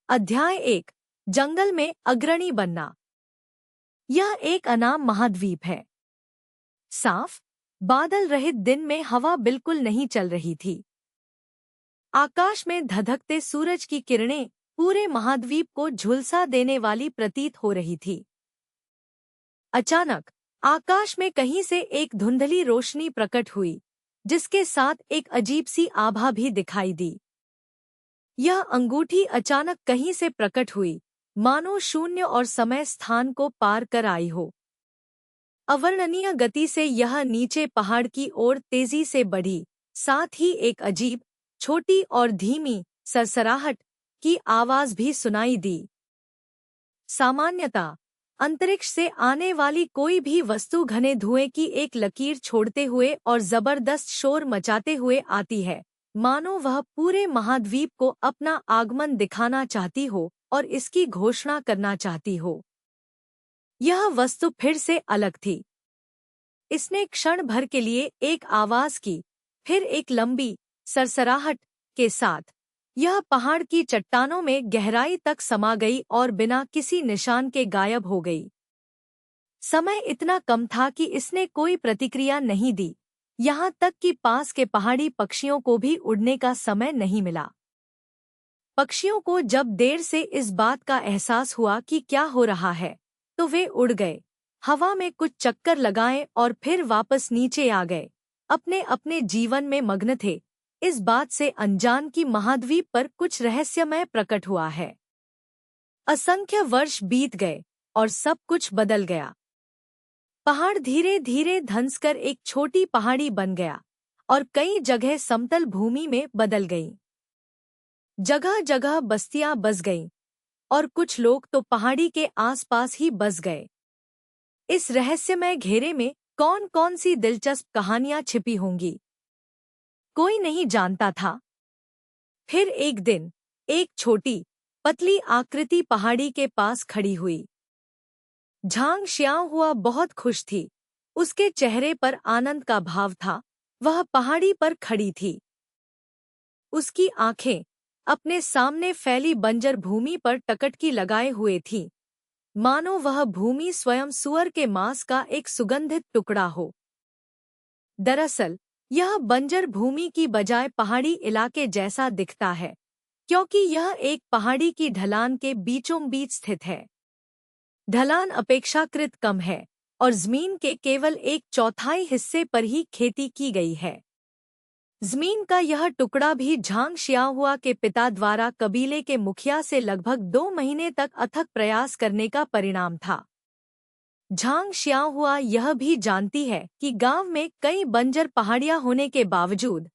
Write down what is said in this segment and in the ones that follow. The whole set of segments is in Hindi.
अध्याय 1। जंगल में अग्रणी बनना। यह एक अनाम महाद्वीप है। साफ, बादल रहित दिन में हवा बिल्कुल नहीं चल रही थी। आकाश में धधकते सूरज की किरणें पूरे महाद्वीप को झुलसा देने वाली प्रतीत हो रही थी। अचानक आकाश में कहीं से एक धुंधली रोशनी प्रकट हुई, जिसके साथ एक अजीब सी आभा भी दिखाई दी। यह अंगूठी अचानक कहीं से प्रकट हुई, मानो शून्य और समय स्थान को पार कर आई हो। अवर्णनीय गति से यह नीचे पहाड़ की ओर तेजी से बढ़ी, साथ ही एक अजीब, छोटी और धीमी सरसराहट की आवाज भी सुनाई दी। सामान्यतः अंतरिक्ष से आने वाली कोई भी वस्तु घने धुएं की एक लकीर छोड़ते हुए और जबरदस्त शोर मचाते हुए आती है, मानो वह पूरे महाद्वीप को अपना आगमन दिखाना चाहती हो और इसकी घोषणा करना चाहती हो। यह वस्तु फिर से अलग थी। इसने क्षण भर के लिए एक आवाज की, फिर एक लंबी सरसराहट के साथ यह पहाड़ की चट्टानों में गहराई तक समा गई और बिना किसी निशान के गायब हो गई। समय इतना कम था कि इसने कोई प्रतिक्रिया नहीं दी, यहाँ तक कि पास के पहाड़ी पक्षियों को भी उड़ने का समय नहीं मिला। पक्षियों को जब देर से इस बात का एहसास हुआ कि क्या हो रहा है, तो वे उड़ गए, हवा में कुछ चक्कर लगाए और फिर वापस नीचे आ गए, अपने अपने जीवन में मग्न थे, इस बात से अनजान कि महाद्वीप पर कुछ रहस्यमय प्रकट हुआ है। असंख्य वर्ष बीत गए और सब कुछ बदल गया। पहाड़ धीरे धीरे धंसकर एक छोटी पहाड़ी बन गया और कई जगह समतल भूमि में बदल गईं। जगह जगह बस्तियां बस गईं और कुछ लोग तो पहाड़ी के आसपास ही बस गए। इस रहस्यमय घेरे में कौन कौन सी दिलचस्प कहानियां छिपी होंगी, कोई नहीं जानता था। फिर एक दिन एक छोटी पतली आकृति पहाड़ी के पास खड़ी हुई। झांग शियाओहुआ बहुत खुश थी, उसके चेहरे पर आनंद का भाव था। वह पहाड़ी पर खड़ी थी, उसकी आंखें अपने सामने फैली बंजर भूमि पर टकटकी लगाए हुए थीं, मानो वह भूमि स्वयं सूअर के मांस का एक सुगंधित टुकड़ा हो। दरअसल यह बंजर भूमि की बजाय पहाड़ी इलाके जैसा दिखता है, क्योंकि यह एक पहाड़ी की ढलान के बीचों बीच स्थित है। ढलान अपेक्षाकृत कम है और जमीन के केवल एक चौथाई हिस्से पर ही खेती की गई है। जमीन का यह टुकड़ा भी झांग शियाओहुआ के पिता द्वारा कबीले के मुखिया से लगभग 2 महीने तक अथक प्रयास करने का परिणाम था। झांग शियाओहुआ यह भी जानती है कि गांव में कई बंजर पहाड़ियां होने के बावजूद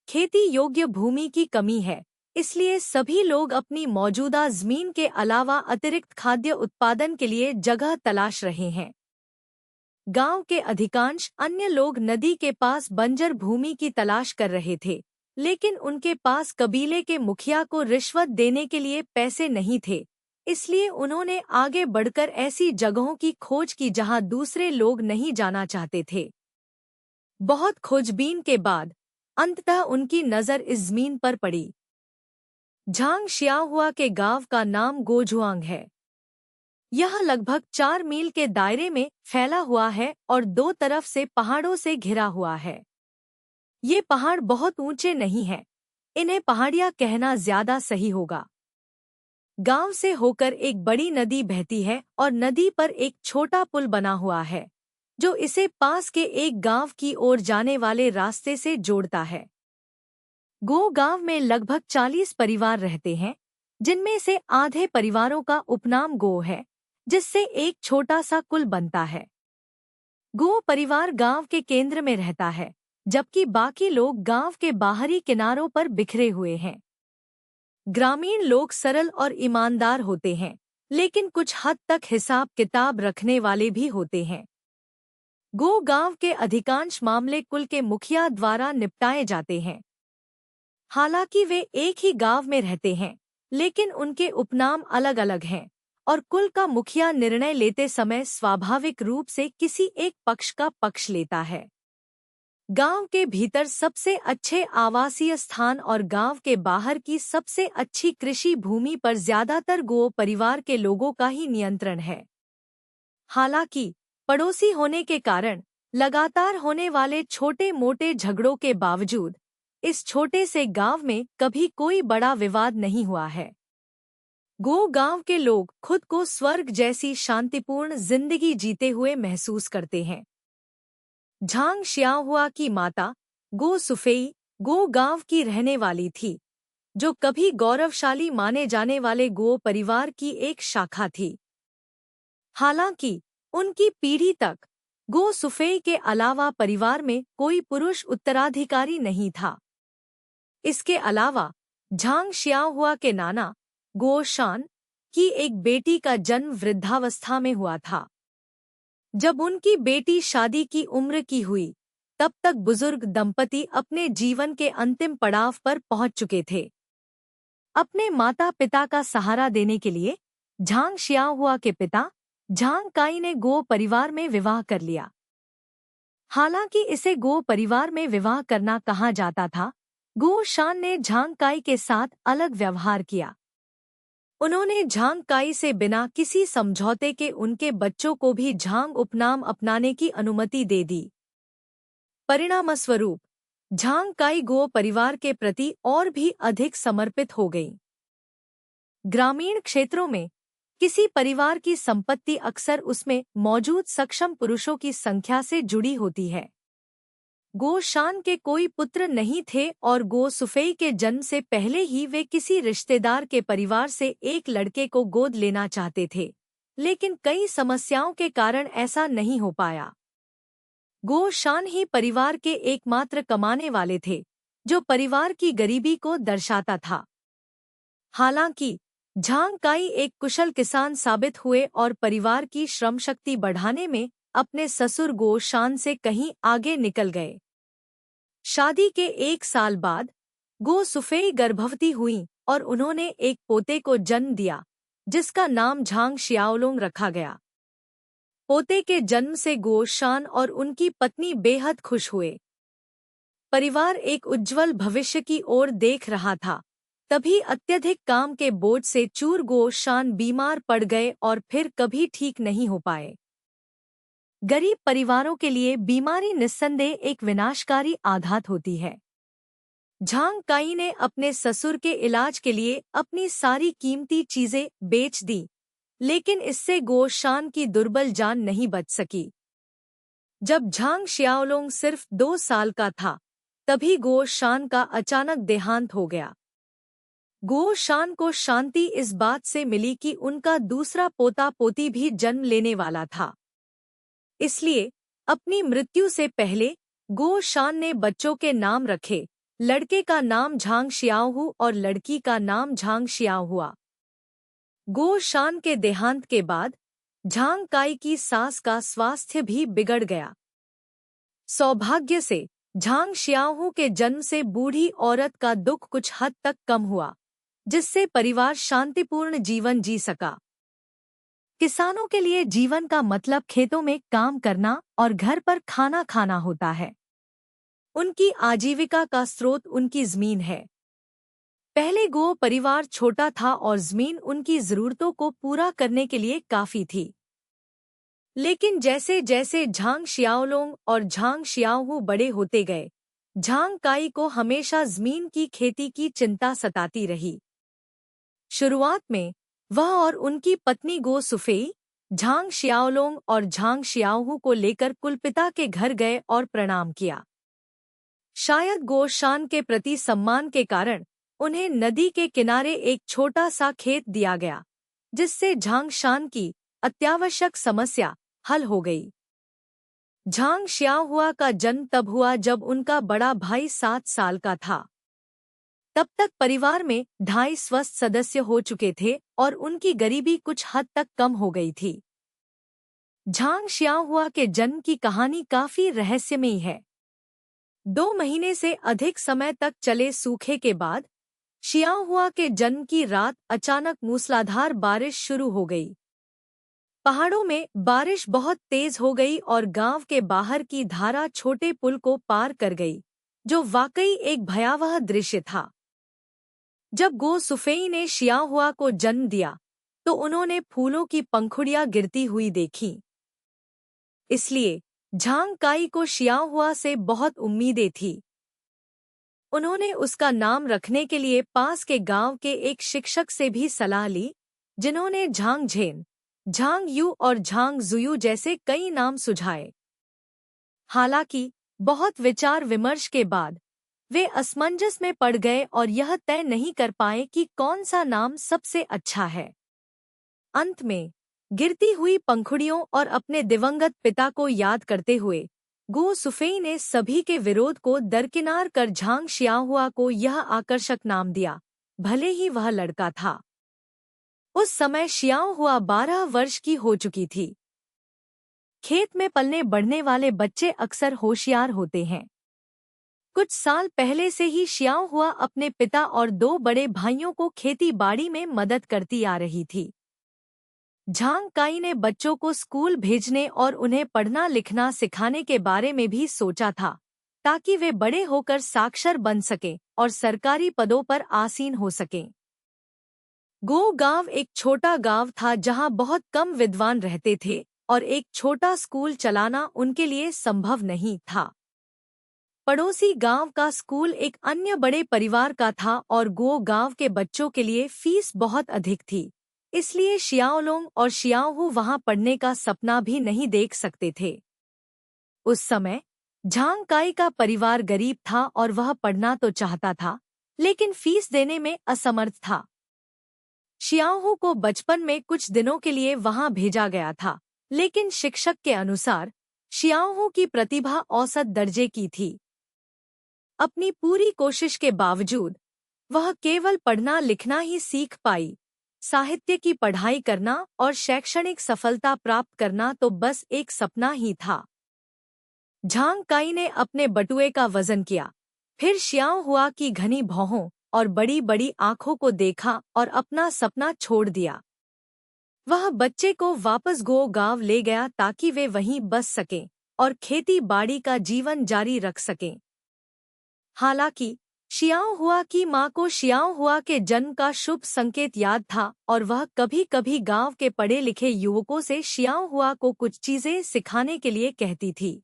खेती योग्य भूमि की कमी है, इसलिए सभी लोग अपनी मौजूदा जमीन के अलावा अतिरिक्त खाद्य उत्पादन के लिए जगह तलाश रहे हैं। गांव के अधिकांश अन्य लोग नदी के पास बंजर भूमि की तलाश कर रहे थे, लेकिन उनके पास कबीले के मुखिया को रिश्वत देने के लिए पैसे नहीं थे, इसलिए उन्होंने आगे बढ़कर ऐसी जगहों की खोज की जहां दूसरे लोग नहीं जाना चाहते थे। बहुत खोजबीन के बाद अंततः उनकी नज़र इस जमीन पर पड़ी। झांग शियाओहुआ के गांव का नाम गोजुआंग है। यह लगभग 4 मील के दायरे में फैला हुआ है और 2 तरफ से पहाड़ों से घिरा हुआ है। ये पहाड़ बहुत ऊंचे नहीं हैं, इन्हें पहाड़ियां कहना ज्यादा सही होगा। गांव से होकर एक बड़ी नदी बहती है और नदी पर एक छोटा पुल बना हुआ है, जो इसे पास के एक गांव की ओर जाने वाले रास्ते से जोड़ता है। गो गांव में लगभग 40 परिवार रहते हैं, जिनमें से आधे परिवारों का उपनाम गो है, जिससे एक छोटा सा कुल बनता है। गो परिवार गांव के केंद्र में रहता है, जबकि बाकी लोग गांव के बाहरी किनारों पर बिखरे हुए हैं। ग्रामीण लोग सरल और ईमानदार होते हैं, लेकिन कुछ हद तक हिसाब किताब रखने वाले भी होते हैं। गो गांव के अधिकांश मामले कुल के मुखिया द्वारा निपटाए जाते हैं। हालांकि वे एक ही गांव में रहते हैं, लेकिन उनके उपनाम अलग अलग हैं और कुल का मुखिया निर्णय लेते समय स्वाभाविक रूप से किसी एक पक्ष का पक्ष लेता है। गांव के भीतर सबसे अच्छे आवासीय स्थान और गांव के बाहर की सबसे अच्छी कृषि भूमि पर ज्यादातर गो परिवार के लोगों का ही नियंत्रण है। हालांकि पड़ोसी होने के कारण लगातार होने वाले छोटे मोटे झगड़ों के बावजूद इस छोटे से गांव में कभी कोई बड़ा विवाद नहीं हुआ है। गो गांव के लोग खुद को स्वर्ग जैसी शांतिपूर्ण जिंदगी जीते हुए महसूस करते हैं। झांग शियाओहुआ की माता गो सुफेई गो गांव की रहने वाली थी, जो कभी गौरवशाली माने जाने वाले गो परिवार की एक शाखा थी। हालांकि उनकी पीढ़ी तक गो सुफेई के अलावा परिवार में कोई पुरुष उत्तराधिकारी नहीं था। इसके अलावा झांग शियाओहुआ के नाना गो शान की एक बेटी का जन्म वृद्धावस्था में हुआ था। जब उनकी बेटी शादी की उम्र की हुई, तब तक बुजुर्ग दंपति अपने जीवन के अंतिम पड़ाव पर पहुंच चुके थे। अपने माता पिता का सहारा देने के लिए झांग शियाओहुआ के पिता झांग काई ने गो परिवार में विवाह कर लिया। हालांकि इसे गो परिवार में विवाह करना कहा जाता था, गो शान ने झांग काई के साथ अलग व्यवहार किया। उन्होंने झांग काई से बिना किसी समझौते के उनके बच्चों को भी झांग उपनाम अपनाने की अनुमति दे दी। परिणामस्वरूप झांग काई गो परिवार के प्रति और भी अधिक समर्पित हो गई। ग्रामीण क्षेत्रों में किसी परिवार की संपत्ति अक्सर उसमें मौजूद सक्षम पुरुषों की संख्या से जुड़ी होती है। गो शान के कोई पुत्र नहीं थे और गो सुफेई के जन्म से पहले ही वे किसी रिश्तेदार के परिवार से एक लड़के को गोद लेना चाहते थे, लेकिन कई समस्याओं के कारण ऐसा नहीं हो पाया। गो शान ही परिवार के एकमात्र कमाने वाले थे, जो परिवार की गरीबी को दर्शाता था। हालांकि झांग काई एक कुशल किसान साबित हुए और परिवार की श्रम शक्ति बढ़ाने में अपने ससुर गो शान से कहीं आगे निकल गए। शादी के 1 साल बाद गो सुफेई गर्भवती हुईं और उन्होंने एक पोते को जन्म दिया, जिसका नाम झांग शियाओलोंग रखा गया। पोते के जन्म से गो शान और उनकी पत्नी बेहद खुश हुए। परिवार एक उज्जवल भविष्य की ओर देख रहा था। तभी अत्यधिक काम के बोझ से चूर गो शान बीमार पड़ गए और फिर कभी ठीक नहीं हो पाए। गरीब परिवारों के लिए बीमारी निस्संदेह एक विनाशकारी आघात होती है। झांग काई ने अपने ससुर के इलाज के लिए अपनी सारी कीमती चीजें बेच दी, लेकिन इससे गो शान की दुर्बल जान नहीं बच सकी। जब झांग शियाओलोंग सिर्फ 2 साल का था, तभी गो शान का अचानक देहांत हो गया। गो शान को शांति इस बात से मिली कि उनका दूसरा पोता पोती भी जन्म लेने वाला था। इसलिए अपनी मृत्यु से पहले गो शान ने बच्चों के नाम रखे। लड़के का नाम झांग शियाओहू और लड़की का नाम झांग शियाओहुआ। गो शान के देहांत के बाद झांग काई की सास का स्वास्थ्य भी बिगड़ गया। सौभाग्य से झांग शियाओहू के जन्म से बूढ़ी औरत का दुख कुछ हद तक कम हुआ, जिससे परिवार शांतिपूर्ण जीवन जी सका। किसानों के लिए जीवन का मतलब खेतों में काम करना और घर पर खाना खाना होता है। उनकी आजीविका का स्रोत उनकी जमीन है। पहले गो परिवार छोटा था और जमीन उनकी जरूरतों को पूरा करने के लिए काफी थी। लेकिन जैसे जैसे झांग शियाओलोंग और झांग शियाओहू बड़े होते गए, झांग काई को हमेशा जमीन की खेती की चिंता सताती रही। शुरुआत में वह और उनकी पत्नी गो सुफेई झांग शियाओलोंग और झांग शियाओहू को लेकर कुलपिता के घर गए और प्रणाम किया। शायद गो शान के प्रति सम्मान के कारण उन्हें नदी के किनारे एक छोटा सा खेत दिया गया, जिससे झांग शान की अत्यावश्यक समस्या हल हो गई। झांग शियाओहुआ का जन्म तब हुआ जब उनका बड़ा भाई 7 साल का था। तब तक परिवार में 2.5 स्वस्थ सदस्य हो चुके थे और उनकी गरीबी कुछ हद तक कम हो गई थी। झांग शियाओहुआ के जन्म की कहानी काफी रहस्यमयी है। 2 महीने से अधिक समय तक चले सूखे के बाद शियाओहुआ के जन्म की रात अचानक मूसलाधार बारिश शुरू हो गई। पहाड़ों में बारिश बहुत तेज हो गई और गांव के बाहर की धारा छोटे पुल को पार कर गई, जो वाकई एक भयावह दृश्य था। जब गो सुफेई ने शियाहुआ को जन्म दिया तो उन्होंने फूलों की पंखुड़ियां गिरती हुई देखीं। इसलिए झांग काई को शियाहुआ से बहुत उम्मीदें थी। उन्होंने उसका नाम रखने के लिए पास के गांव के एक शिक्षक से भी सलाह ली, जिन्होंने झांग झेन, झांग यू और झांग जुयू जैसे कई नाम सुझाए। हालांकि बहुत विचार विमर्श के बाद वे असमंजस में पड़ गए और यह तय नहीं कर पाए कि कौन सा नाम सबसे अच्छा है। अंत में गिरती हुई पंखुड़ियों और अपने दिवंगत पिता को याद करते हुए गो सुफेई ने सभी के विरोध को दरकिनार कर झांग शियाहुआ को यह आकर्षक नाम दिया, भले ही वह लड़का था। उस समय शियाहुआ 12 वर्ष की हो चुकी थी। खेत में पलने बढ़ने वाले बच्चे अक्सर होशियार होते हैं। कुछ साल पहले से ही शियाहुआ अपने पिता और 2 बड़े भाइयों को खेती बाड़ी में मदद करती आ रही थी। झांग काई ने बच्चों को स्कूल भेजने और उन्हें पढ़ना लिखना सिखाने के बारे में भी सोचा था, ताकि वे बड़े होकर साक्षर बन सकें और सरकारी पदों पर आसीन हो सकें। गो गांव एक छोटा गांव था जहां बहुत कम विद्वान रहते थे और एक छोटा स्कूल चलाना उनके लिए संभव नहीं था। पड़ोसी गांव का स्कूल एक अन्य बड़े परिवार का था और गो गांव के बच्चों के लिए फीस बहुत अधिक थी, इसलिए शियाओलोंग और शियाओहू वहां पढ़ने का सपना भी नहीं देख सकते थे। उस समय झांग काई का परिवार गरीब था और वह पढ़ना तो चाहता था, लेकिन फीस देने में असमर्थ था। शियाओहू को बचपन में कुछ दिनों के लिए वहां भेजा गया था, लेकिन शिक्षक के अनुसार शियाओहू की प्रतिभा औसत दर्जे की थी। अपनी पूरी कोशिश के बावजूद वह केवल पढ़ना लिखना ही सीख पाई। साहित्य की पढ़ाई करना और शैक्षणिक सफलता प्राप्त करना तो बस एक सपना ही था। झांग काई ने अपने बटुए का वजन किया, फिर शियाओहुआ की घनी भौहों और बड़ी बड़ी आंखों को देखा और अपना सपना छोड़ दिया। वह बच्चे को वापस गो गांव ले गया ताकि वे वहीं बस सकें और खेती बाड़ी का जीवन जारी रख सकें। हालांकि शियाओहुआ की मां को शियाओहुआ के जन्म का शुभ संकेत याद था और वह कभी-कभी गांव के पढ़े लिखे युवकों से शियाओहुआ को कुछ चीजें सिखाने के लिए कहती थी।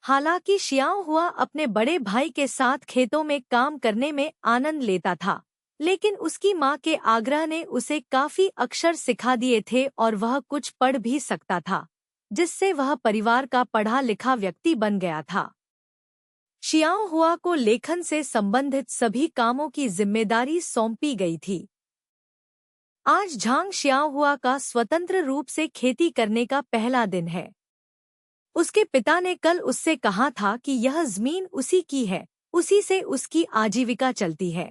हालांकि शियाओहुआ अपने बड़े भाई के साथ खेतों में काम करने में आनंद लेता था, लेकिन उसकी मां के आग्रह ने उसे काफी अक्षर सिखा दिए थे और वह कुछ पढ़ भी सकता था, जिससे वह परिवार का पढ़ा लिखा व्यक्ति बन गया था। शियाओहुआ को लेखन से संबंधित सभी कामों की जिम्मेदारी सौंपी गई थी। आज झांग शियाओहुआ का स्वतंत्र रूप से खेती करने का पहला दिन है। उसके पिता ने कल उससे कहा था कि यह जमीन उसी की है, उसी से उसकी आजीविका चलती है।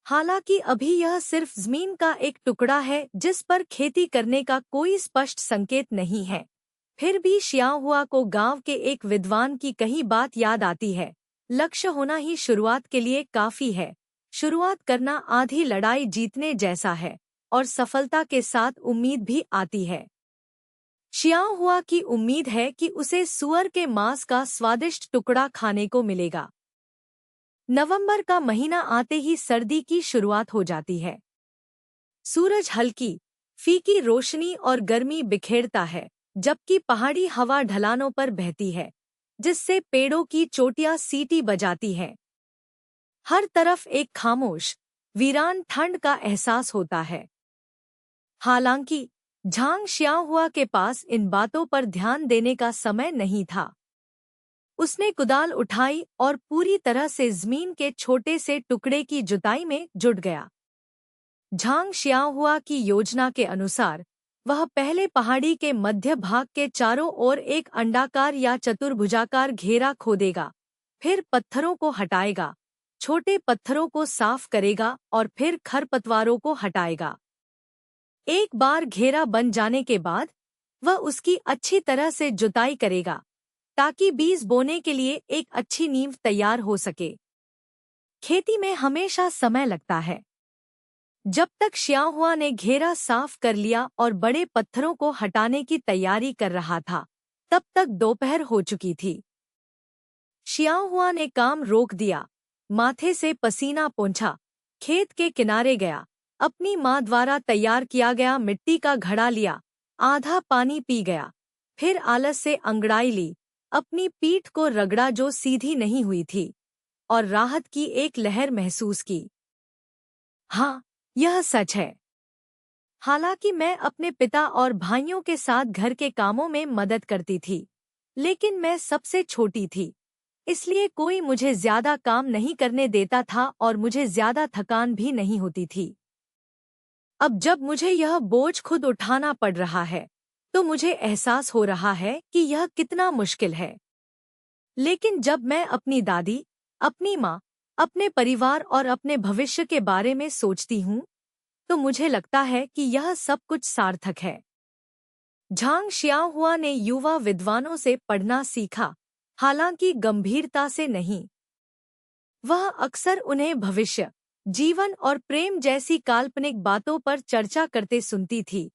हालांकि अभी यह सिर्फ जमीन का एक टुकड़ा है जिस पर खेती करने का कोई स्पष्ट संकेत नहीं है। फिर भी शियाओहुआ को गांव के एक विद्वान की कही बात याद आती है, लक्ष्य होना ही शुरुआत के लिए काफी है। शुरुआत करना आधी लड़ाई जीतने जैसा है और सफलता के साथ उम्मीद भी आती है। शियाओहुआ की उम्मीद है कि उसे सूअर के मांस का स्वादिष्ट टुकड़ा खाने को मिलेगा। नवंबर का महीना आते ही सर्दी की शुरुआत हो जाती है। सूरज हल्की फीकी रोशनी और गर्मी बिखेरता है, जबकि पहाड़ी हवा ढलानों पर बहती है, जिससे पेड़ों की चोटियां सीटी बजाती है। हर तरफ एक खामोश वीरान ठंड का एहसास होता है। हालांकि झांग शियाओहुआ के पास इन बातों पर ध्यान देने का समय नहीं था। उसने कुदाल उठाई और पूरी तरह से जमीन के छोटे से टुकड़े की जुताई में जुट गया। झांग शियाओहुआ की योजना के अनुसार वह पहले पहाड़ी के मध्य भाग के चारों ओर एक अंडाकार या चतुर्भुजाकार घेरा खोदेगा, फिर पत्थरों को हटाएगा, छोटे पत्थरों को साफ करेगा और फिर खरपतवारों को हटाएगा। एक बार घेरा बन जाने के बाद वह उसकी अच्छी तरह से जुताई करेगा ताकि बीज बोने के लिए एक अच्छी नींव तैयार हो सके। खेती में हमेशा समय लगता है। जब तक श्याहुआ ने घेरा साफ कर लिया और बड़े पत्थरों को हटाने की तैयारी कर रहा था, तब तक दोपहर हो चुकी थी। श्याहुआ ने काम रोक दिया, माथे से पसीना पोंछा, खेत के किनारे गया, अपनी माँ द्वारा तैयार किया गया मिट्टी का घड़ा लिया, आधा पानी पी गया, फिर आलस से अंगड़ाई ली, अपनी पीठ को रगड़ा जो सीधी नहीं हुई थी, और राहत की एक लहर महसूस की। हाँ, यह सच है। हालांकि मैं अपने पिता और भाइयों के साथ घर के कामों में मदद करती थी, लेकिन मैं सबसे छोटी थी, इसलिए कोई मुझे ज्यादा काम नहीं करने देता था और मुझे ज्यादा थकान भी नहीं होती थी। अब जब मुझे यह बोझ खुद उठाना पड़ रहा है, तो मुझे एहसास हो रहा है कि यह कितना मुश्किल है। लेकिन जब मैं अपनी दादी, अपनी माँ, अपने परिवार और अपने भविष्य के बारे में सोचती हूँ, तो मुझे लगता है कि यह सब कुछ सार्थक है। झांग शियाहुआ ने युवा विद्वानों से पढ़ना सीखा, हालांकि गंभीरता से नहीं। वह अक्सर उन्हें भविष्य, जीवन और प्रेम जैसी काल्पनिक बातों पर चर्चा करते सुनती थी,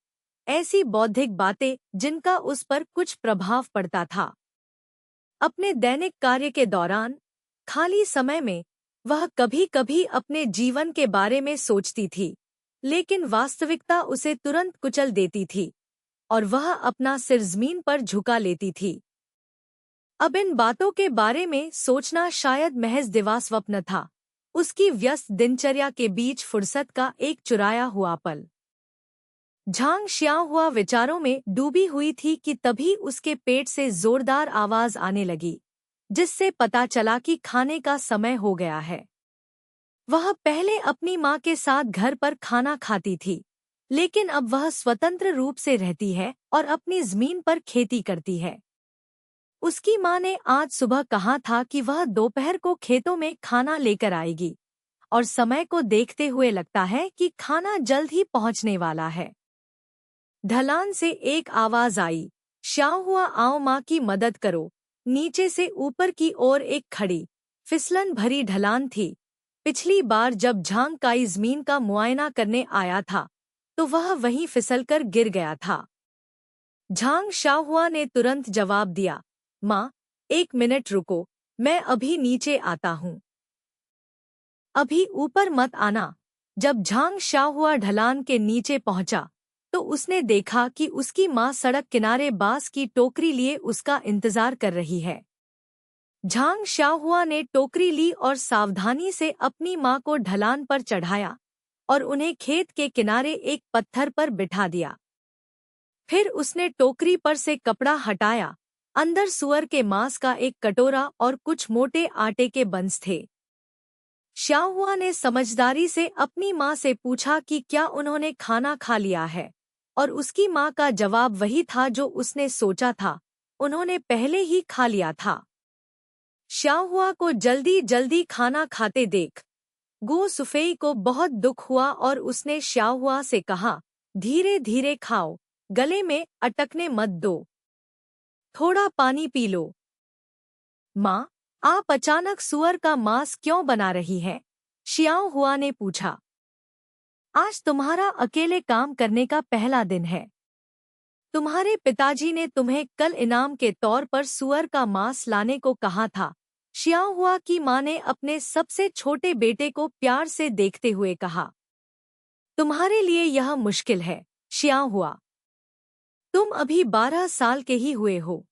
ऐसी बौद्धिक बातें जिनका उस पर कुछ प्रभाव पड़ता था। अपने दैनिक कार्य के दौरान, खाली समय में, वह कभी-कभी अपने जीवन के बारे में सोचती थी, लेकिन वास्तविकता उसे तुरंत कुचल देती थी और वह अपना सिर जमीन पर झुका लेती थी। अब इन बातों के बारे में सोचना शायद महज दिवास्वप्न था, उसकी व्यस्त दिनचर्या के बीच फुर्सत का एक चुराया हुआ पल। झांग शियाहुआ विचारों में डूबी हुई थी कि तभी उसके पेट से जोरदार आवाज आने लगी, जिससे पता चला कि खाने का समय हो गया है। वह पहले अपनी माँ के साथ घर पर खाना खाती थी, लेकिन अब वह स्वतंत्र रूप से रहती है और अपनी जमीन पर खेती करती है। उसकी माँ ने आज सुबह कहा था कि वह दोपहर को खेतों में खाना लेकर आएगी, और समय को देखते हुए लगता है कि खाना जल्द ही पहुँचने वाला है। ढलान से एक आवाज आई, शियाहुआ आओ माँ की मदद करो। नीचे से ऊपर की ओर एक खड़ी, फिसलन भरी ढलान थी। पिछली बार जब झांग काई जमीन का मुआयना करने आया था, तो वह वहीं फिसलकर गिर गया था। झांग शियाहुआ ने तुरंत जवाब दिया, माँ, 1 मिनट रुको, मैं अभी नीचे आता हूँ। अभी ऊपर मत आना। जब झांग शियाहुआ ढलान के नीचे पहुंचा, तो उसने देखा कि उसकी माँ सड़क किनारे बांस की टोकरी लिए उसका इंतजार कर रही है। झांग शियाहुआ ने टोकरी ली और सावधानी से अपनी माँ को ढलान पर चढ़ाया और उन्हें खेत के किनारे एक पत्थर पर बिठा दिया। फिर उसने टोकरी पर से कपड़ा हटाया, अंदर सुअर के मांस का एक कटोरा और कुछ मोटे आटे के बंस थे। शियाहुआ ने समझदारी से अपनी माँ से पूछा कि क्या उन्होंने खाना खा लिया है, और उसकी माँ का जवाब वही था जो उसने सोचा था, उन्होंने पहले ही खा लिया था। शियाहुआ को जल्दी जल्दी खाना खाते देख गो सुफेई को बहुत दुख हुआ और उसने शियाहुआ से कहा, धीरे धीरे खाओ, गले में अटकने मत दो, थोड़ा पानी पी लो। माँ, आप अचानक सुअर का मांस क्यों बना रही हैं? शियाहुआ ने पूछा। आज तुम्हारा अकेले काम करने का पहला दिन है। तुम्हारे पिताजी ने तुम्हें कल इनाम के तौर पर सुअर का मांस लाने को कहा था। शियाहुआ की माँ ने अपने सबसे छोटे बेटे को प्यार से देखते हुए कहा। तुम्हारे लिए यह मुश्किल है, शियाहुआ। तुम अभी 12 साल के ही हुए हो।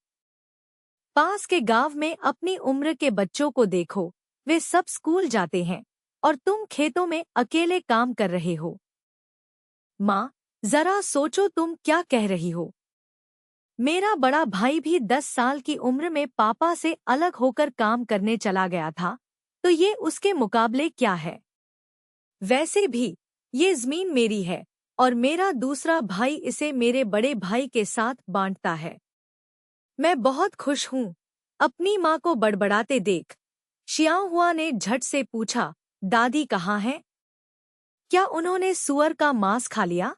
पास के गांव में अपनी उम्र के बच्चों को देखो, वे सब स्कूल जाते हैं और तुम खेतों में अकेले काम कर रहे हो। माँ, जरा सोचो तुम क्या कह रही हो। मेरा बड़ा भाई भी 10 साल की उम्र में पापा से अलग होकर काम करने चला गया था, तो ये उसके मुकाबले क्या है। वैसे भी ये जमीन मेरी है और मेरा दूसरा भाई इसे मेरे बड़े भाई के साथ बांटता है। मैं बहुत खुश हूँ। अपनी माँ को बड़बड़ाते देख शियाहुआ ने झट से पूछा, दादी कहाँ हैं? क्या उन्होंने सुअर का मांस खा लिया?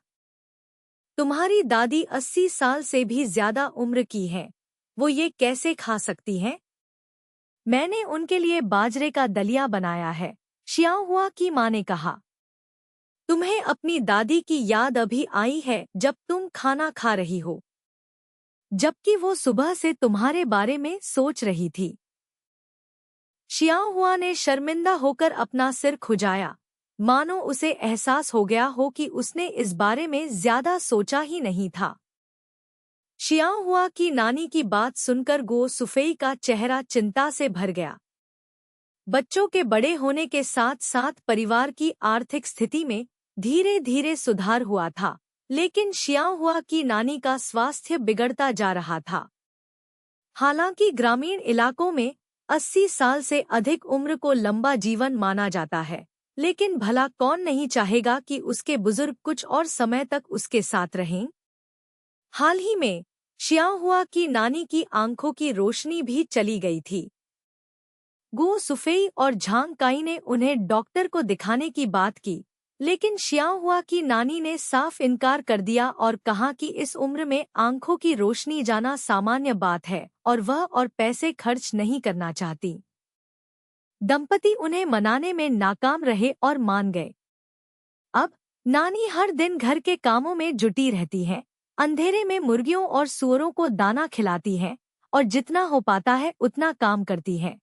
तुम्हारी दादी 80 साल से भी ज्यादा उम्र की हैं, वो ये कैसे खा सकती हैं? मैंने उनके लिए बाजरे का दलिया बनाया है, शियाहुआ की माँ ने कहा। तुम्हें अपनी दादी की याद अभी आई है जब तुम खाना खा रही हो, जबकि वो सुबह से तुम्हारे बारे में सोच रही थी। शियाओ ने शर्मिंदा होकर अपना सिर खुजाया, मानो उसे एहसास हो गया हो कि उसने इस बारे में ज्यादा सोचा ही नहीं था। शियाओ की नानी की बात सुनकर गो सुफेई का चेहरा चिंता से भर गया। बच्चों के बड़े होने के साथ साथ परिवार की आर्थिक स्थिति में धीरे धीरे सुधार हुआ था, लेकिन शियाओ की नानी का स्वास्थ्य बिगड़ता जा रहा था। हालांकि ग्रामीण इलाकों में 80 साल से अधिक उम्र को लंबा जीवन माना जाता है, लेकिन भला कौन नहीं चाहेगा कि उसके बुजुर्ग कुछ और समय तक उसके साथ रहें। हाल ही में शियाओ की नानी की आंखों की रोशनी भी चली गई थी। गो सुफेई और झांग काई ने उन्हें डॉक्टर को दिखाने की बात की, लेकिन शियाओ की नानी ने साफ इनकार कर दिया और कहा कि इस उम्र में आंखों की रोशनी जाना सामान्य बात है और वह और पैसे खर्च नहीं करना चाहती। दंपति उन्हें मनाने में नाकाम रहे और मान गए। अब नानी हर दिन घर के कामों में जुटी रहती है, अंधेरे में मुर्गियों और सूअरों को दाना खिलाती है और जितना हो पाता है उतना काम करती है।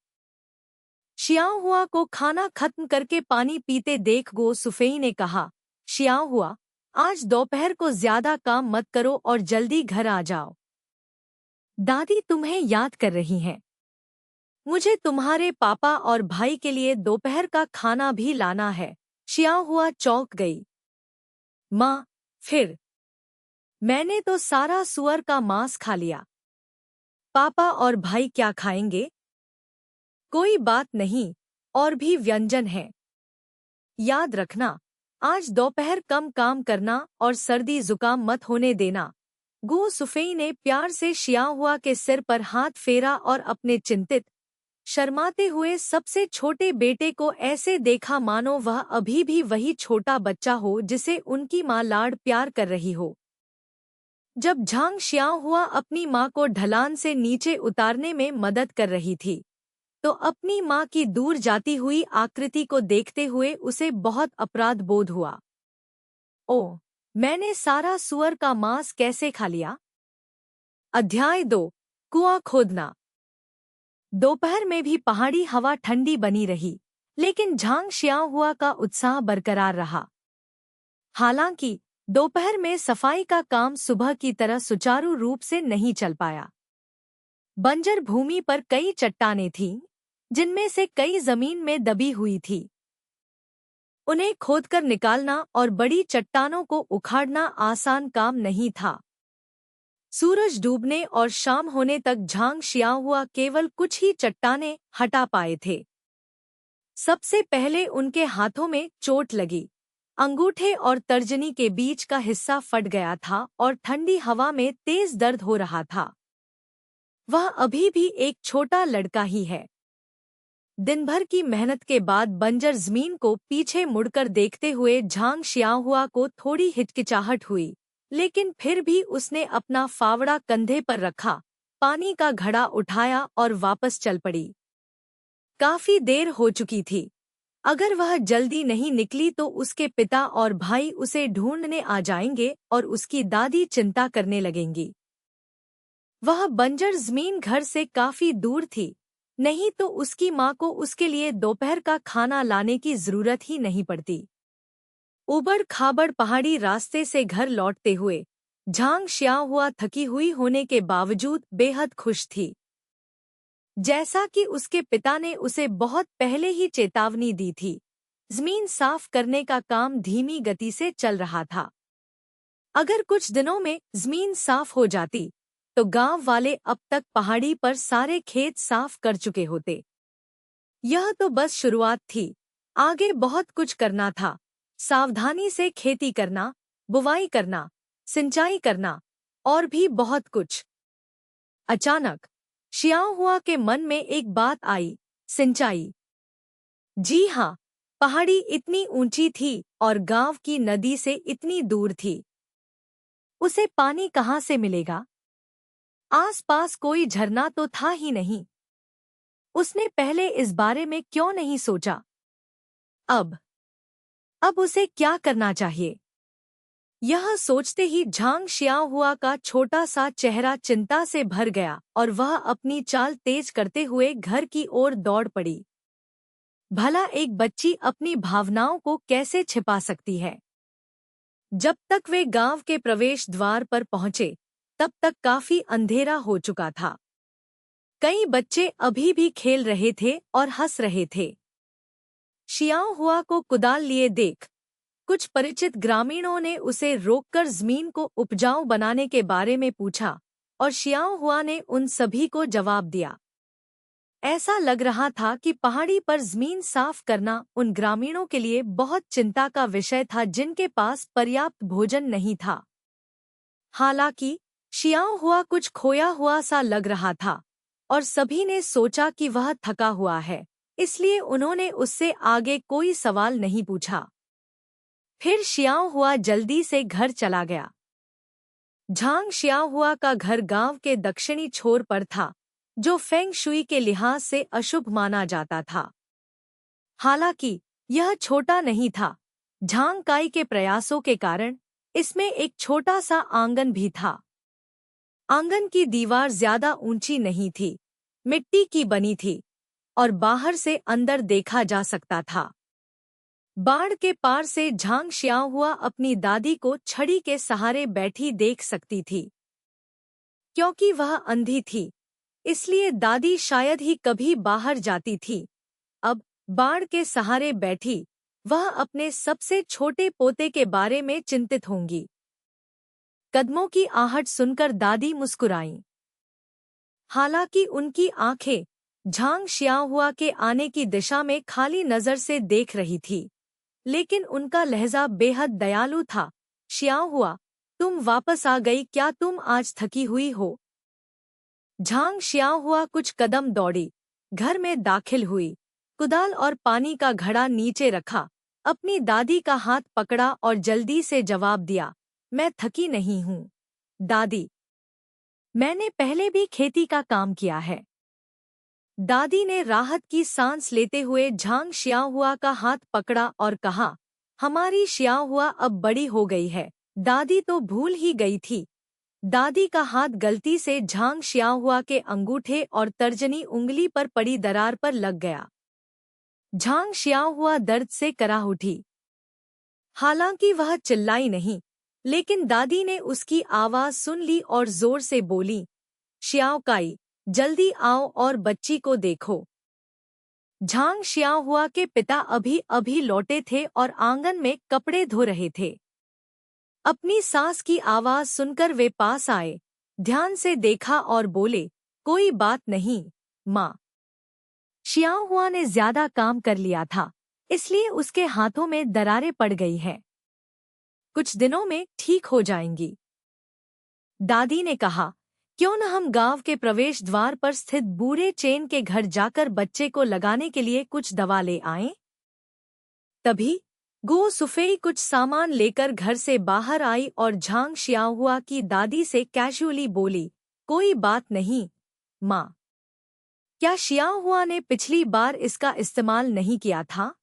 शियाओ को खाना खत्म करके पानी पीते देख गो सुफेई ने कहा, शियाओ, आज दोपहर को ज्यादा काम मत करो और जल्दी घर आ जाओ। दादी तुम्हें याद कर रही हैं। मुझे तुम्हारे पापा और भाई के लिए दोपहर का खाना भी लाना है। शियाओ चौंक गई। माँ, फिर? मैंने तो सारा सुअर का मांस खा लिया। पापा और भाई क्या खाएंगे? कोई बात नहीं, और भी व्यंजन हैं। याद रखना, आज दोपहर कम काम करना और सर्दी जुकाम मत होने देना। गो सुफेई ने प्यार से शियाओ के सिर पर हाथ फेरा और अपने चिंतित, शर्माते हुए सबसे छोटे बेटे को ऐसे देखा मानो वह अभी भी वही छोटा बच्चा हो जिसे उनकी माँ लाड प्यार कर रही हो। जब झांग शियाओ अपनी माँ को ढलान से नीचे उतारने में मदद कर रही थी, तो अपनी माँ की दूर जाती हुई आकृति को देखते हुए उसे बहुत अपराध बोध हुआ। ओह, मैंने सारा सुअर का मांस कैसे खा लिया? अध्याय 2, कुआं खोदना। दोपहर में भी पहाड़ी हवा ठंडी बनी रही, लेकिन झांग शियाओ का उत्साह बरकरार रहा। हालांकि दोपहर में सफाई का काम सुबह की तरह सुचारू रूप से नहीं चल पाया। बंजर भूमि पर कई चट्टानें थीं, जिनमें से कई जमीन में दबी हुई थी। उन्हें खोदकर निकालना और बड़ी चट्टानों को उखाड़ना आसान काम नहीं था। सूरज डूबने और शाम होने तक झांग शियाओ केवल कुछ ही चट्टानें हटा पाए थे। सबसे पहले उनके हाथों में चोट लगी। अंगूठे और तर्जनी के बीच का हिस्सा फट गया था और ठंडी हवा में तेज दर्द हो रहा था। वह अभी भी एक छोटा लड़का ही है। दिन भर की मेहनत के बाद बंजर जमीन को पीछे मुड़कर देखते हुए झांग शियाओ को थोड़ी हिचकिचाहट हुई, लेकिन फिर भी उसने अपना फावड़ा कंधे पर रखा, पानी का घड़ा उठाया और वापस चल पड़ी। काफी देर हो चुकी थी। अगर वह जल्दी नहीं निकली तो उसके पिता और भाई उसे ढूंढने आ जाएंगे और उसकी दादी चिंता करने लगेंगी। वह बंजर जमीन घर से काफी दूर थी, नहीं तो उसकी माँ को उसके लिए दोपहर का खाना लाने की जरूरत ही नहीं पड़ती। उबड़ खाबड़ पहाड़ी रास्ते से घर लौटते हुए झांग शियाओ थकी हुई होने के बावजूद बेहद खुश थी। जैसा कि उसके पिता ने उसे बहुत पहले ही चेतावनी दी थी, जमीन साफ करने का काम धीमी गति से चल रहा था। अगर कुछ दिनों में जमीन साफ हो जाती तो गांव वाले अब तक पहाड़ी पर सारे खेत साफ कर चुके होते। यह तो बस शुरुआत थी, आगे बहुत कुछ करना था। सावधानी से खेती करना, बुवाई करना, सिंचाई करना और भी बहुत कुछ। अचानक शियाओ के मन में एक बात आई, सिंचाई। जी हाँ, पहाड़ी इतनी ऊंची थी और गांव की नदी से इतनी दूर थी। उसे पानी कहाँ से मिलेगा? आसपास कोई झरना तो था ही नहीं। उसने पहले इस बारे में क्यों नहीं सोचा? अब अब उसे क्या करना चाहिए? यह सोचते ही झांग शियाहुआ का छोटा सा चेहरा चिंता से भर गया और वह अपनी चाल तेज करते हुए घर की ओर दौड़ पड़ी। भला एक बच्ची अपनी भावनाओं को कैसे छिपा सकती है? जब तक वे गांव के प्रवेश द्वार पर पहुंचे, तब तक काफी अंधेरा हो चुका था। कई बच्चे अभी भी खेल रहे थे और हंस रहे थे। शियाहुआ को कुदाल लिए देख कुछ परिचित ग्रामीणों ने उसे रोककर जमीन को उपजाऊ बनाने के बारे में पूछा और शियाहुआ ने उन सभी को जवाब दिया। ऐसा लग रहा था कि पहाड़ी पर जमीन साफ करना उन ग्रामीणों के लिए बहुत चिंता का विषय था जिनके पास पर्याप्त भोजन नहीं था। हालांकि शियाहुआ कुछ खोया हुआ सा लग रहा था और सभी ने सोचा कि वह थका हुआ है, इसलिए उन्होंने उससे आगे कोई सवाल नहीं पूछा। फिर शियाहुआ जल्दी से घर चला गया। झांग शियाहुआ का घर गांव के दक्षिणी छोर पर था, जो फेंग शुई के लिहाज से अशुभ माना जाता था। हालांकि यह छोटा नहीं था। झांग काई के प्रयासों के कारण इसमें एक छोटा सा आंगन भी था। आंगन की दीवार ज्यादा ऊंची नहीं थी, मिट्टी की बनी थी और बाहर से अंदर देखा जा सकता था। बाढ़ के पार से झांग शियाहुआ अपनी दादी को छड़ी के सहारे बैठी देख सकती थी। क्योंकि वह अंधी थी, इसलिए दादी शायद ही कभी बाहर जाती थी। अब बाढ़ के सहारे बैठी वह अपने सबसे छोटे पोते के बारे में चिंतित होंगी। कदमों की आहट सुनकर दादी मुस्कुराईं। हालांकि उनकी आंखें झांग शियाहुआ के आने की दिशा में खाली नजर से देख रही थी, लेकिन उनका लहजा बेहद दयालु था। शियाहुआ, तुम वापस आ गई क्या? तुम आज थकी हुई हो? झांग शियाहुआ कुछ कदम दौड़ी, घर में दाखिल हुई, कुदाल और पानी का घड़ा नीचे रखा, अपनी दादी का हाथ पकड़ा और जल्दी से जवाब दिया, मैं थकी नहीं हूँ दादी, मैंने पहले भी खेती का काम किया है। दादी ने राहत की सांस लेते हुए झांग शियाहुआ का हाथ पकड़ा और कहा, हमारी शियाहुआ अब बड़ी हो गई है। दादी तो भूल ही गई थी। दादी का हाथ गलती से झांग शियाहुआ के अंगूठे और तर्जनी उंगली पर पड़ी दरार पर लग गया। झांग शियाहुआ दर्द से कराह उठी। हालांकि वह चिल्लाई नहीं, लेकिन दादी ने उसकी आवाज सुन ली और जोर से बोली, शियाओकाई, जल्दी आओ और बच्ची को देखो। झांग शियाहुआ के पिता अभी अभी लौटे थे और आंगन में कपड़े धो रहे थे। अपनी सास की आवाज सुनकर वे पास आए, ध्यान से देखा और बोले, कोई बात नहीं माँ। शियाहुआ ने ज्यादा काम कर लिया था, इसलिए उसके हाथों में दरारें पड़ गई हैं। कुछ दिनों में ठीक हो जाएंगी। दादी ने कहा, क्यों न हम गांव के प्रवेश द्वार पर स्थित बूढ़े चेन के घर जाकर बच्चे को लगाने के लिए कुछ दवा ले आएं? तभी गो सुफेई कुछ सामान लेकर घर से बाहर आई और झांग शियाहुआ की दादी से कैजुअली बोली, कोई बात नहीं माँ। क्या शियाहुआ ने पिछली बार इसका इस्तेमाल नहीं किया था?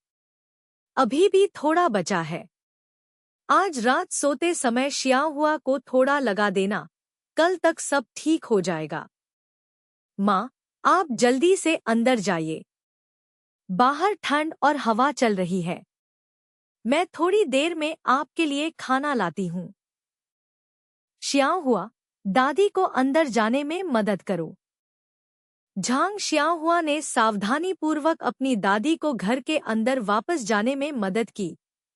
अभी भी थोड़ा बचा है। आज रात सोते समय शियाहुआ को थोड़ा लगा देना, कल तक सब ठीक हो जाएगा। माँ, आप जल्दी से अंदर जाइए। बाहर ठंड और हवा चल रही है। मैं थोड़ी देर में आपके लिए खाना लाती हूँ। शियाहुआ, दादी को अंदर जाने में मदद करो। झांग शियाहुआ ने सावधानीपूर्वक अपनी दादी को घर के अंदर वापस जाने में मदद की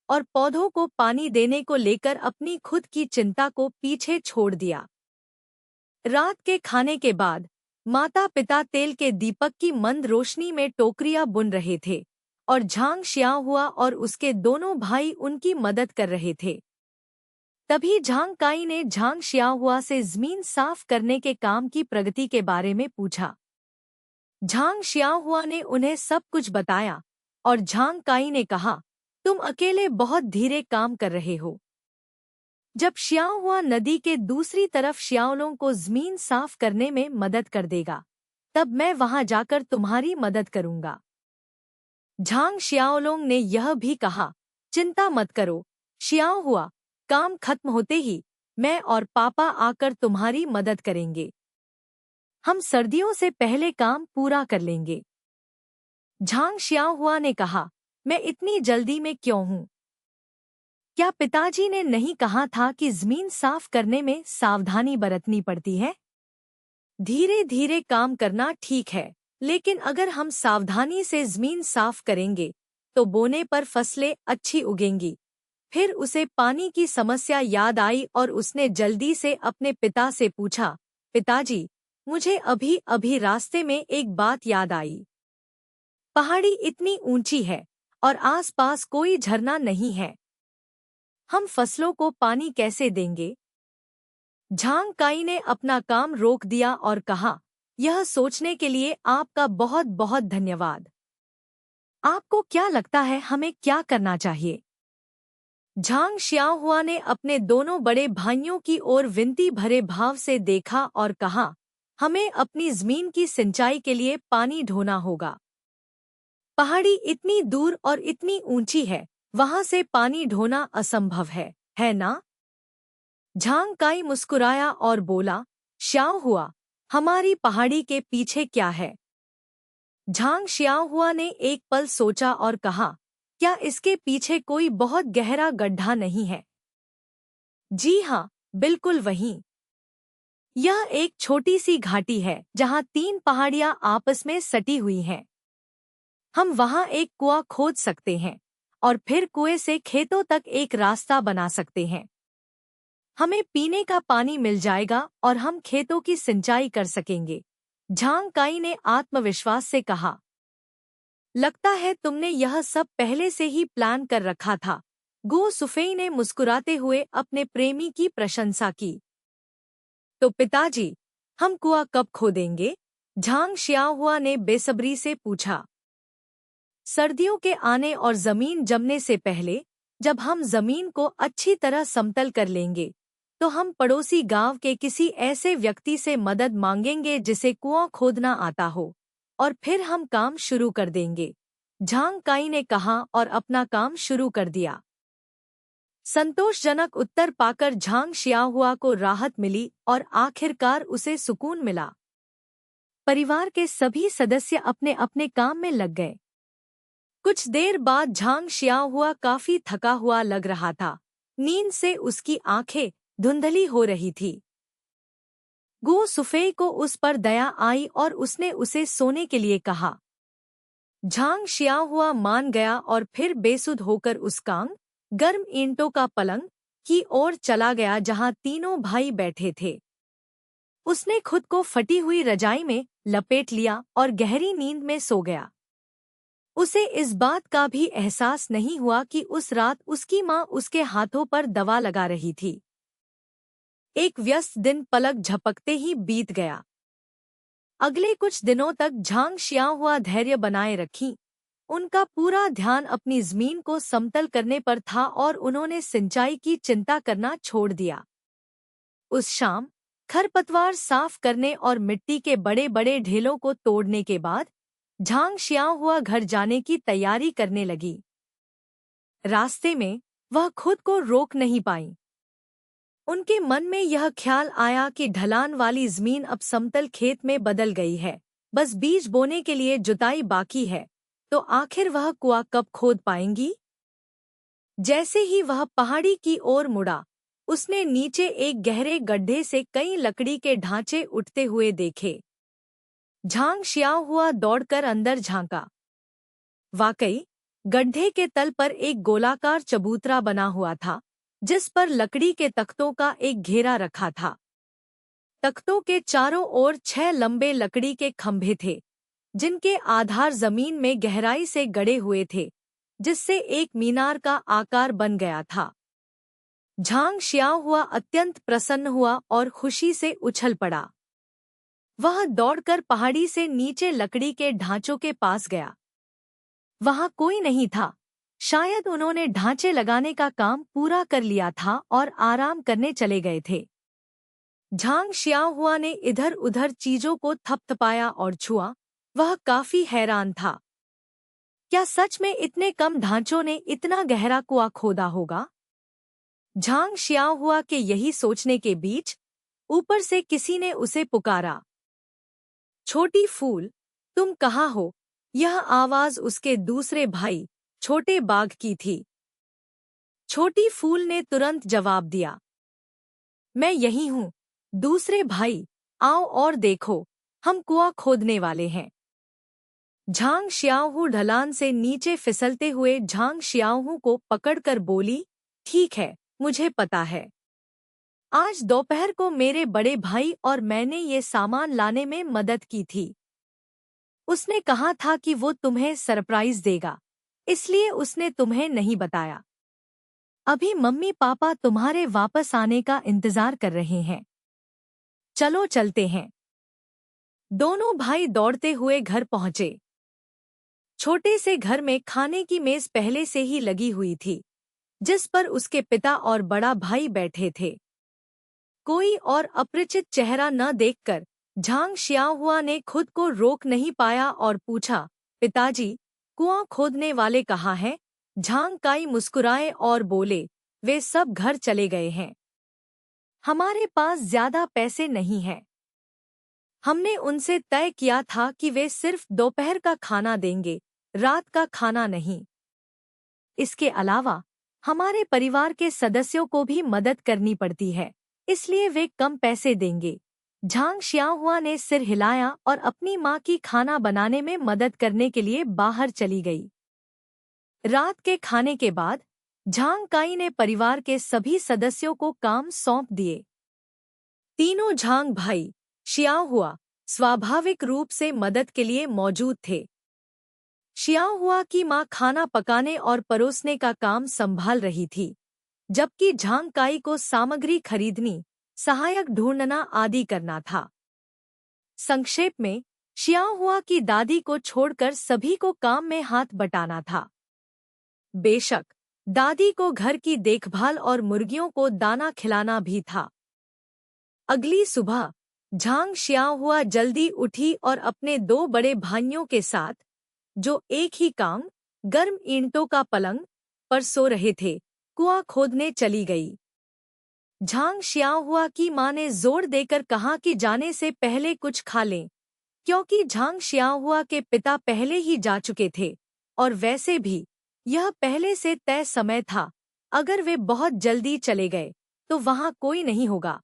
और पौधों को पानी देने को लेकर अपनी खुद की चिंता को पीछे छोड़ दिया। रात के खाने के बाद माता पिता तेल के दीपक की मंद रोशनी में टोकरियां बुन रहे थे और झांग शियाहुआ और उसके दोनों भाई उनकी मदद कर रहे थे। तभी झांग काई ने झांग शियाहुआ से जमीन साफ करने के काम की प्रगति के बारे में पूछा। झांग शियाहुआ ने उन्हें सब कुछ बताया और झांग काई ने कहा, तुम अकेले बहुत धीरे काम कर रहे हो। जब शियाहुआ नदी के दूसरी तरफ शियाओलों को जमीन साफ करने में मदद कर देगा, तब मैं वहां जाकर तुम्हारी मदद करूंगा। झांग शियाओलोंग ने यह भी कहा, चिंता मत करो शियाओ हुआ, काम खत्म होते ही मैं और पापा आकर तुम्हारी मदद करेंगे। हम सर्दियों से पहले काम पूरा कर लेंगे। झांग शियाओ हुआ ने कहा, मैं इतनी जल्दी में क्यों हूँ? क्या पिताजी ने नहीं कहा था कि जमीन साफ करने में सावधानी बरतनी पड़ती है? धीरे धीरे काम करना ठीक है, लेकिन अगर हम सावधानी से जमीन साफ करेंगे तो बोने पर फसलें अच्छी उगेंगी। फिर उसे पानी की समस्या याद आई और उसने जल्दी से अपने पिता से पूछा, पिताजी, मुझे अभी अभी रास्ते में एक बात याद आई। पहाड़ी इतनी ऊंची है और आसपास कोई झरना नहीं है। हम फसलों को पानी कैसे देंगे? झांग काई ने अपना काम रोक दिया और कहा, यह सोचने के लिए आपका बहुत बहुत धन्यवाद। आपको क्या लगता है हमें क्या करना चाहिए? झांग शियाओहुआ ने अपने दोनों बड़े भाइयों की ओर विनती भरे भाव से देखा और कहा, हमें अपनी जमीन की सिंचाई के लिए पानी ढोना होगा। पहाड़ी इतनी दूर और इतनी ऊंची है, वहां से पानी ढोना असंभव है ना? झांग काई मुस्कुराया और बोला, शियाओहुआ, हमारी पहाड़ी के पीछे क्या है? झांग शियाओहुआ ने एक पल सोचा और कहा, क्या इसके पीछे कोई बहुत गहरा गड्ढा नहीं है? जी हाँ, बिल्कुल वहीं। यह एक छोटी सी घाटी है जहाँ 3 पहाड़ियाँ आपस में सटी हुई हैं। हम वहाँ एक कुआं खोद सकते हैं और फिर कुएं से खेतों तक एक रास्ता बना सकते हैं। हमें पीने का पानी मिल जाएगा और हम खेतों की सिंचाई कर सकेंगे। झांग काई ने आत्मविश्वास से कहा, लगता है तुमने यह सब पहले से ही प्लान कर रखा था। गो सुफेई ने मुस्कुराते हुए अपने प्रेमी की प्रशंसा की। तो पिताजी, हम कुआं कब खोदेंगे? झांग शियाओहुआ ने बेसब्री से पूछा। सर्दियों के आने और जमीन जमने से पहले, जब हम जमीन को अच्छी तरह समतल कर लेंगे, तो हम पड़ोसी गांव के किसी ऐसे व्यक्ति से मदद मांगेंगे जिसे कुआं खोदना आता हो, और फिर हम काम शुरू कर देंगे। झांग काई ने कहा और अपना काम शुरू कर दिया। संतोषजनक उत्तर पाकर झांग शियाओहुआ को राहत मिली और आखिरकार उसे सुकून मिला। परिवार के सभी सदस्य अपने अपने काम में लग गए। कुछ देर बाद झांग शियाओहुआ काफी थका हुआ लग रहा था। नींद से उसकी आंखें धुंधली हो रही थी। गो सुफेई को उस पर दया आई और उसने उसे सोने के लिए कहा। झांग शियाओहुआ मान गया और फिर बेसुध होकर उस कांग गर्म ईंटों का पलंग की ओर चला गया जहां तीनों भाई बैठे थे। उसने खुद को फटी हुई रजाई में लपेट लिया और गहरी नींद में सो गया। उसे इस बात का भी एहसास नहीं हुआ कि उस रात उसकी माँ उसके हाथों पर दवा लगा रही थी। एक व्यस्त दिन पलक झपकते ही बीत गया। अगले कुछ दिनों तक झांग शियाओहुआ धैर्य बनाए रखी। उनका पूरा ध्यान अपनी जमीन को समतल करने पर था और उन्होंने सिंचाई की चिंता करना छोड़ दिया। उस शाम खरपतवार साफ करने और मिट्टी के बड़े बड़े ढेलों को तोड़ने के बाद झांग शियाओहुआ घर जाने की तैयारी करने लगी। रास्ते में वह खुद को रोक नहीं पाई। उनके मन में यह ख्याल आया कि ढलान वाली जमीन अब समतल खेत में बदल गई है, बस बीज बोने के लिए जुताई बाकी है, तो आखिर वह कुआं कब खोद पाएंगी? जैसे ही वह पहाड़ी की ओर मुड़ा, उसने नीचे एक गहरे गड्ढे से कई लकड़ी के ढांचे उठते हुए देखे। झांग शियाओहुआ दौड़कर अंदर झांका। वाकई, गड्ढे के तल पर एक गोलाकार चबूतरा बना हुआ था, जिस पर लकड़ी के तख्तों का एक घेरा रखा था। तख्तों के चारों ओर 6 लंबे लकड़ी के खंभे थे, जिनके आधार जमीन में गहराई से गड़े हुए थे, जिससे एक मीनार का आकार बन गया था। झांग शियाओहुआ अत्यंत प्रसन्न हुआ और खुशी से उछल पड़ा। वह दौड़कर पहाड़ी से नीचे लकड़ी के ढांचों के पास गया। वहां कोई नहीं था। शायद उन्होंने ढांचे लगाने का काम पूरा कर लिया था और आराम करने चले गए थे। झांग शियाओहुआ ने इधर उधर चीजों को थपथपाया और छुआ। वह काफी हैरान था। क्या सच में इतने कम ढांचों ने इतना गहरा कुआं खोदा होगा? झांग शियाओहुआ के यही सोचने के बीच ऊपर से किसी ने उसे पुकारा, छोटी फूल, तुम कहाँ हो? यह आवाज उसके दूसरे भाई छोटे बाघ की थी। छोटी फूल ने तुरंत जवाब दिया, मैं यही हूँ। दूसरे भाई, आओ और देखो, हम कुआं खोदने वाले हैं। झांग शियाओहू ढलान से नीचे फिसलते हुए झांग शियाओहू को पकड़कर बोली, ठीक है, मुझे पता है। आज दोपहर को मेरे बड़े भाई और मैंने ये सामान लाने में मदद की थी। उसने कहा था कि वो तुम्हें सरप्राइज देगा, इसलिए उसने तुम्हें नहीं बताया। अभी मम्मी पापा तुम्हारे वापस आने का इंतजार कर रहे हैं। चलो चलते हैं। दोनों भाई दौड़ते हुए घर पहुंचे। छोटे से घर में खाने की मेज पहले से ही लगी हुई थी, जिस पर उसके पिता और बड़ा भाई बैठे थे। कोई और अपरिचित चेहरा न देखकर झांग शियाओहुआ ने खुद को रोक नहीं पाया और पूछा, पिताजी, कुआं खोदने वाले कहाँ हैं? झांग काई मुस्कुराए और बोले, वे सब घर चले गए हैं। हमारे पास ज्यादा पैसे नहीं हैं। हमने उनसे तय किया था कि वे सिर्फ दोपहर का खाना देंगे, रात का खाना नहीं। इसके अलावा हमारे परिवार के सदस्यों को भी मदद करनी पड़ती है, इसलिए वे कम पैसे देंगे। झांग शियाओहुआ ने सिर हिलाया और अपनी माँ की खाना बनाने में मदद करने के लिए बाहर चली गई। रात के खाने के बाद झांग काई ने परिवार के सभी सदस्यों को काम सौंप दिए। तीनों झांग भाई शियाओहुआ स्वाभाविक रूप से मदद के लिए मौजूद थे। शियाओहुआ की माँ खाना पकाने और परोसने का काम संभाल रही थी, जबकि झांग काई को सामग्री खरीदनी, सहायक ढूंढना आदि करना था। संक्षेप में, शियाओहुआ की दादी को छोड़कर सभी को काम में हाथ बटाना था। बेशक, दादी को घर की देखभाल और मुर्गियों को दाना खिलाना भी था। अगली सुबह झांग शियाओहुआ जल्दी उठी और अपने दो बड़े भाइयों के साथ, जो एक ही काम, गर्म ईंटों का पलंग पर सो रहे थे, कुआं खोदने चली गई। झांग शियाओहुआ की मां ने जोर देकर कहा कि जाने से पहले कुछ खा लें, क्योंकि झांग शियाओहुआ के पिता पहले ही जा चुके थे और वैसे भी यह पहले से तय समय था। अगर वे बहुत जल्दी चले गए तो वहां कोई नहीं होगा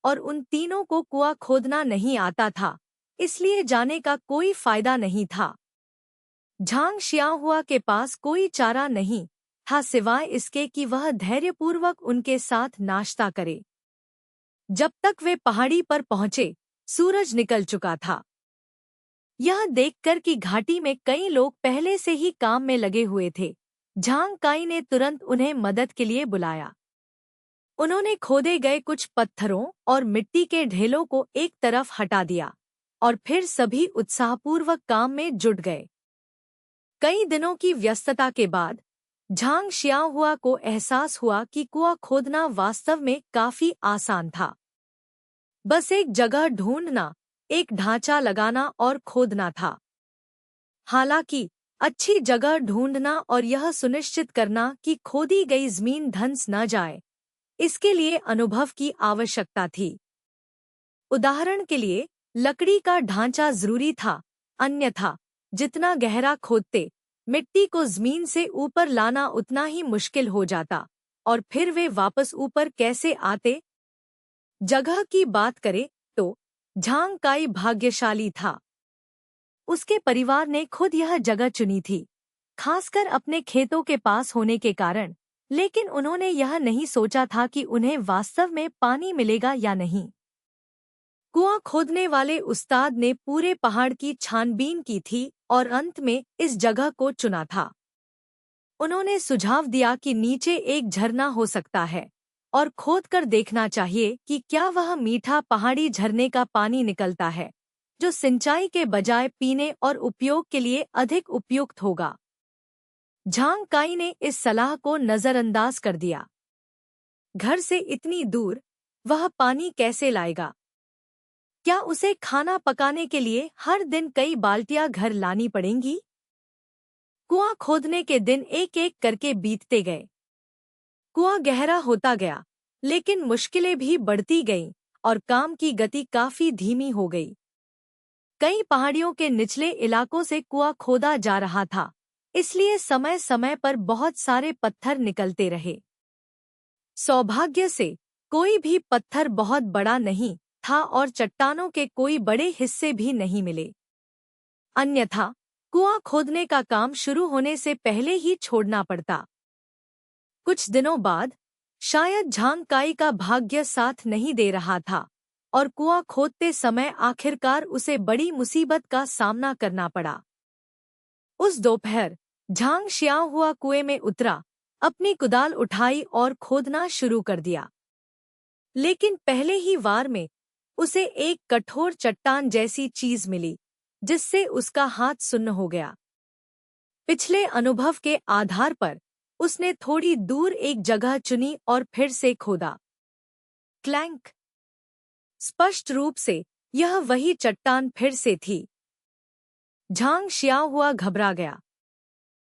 और उन तीनों को कुआं खोदना नहीं आता था, इसलिए जाने का कोई फायदा नहीं था। झांग शियाओहुआ के पास कोई चारा नहीं था सिवाय इसके कि वह धैर्यपूर्वक उनके साथ नाश्ता करे। जब तक वे पहाड़ी पर पहुंचे, सूरज निकल चुका था। यह देखकर कि घाटी में कई लोग पहले से ही काम में लगे हुए थे, झांग काई ने तुरंत उन्हें मदद के लिए बुलाया। उन्होंने खोदे गए कुछ पत्थरों और मिट्टी के ढेलों को एक तरफ हटा दिया और फिर सभी उत्साहपूर्वक काम में जुट गए। कई दिनों की व्यस्तता के बाद झांग शियाओहुआ को एहसास हुआ कि कुआं खोदना वास्तव में काफी आसान था। बस एक जगह ढूंढना, एक ढांचा लगाना और खोदना था। हालांकि अच्छी जगह ढूंढना और यह सुनिश्चित करना कि खोदी गई जमीन धंस न जाए, इसके लिए अनुभव की आवश्यकता थी। उदाहरण के लिए, लकड़ी का ढांचा जरूरी था, अन्यथा जितना गहरा खोदते, मिट्टी को जमीन से ऊपर लाना उतना ही मुश्किल हो जाता और फिर वे वापस ऊपर कैसे आते। जगह की बात करें तो झांग काई भाग्यशाली था। उसके परिवार ने खुद यह जगह चुनी थी, खासकर अपने खेतों के पास होने के कारण, लेकिन उन्होंने यह नहीं सोचा था कि उन्हें वास्तव में पानी मिलेगा या नहीं। कुआं खोदने वाले उस्ताद ने पूरे पहाड़ की छानबीन की थी और अंत में इस जगह को चुना था। उन्होंने सुझाव दिया कि नीचे एक झरना हो सकता है और खोदकर देखना चाहिए कि क्या वह मीठा पहाड़ी झरने का पानी निकलता है, जो सिंचाई के बजाय पीने और उपयोग के लिए अधिक उपयुक्त होगा। झांग काई ने इस सलाह को नजरअंदाज कर दिया। घर से इतनी दूर वह पानी कैसे लाएगा? क्या उसे खाना पकाने के लिए हर दिन कई बाल्टियां घर लानी पड़ेंगी? कुआं खोदने के दिन एक एक करके बीतते गए। कुआं गहरा होता गया, लेकिन मुश्किलें भी बढ़ती गईं और काम की गति काफी धीमी हो गई। कई पहाड़ियों के निचले इलाकों से कुआं खोदा जा रहा था, इसलिए समय समय पर बहुत सारे पत्थर निकलते रहे। सौभाग्य से कोई भी पत्थर बहुत बड़ा नहीं था और चट्टानों के कोई बड़े हिस्से भी नहीं मिले। अन्यथा कुआं खोदने का काम शुरू होने से पहले ही छोड़ना पड़ता। कुछ दिनों बाद शायद झांग का भाग्य साथ नहीं दे रहा था और कुआं खोदते समय आखिरकार उसे बड़ी मुसीबत का सामना करना पड़ा। उस दोपहर झांग हुआ कुएं में उतरा, अपनी कुदाल उठाई और खोदना शुरू कर दिया। लेकिन पहले ही वार में उसे एक कठोर चट्टान जैसी चीज मिली, जिससे उसका हाथ सुन्न हो गया। पिछले अनुभव के आधार पर उसने थोड़ी दूर एक जगह चुनी और फिर से खोदा। क्लैंक! स्पष्ट रूप से यह वही चट्टान फिर से थी। झांग हुआ घबरा गया।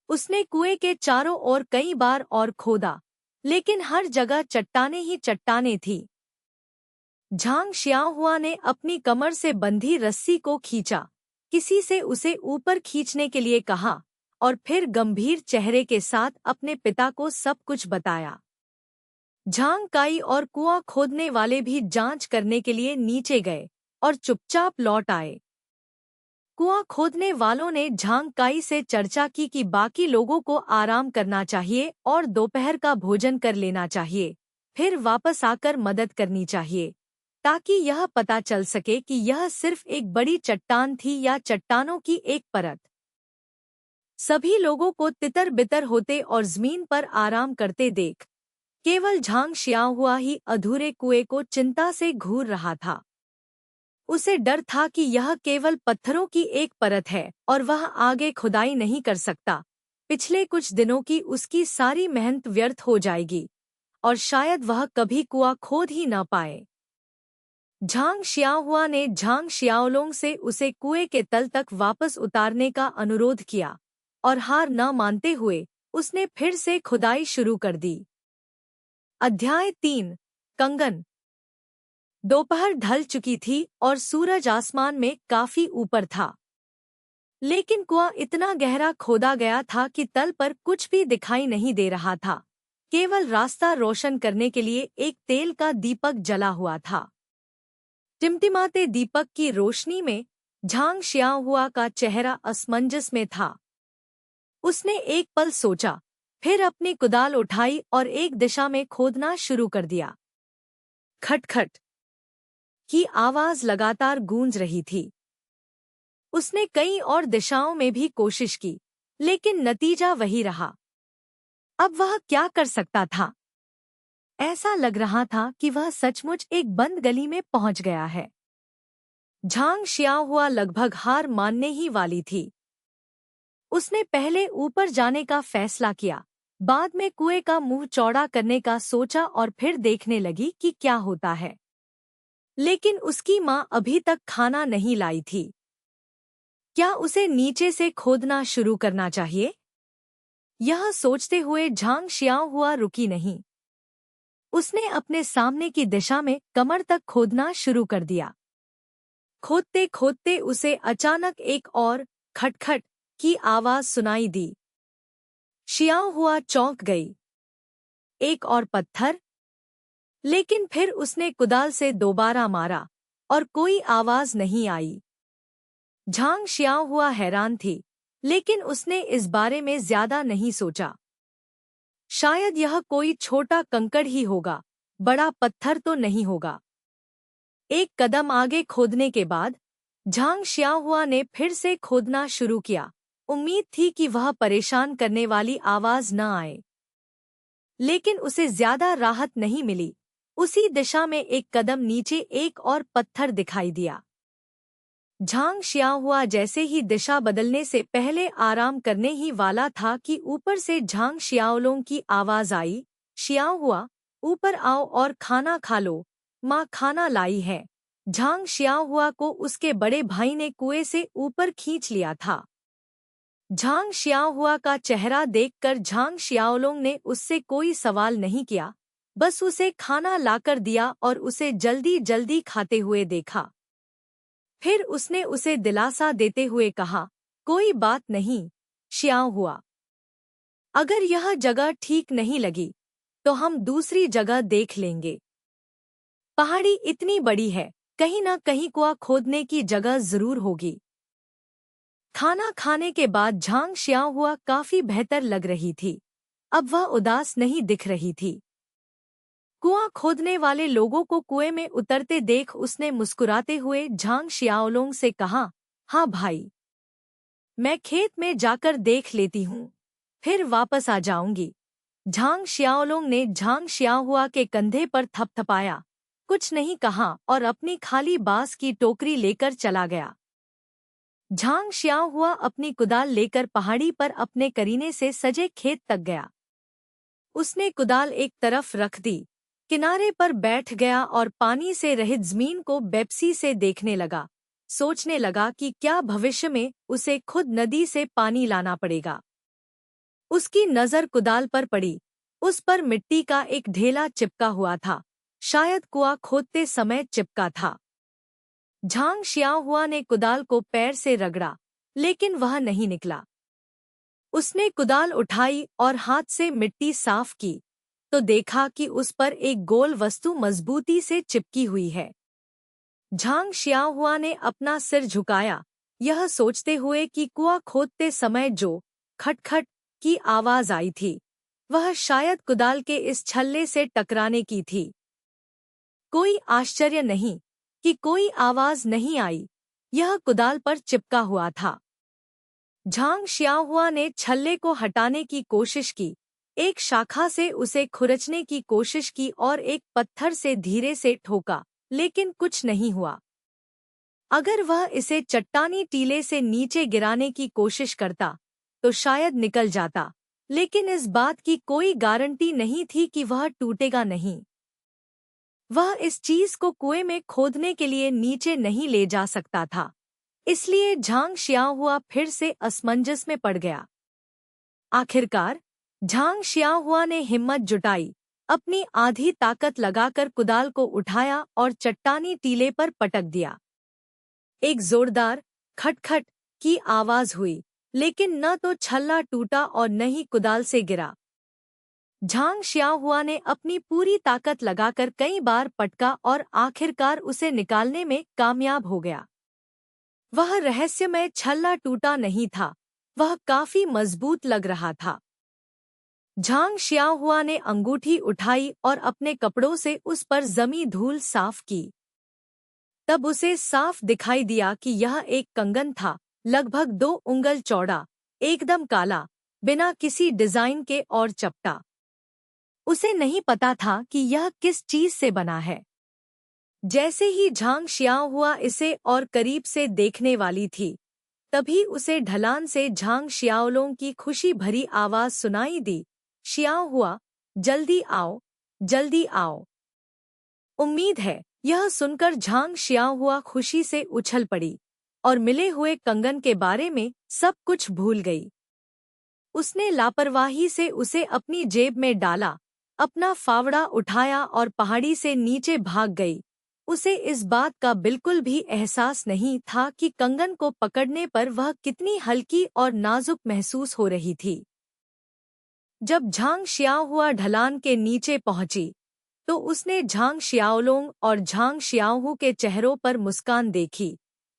उसने कुएं के चारों ओर कई बार और खोदा, लेकिन हर जगह चट्टानें ही चट्टानें थीं। झांग हुआ ने अपनी कमर से बंधी रस्सी को खींचा, किसी से उसे ऊपर खींचने के लिए कहा और फिर गंभीर चेहरे के साथ अपने पिता को सब कुछ बताया। झांग काई और कुआं खोदने वाले भी जांच करने के लिए नीचे गए और चुपचाप लौट आए। कुआं खोदने वालों ने झांग काई से चर्चा की कि बाकी लोगों को आराम करना चाहिए और दोपहर का भोजन कर लेना चाहिए, फिर वापस आकर मदद करनी चाहिए, ताकि यह पता चल सके कि यह सिर्फ एक बड़ी चट्टान थी या चट्टानों की एक परत। सभी लोगों को तितर बितर होते और जमीन पर आराम करते देख केवल झांग हुआ ही अधूरे कुएं को चिंता से घूर रहा था। उसे डर था कि यह केवल पत्थरों की एक परत है और वह आगे खुदाई नहीं कर सकता। पिछले कुछ दिनों की उसकी सारी मेहनत व्यर्थ हो जाएगी और शायद वह कभी कुआं खोद ही न पाए। झांग हुआ ने झांग शियाओलोंग से उसे कुएं के तल तक वापस उतारने का अनुरोध किया और हार न मानते हुए उसने फिर से खुदाई शुरू कर दी। अध्याय 3 कंगन। दोपहर ढल चुकी थी और सूरज आसमान में काफी ऊपर था, लेकिन कुआं इतना गहरा खोदा गया था कि तल पर कुछ भी दिखाई नहीं दे रहा था। केवल रास्ता रोशन करने के लिए एक तेल का दीपक जला हुआ था। टिमटिमाते दीपक की रोशनी में झांग हुआ का चेहरा असमंजस में था। उसने एक पल सोचा, फिर अपनी कुदाल उठाई और एक दिशा में खोदना शुरू कर दिया। खटखट की आवाज लगातार गूंज रही थी। उसने कई और दिशाओं में भी कोशिश की, लेकिन नतीजा वही रहा। अब वह क्या कर सकता था? ऐसा लग रहा था कि वह सचमुच एक बंद गली में पहुंच गया है। झांग हुआ लगभग हार मानने ही वाली थी। उसने पहले ऊपर जाने का फैसला किया, बाद में कुएं का मुंह चौड़ा करने का सोचा और फिर देखने लगी कि क्या होता है। लेकिन उसकी मां अभी तक खाना नहीं लाई थी। क्या उसे नीचे से खोदना शुरू करना चाहिए? यह सोचते हुए झांग हुआ रुकी नहीं। उसने अपने सामने की दिशा में कमर तक खोदना शुरू कर दिया। खोदते खोदते उसे अचानक एक और खटखट की आवाज सुनाई दी। हुआ चौंक गई। एक और पत्थर? लेकिन फिर उसने कुदाल से दोबारा मारा और कोई आवाज नहीं आई। झांग हुआ हैरान थी, लेकिन उसने इस बारे में ज्यादा नहीं सोचा। शायद यह कोई छोटा कंकड़ ही होगा, बड़ा पत्थर तो नहीं होगा। एक कदम आगे खोदने के बाद झांग हुआ ने फिर से खोदना शुरू किया। उम्मीद थी कि वह परेशान करने वाली आवाज न आए, लेकिन उसे ज्यादा राहत नहीं मिली। उसी दिशा में एक कदम नीचे एक और पत्थर दिखाई दिया। झांग हुआ जैसे ही दिशा बदलने से पहले आराम करने ही वाला था कि ऊपर से झांग शियाओलोंग की आवाज आई, हुआ, ऊपर आओ और खाना खा लो, माँ खाना लाई है। झांग हुआ को उसके बड़े भाई ने कुएं से ऊपर खींच लिया था। झांग शियाओहुआ का चेहरा देखकर झांग शियाओलोंग ने उससे कोई सवाल नहीं किया, बस उसे खाना लाकर दिया और उसे जल्दी जल्दी खाते हुए देखा। फिर उसने उसे दिलासा देते हुए कहा, कोई बात नहीं शियाओहुआ, अगर यह जगह ठीक नहीं लगी तो हम दूसरी जगह देख लेंगे। पहाड़ी इतनी बड़ी है, कहीं न कहीं कुआं खोदने की जगह जरूर होगी। खाना खाने के बाद झांग शियाओहुआ काफी बेहतर लग रही थी। अब वह उदास नहीं दिख रही थी। कुआं खोदने वाले लोगों को कुएं में उतरते देख उसने मुस्कुराते हुए झांग शियाओलोंग से कहा, हाँ भाई, मैं खेत में जाकर देख लेती हूँ, फिर वापस आ जाऊंगी। झांग शियाओलोंग ने झांग शियाओहुआ के कंधे पर थपथपाया, कुछ नहीं कहा और अपनी खाली बांस की टोकरी लेकर चला गया। झांग शियाओहुआ अपनी कुदाल लेकर पहाड़ी पर अपने करीने से सजे खेत तक गया। उसने कुदाल एक तरफ रख दी, किनारे पर बैठ गया और पानी से रहित जमीन को बेपसी से देखने लगा। सोचने लगा कि क्या भविष्य में उसे खुद नदी से पानी लाना पड़ेगा। उसकी नज़र कुदाल पर पड़ी। उस पर मिट्टी का एक ढेला चिपका हुआ था, शायद कुआं खोदते समय चिपका था। झांग शियाओहुआ ने कुदाल को पैर से रगड़ा, लेकिन वह नहीं निकला। उसने कुदाल उठाई और हाथ से मिट्टी साफ की, तो देखा कि उस पर एक गोल वस्तु मजबूती से चिपकी हुई है। झांग शियाओहुआ ने अपना सिर झुकाया, यह सोचते हुए कि कुआं खोदते समय जो खटखट की आवाज आई थी, वह शायद कुदाल के इस छल्ले से टकराने की थी। कोई आश्चर्य नहीं कि कोई आवाज नहीं आई, यह कुदाल पर चिपका हुआ था। झांग शियाओहुआ ने छल्ले को हटाने की कोशिश की, एक शाखा से उसे खुरचने की कोशिश की और एक पत्थर से धीरे से ठोका, लेकिन कुछ नहीं हुआ। अगर वह इसे चट्टानी टीले से नीचे गिराने की कोशिश करता तो शायद निकल जाता, लेकिन इस बात की कोई गारंटी नहीं थी कि वह टूटेगा नहीं। वह इस चीज को कुएं में खोदने के लिए नीचे नहीं ले जा सकता था, इसलिए झांग शियाओहुआ फिर से असमंजस में पड़ गया। आखिरकार झांग शियाओहुआ ने हिम्मत जुटाई, अपनी आधी ताकत लगाकर कुदाल को उठाया और चट्टानी टीले पर पटक दिया। एक जोरदार खटखट की आवाज हुई, लेकिन न तो छल्ला टूटा और न ही कुदाल से गिरा। झांग शियाओहुआ ने अपनी पूरी ताकत लगाकर कई बार पटका और आखिरकार उसे निकालने में कामयाब हो गया। वह रहस्यमय छल्ला टूटा नहीं था, वह काफी मजबूत लग रहा था। झांग शियाओहुआ ने अंगूठी उठाई और अपने कपड़ों से उस पर जमी धूल साफ की। तब उसे साफ दिखाई दिया कि यह एक कंगन था, लगभग 2 उंगल चौड़ा, एकदम काला, बिना किसी डिजाइन के और चपटा। उसे नहीं पता था कि यह किस चीज से बना है। जैसे ही झांग शियाओहुआ इसे और करीब से देखने वाली थी, तभी उसे ढलान से झांग शियाओलोंग की खुशी भरी आवाज सुनाई दी, शियाओहुआ, जल्दी आओ, जल्दी आओ। उम्मीद है। यह सुनकर झांग शियाओहुआ खुशी से उछल पड़ी और मिले हुए कंगन के बारे में सब कुछ भूल गई। उसने लापरवाही से उसे अपनी जेब में डाला, अपना फावड़ा उठाया और पहाड़ी से नीचे भाग गई। उसे इस बात का बिल्कुल भी एहसास नहीं था कि कंगन को पकड़ने पर वह कितनी हल्की और नाजुक महसूस हो रही थी। जब झांग शियाओहुआ ढलान के नीचे पहुंची, तो उसने झांग शियाओलोंग और झांग शियाओहू के चेहरों पर मुस्कान देखी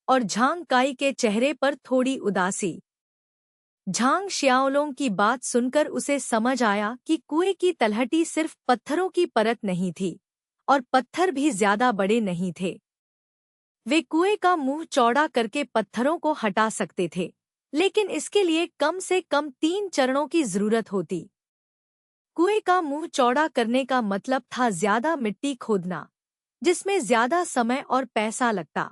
और झांग काई के चेहरे पर थोड़ी उदासी। झांग शियाओलोंग की बात सुनकर उसे समझ आया कि कुएं की तलहटी सिर्फ पत्थरों की परत नहीं थी और पत्थर भी ज्यादा बड़े नहीं थे। वे कुएं का मुंह चौड़ा करके पत्थरों को हटा सकते थे, लेकिन इसके लिए कम से कम 3 चरणों की जरूरत होती। कुएं का मुंह चौड़ा करने का मतलब था ज्यादा मिट्टी खोदना, जिसमें ज्यादा समय और पैसा लगता।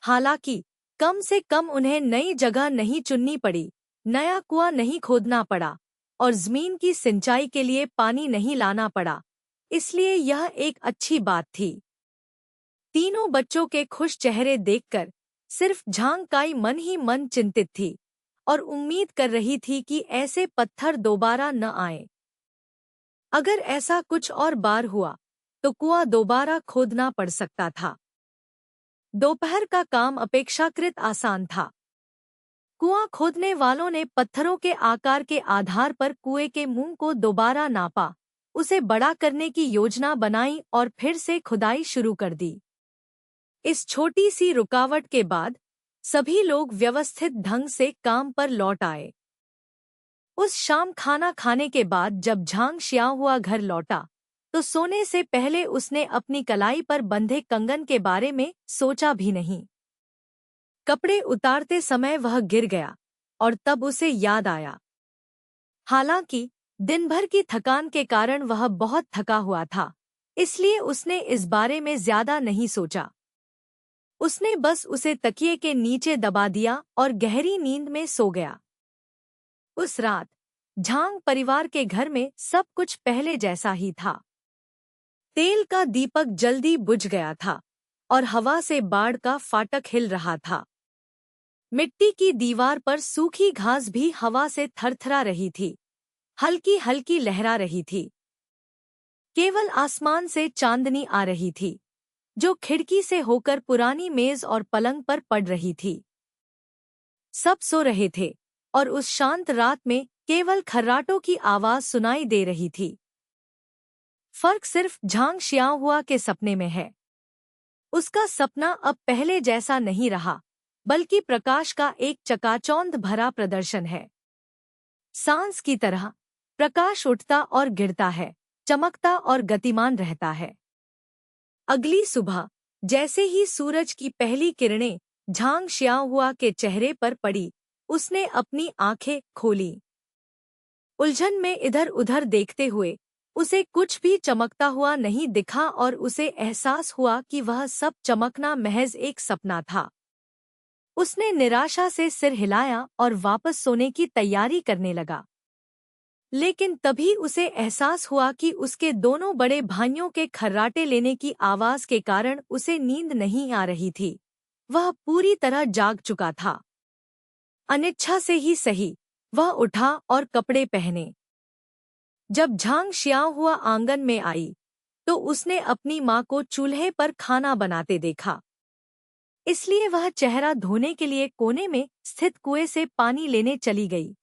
हालांकि कम से कम उन्हें नई जगह नहीं चुननी पड़ी, नया कुआं नहीं खोदना पड़ा और जमीन की सिंचाई के लिए पानी नहीं लाना पड़ा, इसलिए यह एक अच्छी बात थी। तीनों बच्चों के खुश चेहरे देखकर सिर्फ झांग काई मन ही मन चिंतित थी। और उम्मीद कर रही थी कि ऐसे पत्थर दोबारा न आए। अगर ऐसा कुछ और बार हुआ तो कुआं दोबारा खोदना पड़ सकता था। दोपहर का काम अपेक्षाकृत आसान था। कुआं खोदने वालों ने पत्थरों के आकार के आधार पर कुएं के मुंह को दोबारा नापा, उसे बड़ा करने की योजना बनाई और फिर से खुदाई शुरू कर दी। इस छोटी सी रुकावट के बाद सभी लोग व्यवस्थित ढंग से काम पर लौट आए। उस शाम खाना खाने के बाद जब झांग शियाहुआ घर लौटा तो सोने से पहले उसने अपनी कलाई पर बंधे कंगन के बारे में सोचा भी नहीं। कपड़े उतारते समय वह गिर गया और तब उसे याद आया। हालांकि दिन भर की थकान के कारण वह बहुत थका हुआ था, इसलिए उसने इस बारे में ज्यादा नहीं सोचा। उसने बस उसे तकिए के नीचे दबा दिया और गहरी नींद में सो गया। उस रात झांग परिवार के घर में सब कुछ पहले जैसा ही था। तेल का दीपक जल्दी बुझ गया था और हवा से बाड़ का फाटक हिल रहा था। मिट्टी की दीवार पर सूखी घास भी हवा से थरथरा रही थी, हल्की हल्की लहरा रही थी। केवल आसमान से चांदनी आ रही थी, जो खिड़की से होकर पुरानी मेज और पलंग पर पड़ रही थी। सब सो रहे थे और उस शांत रात में केवल खर्राटों की आवाज सुनाई दे रही थी। फर्क सिर्फ झांग शियाहुआ के सपने में है। उसका सपना अब पहले जैसा नहीं रहा, बल्कि प्रकाश का एक चकाचौंध भरा प्रदर्शन है। सांस की तरह प्रकाश उठता और गिरता है, चमकता और गतिमान रहता है। अगली सुबह जैसे ही सूरज की पहली किरणें झांग शियाहुआ के चेहरे पर पड़ी, उसने अपनी आंखें खोली। उलझन में इधर उधर देखते हुए उसे कुछ भी चमकता हुआ नहीं दिखा और उसे एहसास हुआ कि वह सब चमकना महज एक सपना था। उसने निराशा से सिर हिलाया और वापस सोने की तैयारी करने लगा। लेकिन तभी उसे एहसास हुआ कि उसके दोनों बड़े भाइयों के खर्राटे लेने की आवाज के कारण उसे नींद नहीं आ रही थी। वह पूरी तरह जाग चुका था। अनिच्छा से ही सही, वह उठा और कपड़े पहने। जब झांग शियाहुआ आंगन में आई तो उसने अपनी माँ को चूल्हे पर खाना बनाते देखा। इसलिए वह चेहरा धोने के लिए कोने में स्थित कुएं से पानी लेने चली गई।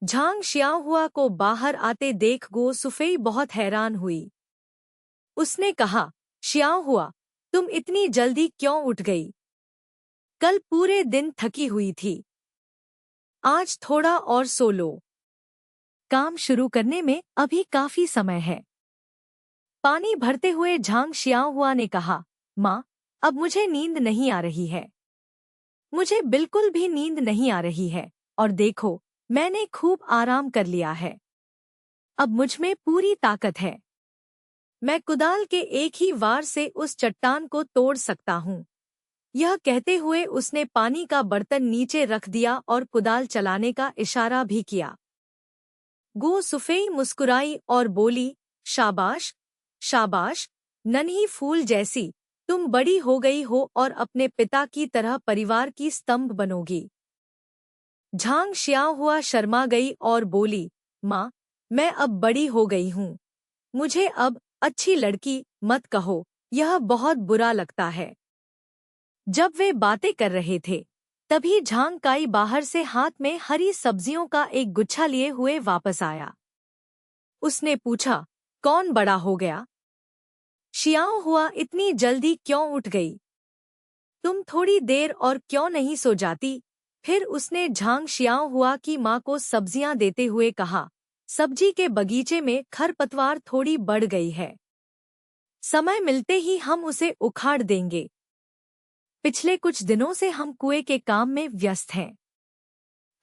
झांग शियाहुआ को बाहर आते देख गो सुफेई बहुत हैरान हुई। उसने कहा, शियाहुआ, तुम इतनी जल्दी क्यों उठ गई? कल पूरे दिन थकी हुई थी। आज थोड़ा और सो लो। काम शुरू करने में अभी काफी समय है। पानी भरते हुए झांग शियाहुआ ने कहा, माँ, अब मुझे नींद नहीं आ रही है। मुझे बिल्कुल भी नींद नहीं आ रही है और देखो, मैंने खूब आराम कर लिया है। अब मुझमें पूरी ताकत है। मैं कुदाल के एक ही वार से उस चट्टान को तोड़ सकता हूँ। यह कहते हुए उसने पानी का बर्तन नीचे रख दिया और कुदाल चलाने का इशारा भी किया। गो सुफेई मुस्कुराई और बोली, शाबाश, शाबाश, नन्ही फूल जैसी, तुम बड़ी हो गई हो और अपने पिता की तरह परिवार की स्तंभ बनोगी। झांग शियाहुआ शर्मा गई और बोली, माँ, मैं अब बड़ी हो गई हूँ। मुझे अब अच्छी लड़की मत कहो, यह बहुत बुरा लगता है। जब वे बातें कर रहे थे तभी झांग काई बाहर से हाथ में हरी सब्जियों का एक गुच्छा लिए हुए वापस आया। उसने पूछा, कौन बड़ा हो गया? शियाहुआ इतनी जल्दी क्यों उठ गई? तुम थोड़ी देर और क्यों नहीं सो जाती? फिर उसने झांग शियाहुआ की माँ को सब्जियां देते हुए कहा, सब्जी के बगीचे में खरपतवार थोड़ी बढ़ गई है। समय मिलते ही हम उसे उखाड़ देंगे। पिछले कुछ दिनों से हम कुएं के काम में व्यस्त हैं।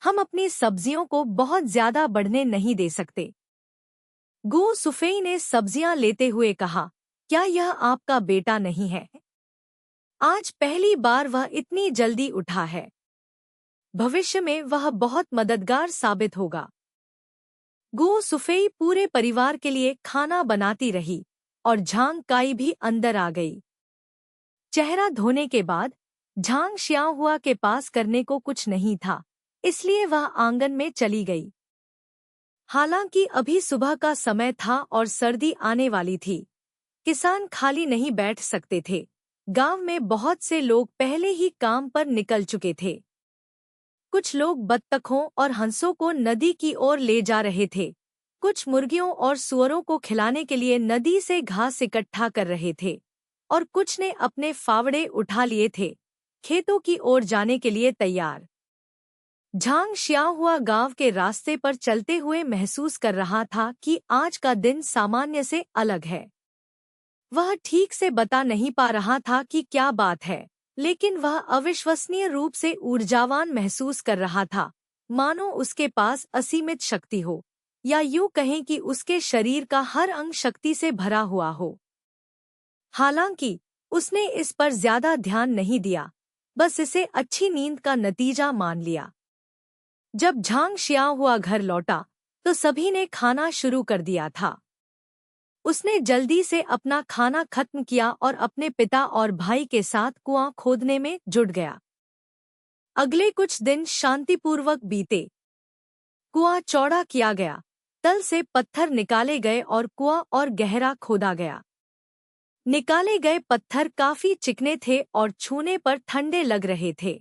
हम अपनी सब्जियों को बहुत ज्यादा बढ़ने नहीं दे सकते। गो सुफेई ने सब्जियां लेते हुए कहा, क्या यह आपका बेटा नहीं है? आज पहली बार वह इतनी जल्दी उठा है। भविष्य में वह बहुत मददगार साबित होगा। गो सुफेई पूरे परिवार के लिए खाना बनाती रही और झांग काई भी अंदर आ गई। चेहरा धोने के बाद झांग शियाहुआ के पास करने को कुछ नहीं था, इसलिए वह आंगन में चली गई। हालांकि अभी सुबह का समय था और सर्दी आने वाली थी। किसान खाली नहीं बैठ सकते थे। गांव में बहुत से लोग पहले ही काम पर निकल चुके थे। कुछ लोग बत्तखों और हंसों को नदी की ओर ले जा रहे थे। कुछ मुर्गियों और सुअरों को खिलाने के लिए नदी से घास इकट्ठा कर रहे थे और कुछ ने अपने फावड़े उठा लिए थे, खेतों की ओर जाने के लिए तैयार। झांग शियाहुआ गांव के रास्ते पर चलते हुए महसूस कर रहा था कि आज का दिन सामान्य से अलग है। वह ठीक से बता नहीं पा रहा था कि क्या बात है, लेकिन वह अविश्वसनीय रूप से ऊर्जावान महसूस कर रहा था, मानो उसके पास असीमित शक्ति हो, या यूं कहें कि उसके शरीर का हर अंग शक्ति से भरा हुआ हो। हालांकि उसने इस पर ज्यादा ध्यान नहीं दिया, बस इसे अच्छी नींद का नतीजा मान लिया। जब झांग शियाहुआ घर लौटा तो सभी ने खाना शुरू कर दिया था। उसने जल्दी से अपना खाना खत्म किया और अपने पिता और भाई के साथ कुआं खोदने में जुट गया। अगले कुछ दिन शांतिपूर्वक बीते। कुआं चौड़ा किया गया, तल से पत्थर निकाले गए और कुआं और गहरा खोदा गया। निकाले गए पत्थर काफी चिकने थे और छूने पर ठंडे लग रहे थे।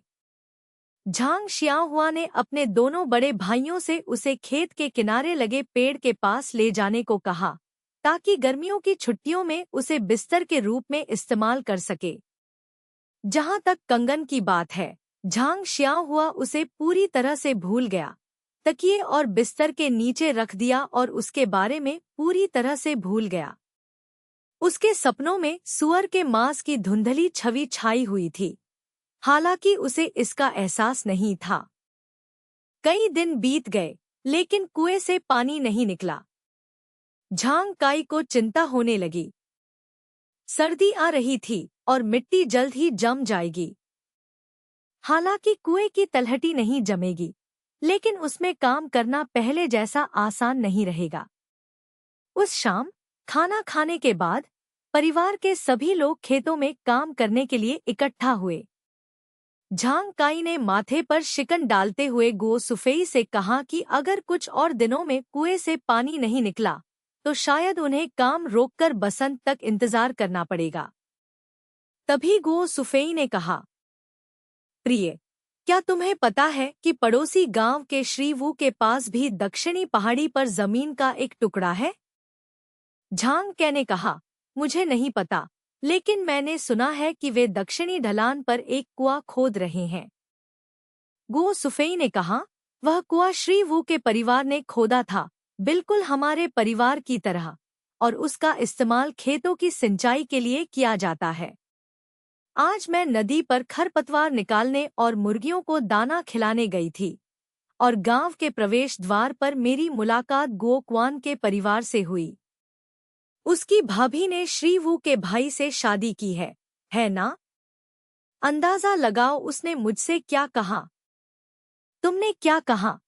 झांग शियाहुआ ने अपने दोनों बड़े भाइयों से उसे खेत के किनारे लगे पेड़ के पास ले जाने को कहा, ताकि गर्मियों की छुट्टियों में उसे बिस्तर के रूप में इस्तेमाल कर सके। जहां तक कंगन की बात है, झांग शियाहुआ उसे पूरी तरह से भूल गया। तकिए और बिस्तर के नीचे रख दिया और उसके बारे में पूरी तरह से भूल गया। उसके सपनों में सुअर के मांस की धुंधली छवि छाई हुई थी, हालांकि उसे इसका एहसास नहीं था। कई दिन बीत गए, लेकिन कुएं से पानी नहीं निकला। झांग काई को चिंता होने लगी। सर्दी आ रही थी और मिट्टी जल्द ही जम जाएगी। हालांकि कुएं की तलहटी नहीं जमेगी, लेकिन उसमें काम करना पहले जैसा आसान नहीं रहेगा। उस शाम खाना खाने के बाद परिवार के सभी लोग खेतों में काम करने के लिए इकट्ठा हुए। झांग काई ने माथे पर शिकन डालते हुए गो सुफेई से कहा कि अगर कुछ और दिनों में कुएं से पानी नहीं निकला तो शायद उन्हें काम रोककर बसंत तक इंतजार करना पड़ेगा। तभी गो सुफेई ने कहा, प्रिय, क्या तुम्हें पता है कि पड़ोसी गांव के श्रीवू के पास भी दक्षिणी पहाड़ी पर जमीन का एक टुकड़ा है? झांग कै ने कहा, मुझे नहीं पता, लेकिन मैंने सुना है कि वे दक्षिणी ढलान पर एक कुआं खोद रहे हैं। गो सुफेई ने कहा, वह कुआं श्री वू के परिवार ने खोदा था, बिल्कुल हमारे परिवार की तरह, और उसका इस्तेमाल खेतों की सिंचाई के लिए किया जाता है। आज मैं नदी पर खरपतवार निकालने और मुर्गियों को दाना खिलाने गई थी, और गांव के प्रवेश द्वार पर मेरी मुलाकात गो क्वान के परिवार से हुई। उसकी भाभी ने श्री वू के भाई से शादी की है ना? अंदाजा लगाओ उसने मुझसे क्या कहा। तुमने क्या कहा?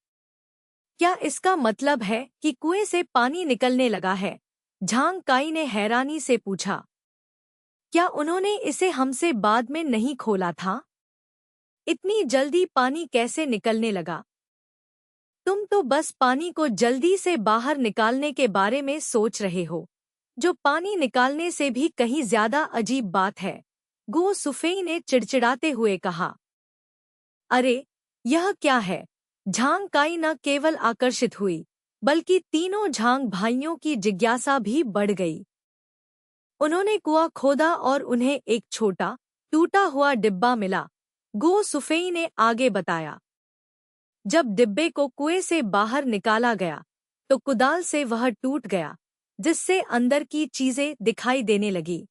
क्या इसका मतलब है कि कुएं से पानी निकलने लगा है? झांग काई ने हैरानी से पूछा। क्या उन्होंने इसे हमसे बाद में नहीं खोला था? इतनी जल्दी पानी कैसे निकलने लगा? तुम तो बस पानी को जल्दी से बाहर निकालने के बारे में सोच रहे हो, जो पानी निकालने से भी कहीं ज्यादा अजीब बात है, गो सुफेई ने चिड़चिड़ाते हुए कहा। अरे, यह क्या है? झांग काई न केवल आकर्षित हुई, बल्कि तीनों झांग भाइयों की जिज्ञासा भी बढ़ गई। उन्होंने कुआं खोदा और उन्हें एक छोटा, टूटा हुआ डिब्बा मिला, गो सुफेई ने आगे बताया। जब डिब्बे को कुएं से बाहर निकाला गया, तो कुदाल से वह टूट गया, जिससे अंदर की चीजें दिखाई देने लगी।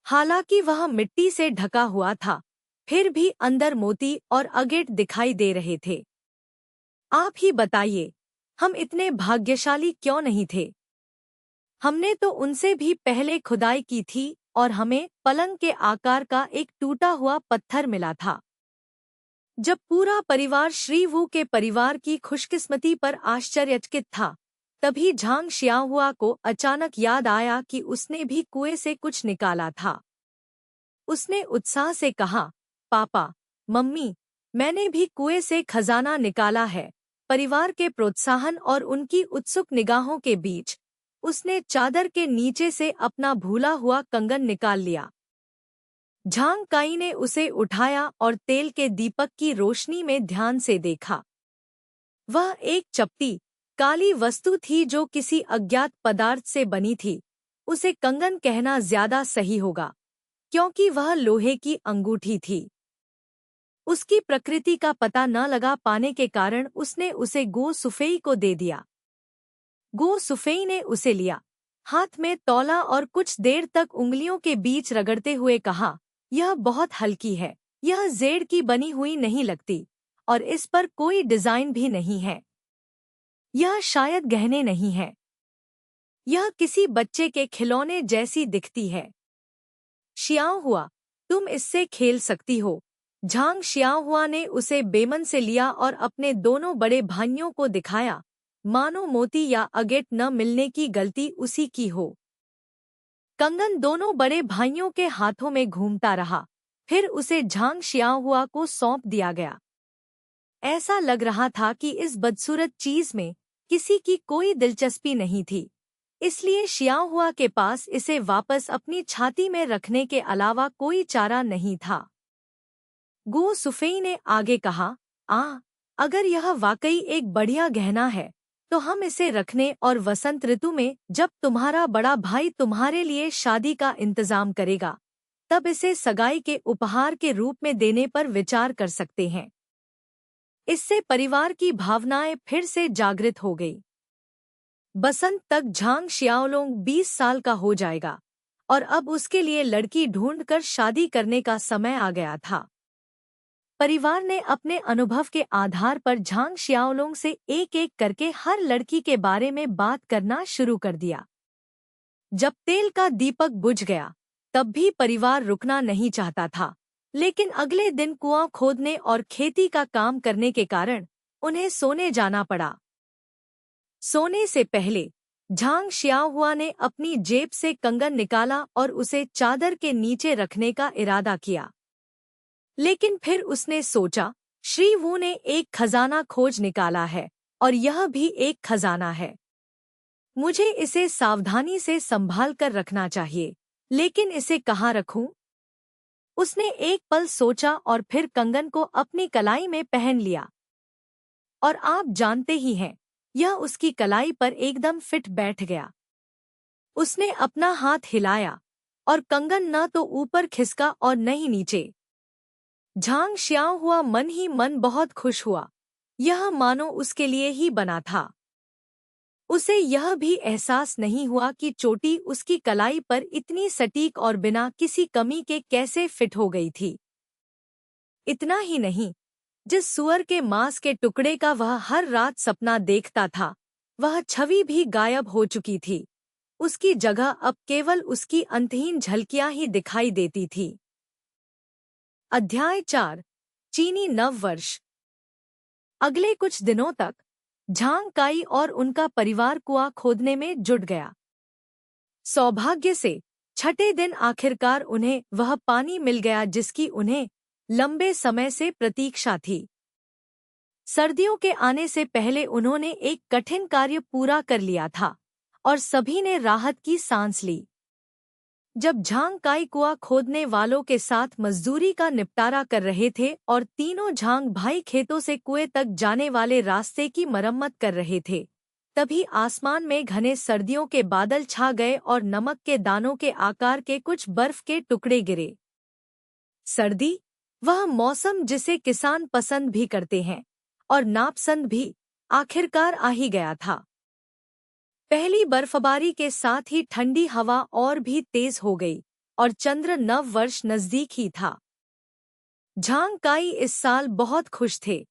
हालांकि वह मिट्टी से ढका हुआ था, फिर भी अंदर मोती और अगेट दिखाई दे रहे थे। आप ही बताइए, हम इतने भाग्यशाली क्यों नहीं थे? हमने तो उनसे भी पहले खुदाई की थी और हमें पलंग के आकार का एक टूटा हुआ पत्थर मिला था। जब पूरा परिवार श्री वू के परिवार की खुशकिस्मती पर आश्चर्यचकित था, तभी झांग शियाहुआ को अचानक याद आया कि उसने भी कुएं से कुछ निकाला था। उसने उत्साह से कहा, पापा, मम्मी, मैंने भी कुएं से खजाना निकाला है। परिवार के प्रोत्साहन और उनकी उत्सुक निगाहों के बीच उसने चादर के नीचे से अपना भूला हुआ कंगन निकाल लिया। झांग काई ने उसे उठाया और तेल के दीपक की रोशनी में ध्यान से देखा। वह एक चपटी, काली वस्तु थी जो किसी अज्ञात पदार्थ से बनी थी। उसे कंगन कहना ज्यादा सही होगा, क्योंकि वह लोहे की अंगूठी थी। उसकी प्रकृति का पता न लगा पाने के कारण उसने उसे गो सुफेई को दे दिया। गो सुफेई ने उसे लिया, हाथ में तौला और कुछ देर तक उंगलियों के बीच रगड़ते हुए कहा, यह बहुत हल्की है, यह जेड़ की बनी हुई नहीं लगती, और इस पर कोई डिजाइन भी नहीं है। यह शायद गहने नहीं है, यह किसी बच्चे के खिलौने जैसी दिखती है। शियाओ हुआ, तुम इससे खेल सकती हो। झांग शियाओहुआ ने उसे बेमन से लिया और अपने दोनों बड़े भाइयों को दिखाया, मानो मोती या अगेट न मिलने की गलती उसी की हो। कंगन दोनों बड़े भाइयों के हाथों में घूमता रहा, फिर उसे झांग शियाओहुआ को सौंप दिया गया। ऐसा लग रहा था कि इस बदसूरत चीज में किसी की कोई दिलचस्पी नहीं थी, इसलिए शियाओहुआ के पास इसे वापस अपनी छाती में रखने के अलावा कोई चारा नहीं था। गो सुफेई ने आगे कहा, अगर यह वाकई एक बढ़िया गहना है तो हम इसे रखने और वसंत ऋतु में जब तुम्हारा बड़ा भाई तुम्हारे लिए शादी का इंतजाम करेगा तब इसे सगाई के उपहार के रूप में देने पर विचार कर सकते हैं। इससे परिवार की भावनाएं फिर से जागृत हो गई। बसंत तक झांग शियाओलोंग 20 साल का हो जाएगा और अब उसके लिए लड़की ढूंढकर शादी करने का समय आ गया था। परिवार ने अपने अनुभव के आधार पर झांग शियाओलोंग से एक-एक करके हर लड़की के बारे में बात करना शुरू कर दिया। जब तेल का दीपक बुझ गया तब भी परिवार रुकना नहीं चाहता था, लेकिन अगले दिन कुआं खोदने और खेती का काम करने के कारण उन्हें सोने जाना पड़ा। सोने से पहले झांग शियाओहुआ ने अपनी जेब से कंगन निकाला और उसे चादर के नीचे रखने का इरादा किया। लेकिन फिर उसने सोचा, श्री वू ने एक खजाना खोज निकाला है और यह भी एक खजाना है। मुझे इसे सावधानी से संभाल कर रखना चाहिए, लेकिन इसे कहाँ रखूं? उसने एक पल सोचा और फिर कंगन को अपनी कलाई में पहन लिया। और आप जानते ही हैं, यह उसकी कलाई पर एकदम फिट बैठ गया। उसने अपना हाथ हिलाया और कंगन न तो ऊपर खिसका और न ही नीचे। झांग शियाओहुआ मन ही मन बहुत खुश हुआ, यह मानो उसके लिए ही बना था। उसे यह भी एहसास नहीं हुआ कि चोटी उसकी कलाई पर इतनी सटीक और बिना किसी कमी के कैसे फिट हो गई थी। इतना ही नहीं, जिस सुअर के मांस के टुकड़े का वह हर रात सपना देखता था, वह छवि भी गायब हो चुकी थी। उसकी जगह अब केवल उसकी अंतहीन झलकियां ही दिखाई देती थी। अध्याय 4, चीनी नव वर्ष। अगले कुछ दिनों तक झांग काई और उनका परिवार कुआं खोदने में जुट गया। सौभाग्य से छठे दिन आखिरकार उन्हें वह पानी मिल गया जिसकी उन्हें लंबे समय से प्रतीक्षा थी। सर्दियों के आने से पहले उन्होंने एक कठिन कार्य पूरा कर लिया था और सभी ने राहत की सांस ली। जब झांग काई कुआं खोदने वालों के साथ मजदूरी का निपटारा कर रहे थे और तीनों झांग भाई खेतों से कुएं तक जाने वाले रास्ते की मरम्मत कर रहे थे, तभी आसमान में घने सर्दियों के बादल छा गए और नमक के दानों के आकार के कुछ बर्फ के टुकड़े गिरे। सर्दी, वह मौसम जिसे किसान पसंद भी करते हैं और नापसंद भी, आखिरकार आ ही गया था। पहली बर्फबारी के साथ ही ठंडी हवा और भी तेज हो गई और चंद्र नव वर्ष नजदीक ही था। झांग काई इस साल बहुत खुश थे।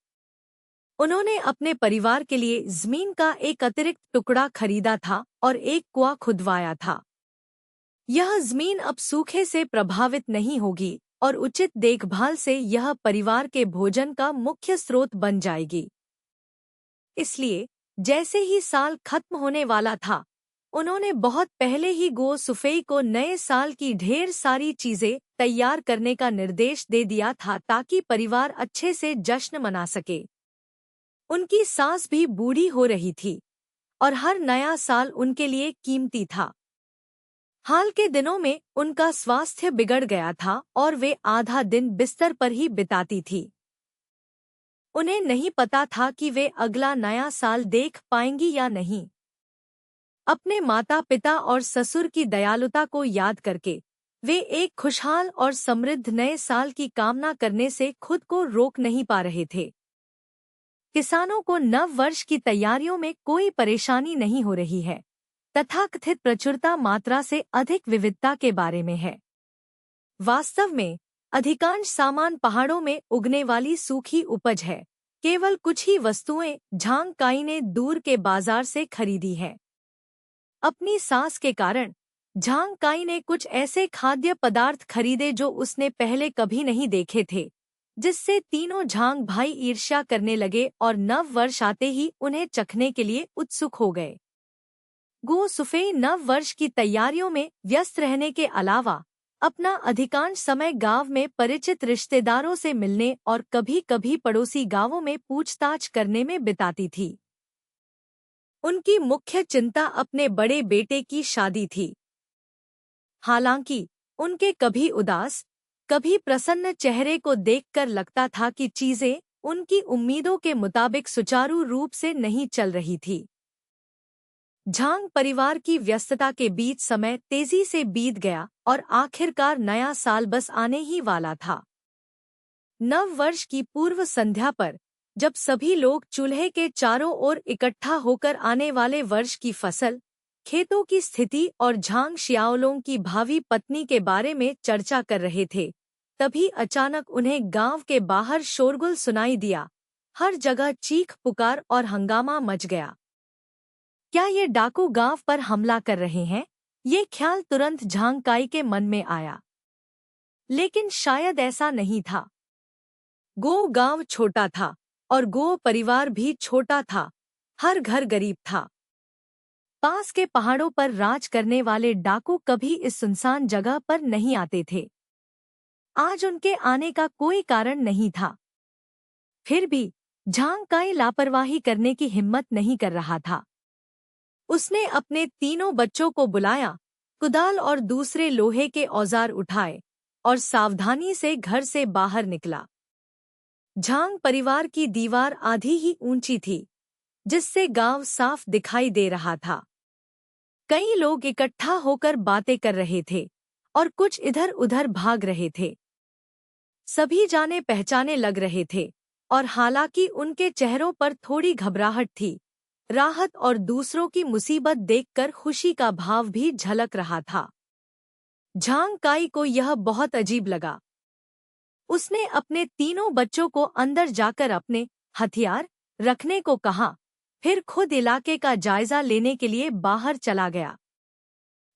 उन्होंने अपने परिवार के लिए जमीन का एक अतिरिक्त टुकड़ा खरीदा था और एक कुआं खुदवाया था। यह जमीन अब सूखे से प्रभावित नहीं होगी और उचित देखभाल से यह परिवार के भोजन का मुख्य स्रोत बन जाएगी। इसलिए जैसे ही साल खत्म होने वाला था, उन्होंने बहुत पहले ही गो सुफेई को नए साल की ढेर सारी चीजें तैयार करने का निर्देश दे दिया था ताकि परिवार अच्छे से जश्न मना सके। उनकी सास भी बूढ़ी हो रही थी और हर नया साल उनके लिए कीमती था। हाल के दिनों में उनका स्वास्थ्य बिगड़ गया था और वे आधा दिन बिस्तर पर ही बिताती थी। उन्हें नहीं पता था कि वे अगला नया साल देख पाएंगी या नहीं। अपने माता पिता और ससुर की दयालुता को याद करके वे एक खुशहाल और समृद्ध नए साल की कामना करने से खुद को रोक नहीं पा रहे थे। किसानों को नव वर्ष की तैयारियों में कोई परेशानी नहीं हो रही है। तथाकथित प्रचुरता मात्रा से अधिक विविधता के बारे में है। वास्तव में अधिकांश सामान पहाड़ों में उगने वाली सूखी उपज है। केवल कुछ ही वस्तुएं झांग काई ने दूर के बाजार से खरीदी है। अपनी सास के कारण झांग काई ने कुछ ऐसे खाद्य पदार्थ खरीदे जो उसने पहले कभी नहीं देखे थे, जिससे तीनों झांग भाई ईर्ष्या करने लगे और नव वर्ष आते ही उन्हें चखने के लिए उत्सुक हो गए। गो सुफेई नव वर्ष की तैयारियों में व्यस्त रहने के अलावा अपना अधिकांश समय गांव में परिचित रिश्तेदारों से मिलने और कभी-कभी पड़ोसी गांवों में पूछताछ करने में बिताती थी। उनकी मुख्य चिंता अपने बड़े बेटे की शादी थी। हालांकि उनके कभी उदास, कभी प्रसन्न चेहरे को देखकर लगता था कि चीजें उनकी उम्मीदों के मुताबिक सुचारू रूप से नहीं चल रही थी। झांग परिवार की व्यस्तता के बीच समय तेजी से बीत गया और आखिरकार नया साल बस आने ही वाला था। नव वर्ष की पूर्व संध्या पर जब सभी लोग चूल्हे के चारों ओर इकट्ठा होकर आने वाले वर्ष की फसल, खेतों की स्थिति और झांग शियाओलों की भावी पत्नी के बारे में चर्चा कर रहे थे, तभी अचानक उन्हें गांव के बाहर शोरगुल सुनाई दिया। हर जगह चीख पुकार और हंगामा मच गया। क्या ये डाकू गांव पर हमला कर रहे हैं? ये ख्याल तुरंत झांग काई के मन में आया। लेकिन शायद ऐसा नहीं था। गो गांव छोटा था और गो परिवार भी छोटा था। हर घर गरीब था। पास के पहाड़ों पर राज करने वाले डाकू कभी इस सुनसान जगह पर नहीं आते थे। आज उनके आने का कोई कारण नहीं था। फिर भी झांग काई लापरवाही करने की हिम्मत नहीं कर रहा था। उसने अपने तीनों बच्चों को बुलाया, कुदाल और दूसरे लोहे के औजार उठाए और सावधानी से घर से बाहर निकला। झांग परिवार की दीवार आधी ही ऊंची थी, जिससे गांव साफ दिखाई दे रहा था। कई लोग इकट्ठा होकर बातें कर रहे थे और कुछ इधर उधर भाग रहे थे। सभी जाने पहचाने लग रहे थे और हालांकि उनके चेहरों पर थोड़ी घबराहट थी, राहत और दूसरों की मुसीबत देखकर खुशी का भाव भी झलक रहा था। झांग काई को यह बहुत अजीब लगा। उसने अपने तीनों बच्चों को अंदर जाकर अपने हथियार रखने को कहा, फिर खुद इलाके का जायजा लेने के लिए बाहर चला गया।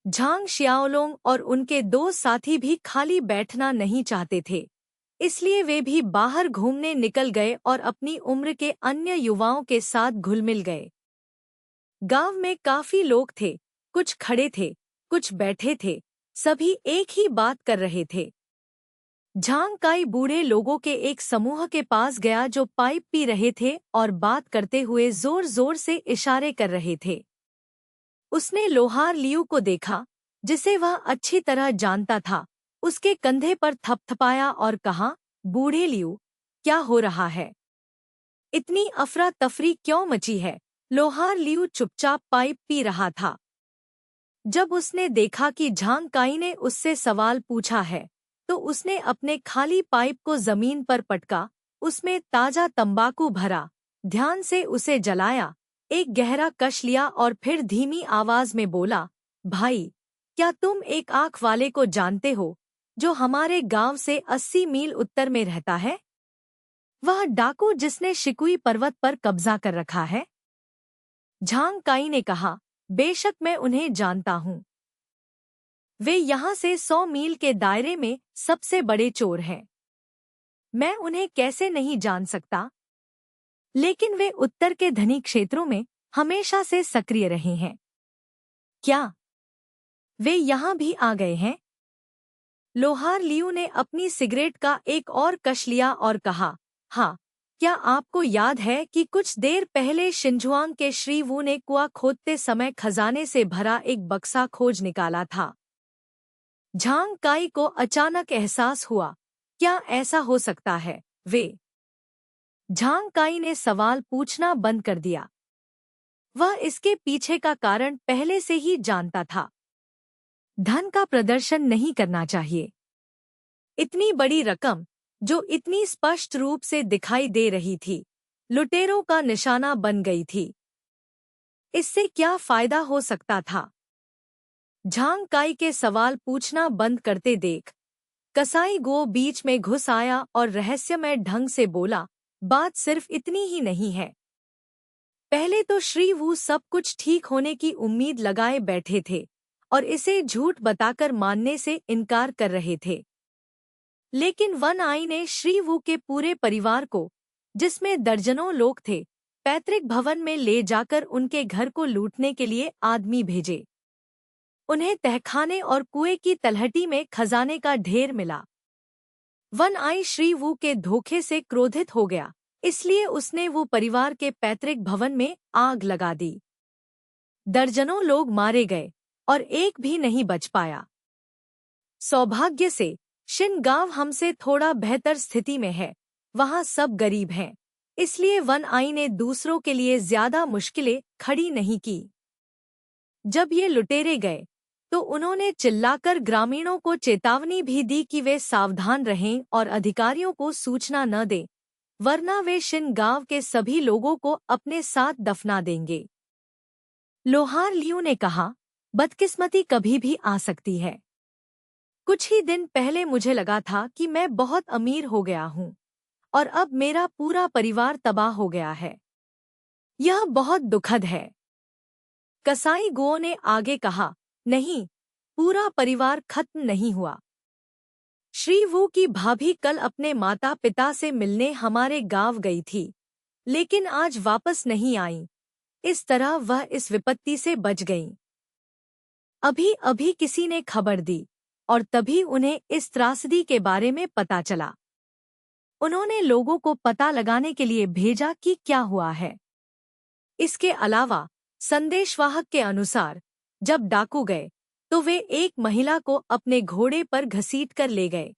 झांग शियाओलोंग और उनके दो साथी भी खाली बैठना नहीं चाहते थे, इसलिए वे भी बाहर घूमने निकल गए और अपनी उम्र के अन्य युवाओं के साथ घुल-मिल गए। गांव में काफी लोग थे, कुछ खड़े थे, कुछ बैठे थे, सभी एक ही बात कर रहे थे। झांग काई बूढ़े लोगों के एक समूह के पास गया जो पाइप पी रहे थे और बात करते हुए जोर जोर से इशारे कर रहे थे। उसने लोहार लियू को देखा, जिसे वह अच्छी तरह जानता था, उसके कंधे पर थपथपाया और कहा, बूढ़े लियू, क्या हो रहा है? इतनी अफरा तफरी क्यों मची है? लोहार लियू चुपचाप पाइप पी रहा था। जब उसने देखा कि झांग काई ने उससे सवाल पूछा है, तो उसने अपने खाली पाइप को जमीन पर पटका, उसमें ताजा तंबाकू भरा, ध्यान से उसे जलाया, एक गहरा कश लिया और फिर धीमी आवाज में बोला, भाई, क्या तुम एक आंख वाले को जानते हो, जो हमारे गांव से 80 मील उत्तर में रहता है? वह डाकू जिसने शिकुई पर्वत पर कब्जा कर रखा है? झांग काई ने कहा, बेशक मैं उन्हें जानता हूँ। वे यहाँ से 100 मील के दायरे में सबसे बड़े चोर हैं। मैं उन्हें कैसे नहीं जान सकता? लेकिन वे उत्तर के धनी क्षेत्रों में हमेशा से सक्रिय रहे हैं। क्या वे यहाँ भी आ गए हैं? लोहार लियू ने अपनी सिगरेट का एक और कश लिया और कहा, हाँ, क्या आपको याद है कि कुछ देर पहले शिनजुआंग के श्री वू ने कुआं खोदते समय खजाने से भरा एक बक्सा खोज निकाला था? झांग काई को अचानक एहसास हुआ, क्या ऐसा हो सकता है? झांग काई ने सवाल पूछना बंद कर दिया। वह इसके पीछे का कारण पहले से ही जानता था। धन का प्रदर्शन नहीं करना चाहिए। इतनी बड़ी रकम, जो इतनी स्पष्ट रूप से दिखाई दे रही थी, लुटेरों का निशाना बन गई थी। इससे क्या फायदा हो सकता था? झांग काई के सवाल पूछना बंद करते देख कसाई गो बीच में घुस आया और रहस्यमय ढंग से बोला, बात सिर्फ इतनी ही नहीं है। पहले तो श्री वू सब कुछ ठीक होने की उम्मीद लगाए बैठे थे और इसे झूठ बताकर मानने से इनकार कर रहे थे। लेकिन वन आई ने श्री वू के पूरे परिवार को, जिसमें दर्जनों लोग थे, पैतृक भवन में ले जाकर उनके घर को लूटने के लिए आदमी भेजे। उन्हें तहखाने और कुएं की तलहटी में खजाने का ढेर मिला। वन आई श्री वू के धोखे से क्रोधित हो गया, इसलिए उसने वो परिवार के पैतृक भवन में आग लगा दी। दर्जनों लोग मारे गए और एक भी नहीं बच पाया। सौभाग्य से शिनगांव हमसे थोड़ा बेहतर स्थिति में है, वहां सब गरीब हैं, इसलिए वन आई ने दूसरों के लिए ज्यादा मुश्किलें खड़ी नहीं की। जब ये लुटेरे गए तो उन्होंने चिल्लाकर ग्रामीणों को चेतावनी भी दी कि वे सावधान रहें और अधिकारियों को सूचना न दें, वरना वे शिनगांव के सभी लोगों को अपने साथ दफना देंगे। लोहार लियू ने कहा, बदकिस्मती कभी भी आ सकती है। कुछ ही दिन पहले मुझे लगा था कि मैं बहुत अमीर हो गया हूँ और अब मेरा पूरा परिवार तबाह हो गया है। यह बहुत दुखद है। कसाई गुओ ने आगे कहा, नहीं, पूरा परिवार खत्म नहीं हुआ। श्री वू की भाभी कल अपने माता पिता से मिलने हमारे गांव गई थी, लेकिन आज वापस नहीं आई। इस तरह वह इस विपत्ति से बच गईं। अभी अभी किसी ने खबर दी और तभी उन्हें इस त्रासदी के बारे में पता चला। उन्होंने लोगों को पता लगाने के लिए भेजा कि क्या हुआ है। इसके अलावा संदेशवाहक के अनुसार जब डाकू गए तो वे एक महिला को अपने घोड़े पर घसीटकर ले गए।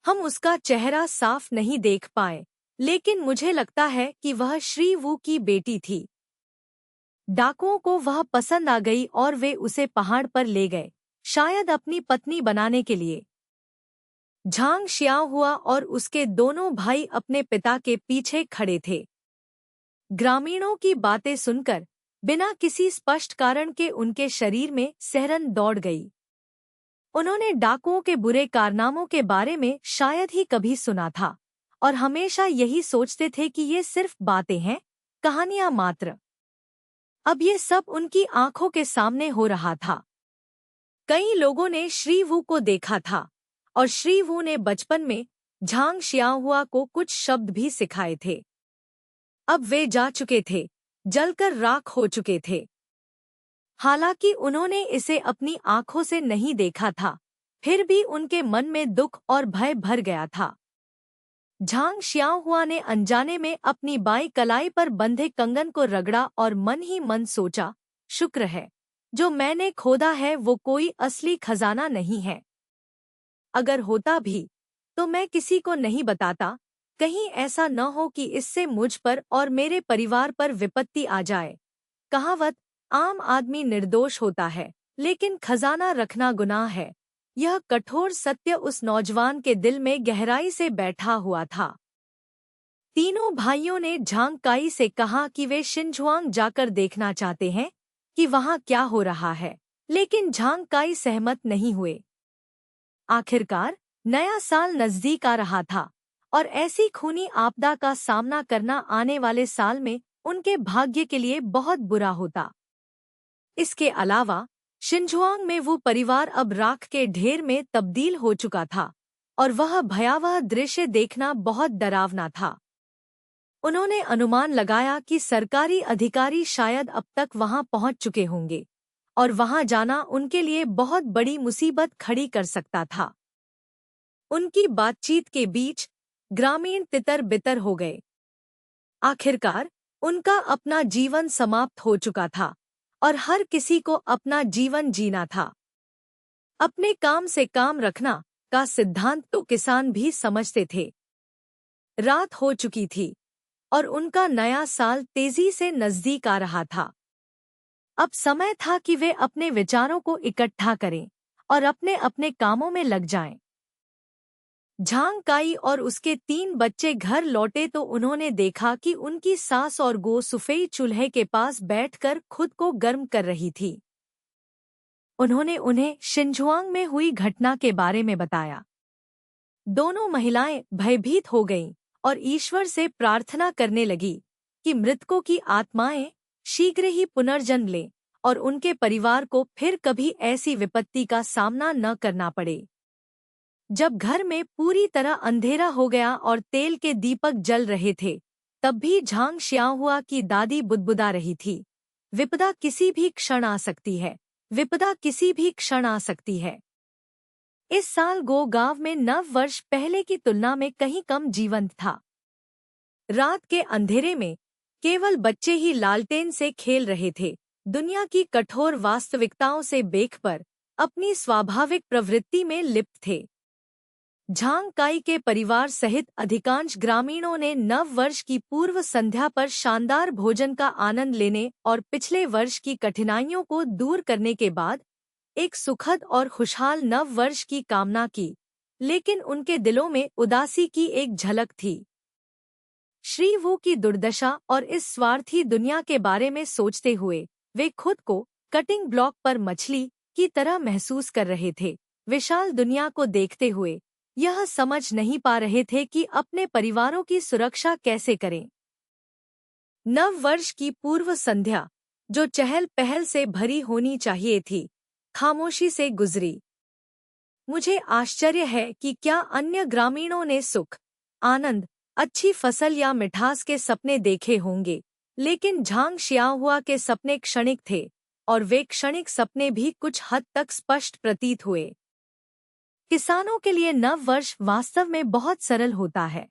हम उसका चेहरा साफ नहीं देख पाए, लेकिन मुझे लगता है कि वह श्री वू की बेटी थी। डाकुओं को वह पसंद आ गई और वे उसे पहाड़ पर ले गए, शायद अपनी पत्नी बनाने के लिए। झांग शियाओ हुआ और उसके दोनों भाई अपने पिता के पीछे खड़े थे। ग्रामीणों की बातें सुनकर बिना किसी स्पष्ट कारण के उनके शरीर में सिहरन दौड़ गई। उन्होंने डाकुओं के बुरे कारनामों के बारे में शायद ही कभी सुना था और हमेशा यही सोचते थे कि ये सिर्फ बातें हैं, कहानियां मात्र। अब ये सब उनकी आंखों के सामने हो रहा था। कई लोगों ने श्री वू को देखा था और श्री वू ने बचपन में झांग शियाहुआ को कुछ शब्द भी सिखाए थे। अब वे जा चुके थे, जलकर राख हो चुके थे। हालांकि उन्होंने इसे अपनी आंखों से नहीं देखा था, फिर भी उनके मन में दुख और भय भर गया था। झांग शियाहुआ ने अनजाने में अपनी बाईं कलाई पर बंधे कंगन को रगड़ा और मन ही मन सोचा, शुक्र है जो मैंने खोदा है वो कोई असली खजाना नहीं है। अगर होता भी तो मैं किसी को नहीं बताता, कहीं ऐसा न हो कि इससे मुझ पर और मेरे परिवार पर विपत्ति आ जाए। कहावत, आम आदमी निर्दोष होता है लेकिन खजाना रखना गुनाह है। यह कठोर सत्य उस नौजवान के दिल में गहराई से बैठा हुआ था। तीनों भाइयों ने झांग काई से कहा कि वे शिनजुआंग जाकर देखना चाहते हैं कि वहां क्या हो रहा है, लेकिन झांग काई सहमत नहीं हुए। आखिरकार नया साल नजदीक आ रहा था और ऐसी खूनी आपदा का सामना करना आने वाले साल में उनके भाग्य के लिए बहुत बुरा होता। इसके अलावा शिनजुआंग में वो परिवार अब राख के ढेर में तब्दील हो चुका था और वह भयावह दृश्य देखना बहुत डरावना था। उन्होंने अनुमान लगाया कि सरकारी अधिकारी शायद अब तक वहां पहुंच चुके होंगे और वहां जाना उनके लिए बहुत बड़ी मुसीबत खड़ी कर सकता था। उनकी बातचीत के बीच ग्रामीण तितर बितर हो गए। आखिरकार उनका अपना जीवन समाप्त हो चुका था और हर किसी को अपना जीवन जीना था। अपने काम से काम रखना का सिद्धांत तो किसान भी समझते थे। रात हो चुकी थी और उनका नया साल तेजी से नजदीक आ रहा था। अब समय था कि वे अपने विचारों को इकट्ठा करें और अपने अपने कामों में लग जाएं। झांग काई और उसके 3 बच्चे घर लौटे तो उन्होंने देखा कि उनकी सास और गो सुफेई चूल्हे के पास बैठकर खुद को गर्म कर रही थी। उन्होंने उन्हें शिनझुआंग में हुई घटना के बारे में बताया। दोनों महिलाएं भयभीत हो गईं और ईश्वर से प्रार्थना करने लगी कि मृतकों की आत्माएं शीघ्र ही पुनर्जन्म लें और उनके परिवार को फिर कभी ऐसी विपत्ति का सामना न करना पड़े। जब घर में पूरी तरह अंधेरा हो गया और तेल के दीपक जल रहे थे, तब भी झांग शियाहुआ की दादी बुदबुदा रही थी, विपदा किसी भी क्षण आ सकती है, विपदा किसी भी क्षण आ सकती है। इस साल गो गांव में नव वर्ष पहले की तुलना में कहीं कम जीवंत था। रात के अंधेरे में केवल बच्चे ही लालटेन से खेल रहे थे, दुनिया की कठोर वास्तविकताओं से बेखबर अपनी स्वाभाविक प्रवृत्ति में लिप्त थे। झांग काई के परिवार सहित अधिकांश ग्रामीणों ने नव वर्ष की पूर्व संध्या पर शानदार भोजन का आनंद लेने और पिछले वर्ष की कठिनाइयों को दूर करने के बाद एक सुखद और खुशहाल नव वर्ष की कामना की, लेकिन उनके दिलों में उदासी की एक झलक थी। श्री वू की दुर्दशा और इस स्वार्थी दुनिया के बारे में सोचते हुए वे खुद को कटिंग ब्लॉक पर मछली की तरह महसूस कर रहे थे। विशाल दुनिया को देखते हुए यह समझ नहीं पा रहे थे कि अपने परिवारों की सुरक्षा कैसे करें। नव वर्ष की पूर्व संध्या, जो चहल पहल से भरी होनी चाहिए थी, खामोशी से गुजरी। मुझे आश्चर्य है कि क्या अन्य ग्रामीणों ने सुख, आनंद, अच्छी फसल या मिठास के सपने देखे होंगे, लेकिन झांग शियाहुआ के सपने क्षणिक थे और वे क्षणिक सपने भी कुछ हद तक स्पष्ट प्रतीत हुए। किसानों के लिए नव वर्ष वास्तव में बहुत सरल होता है।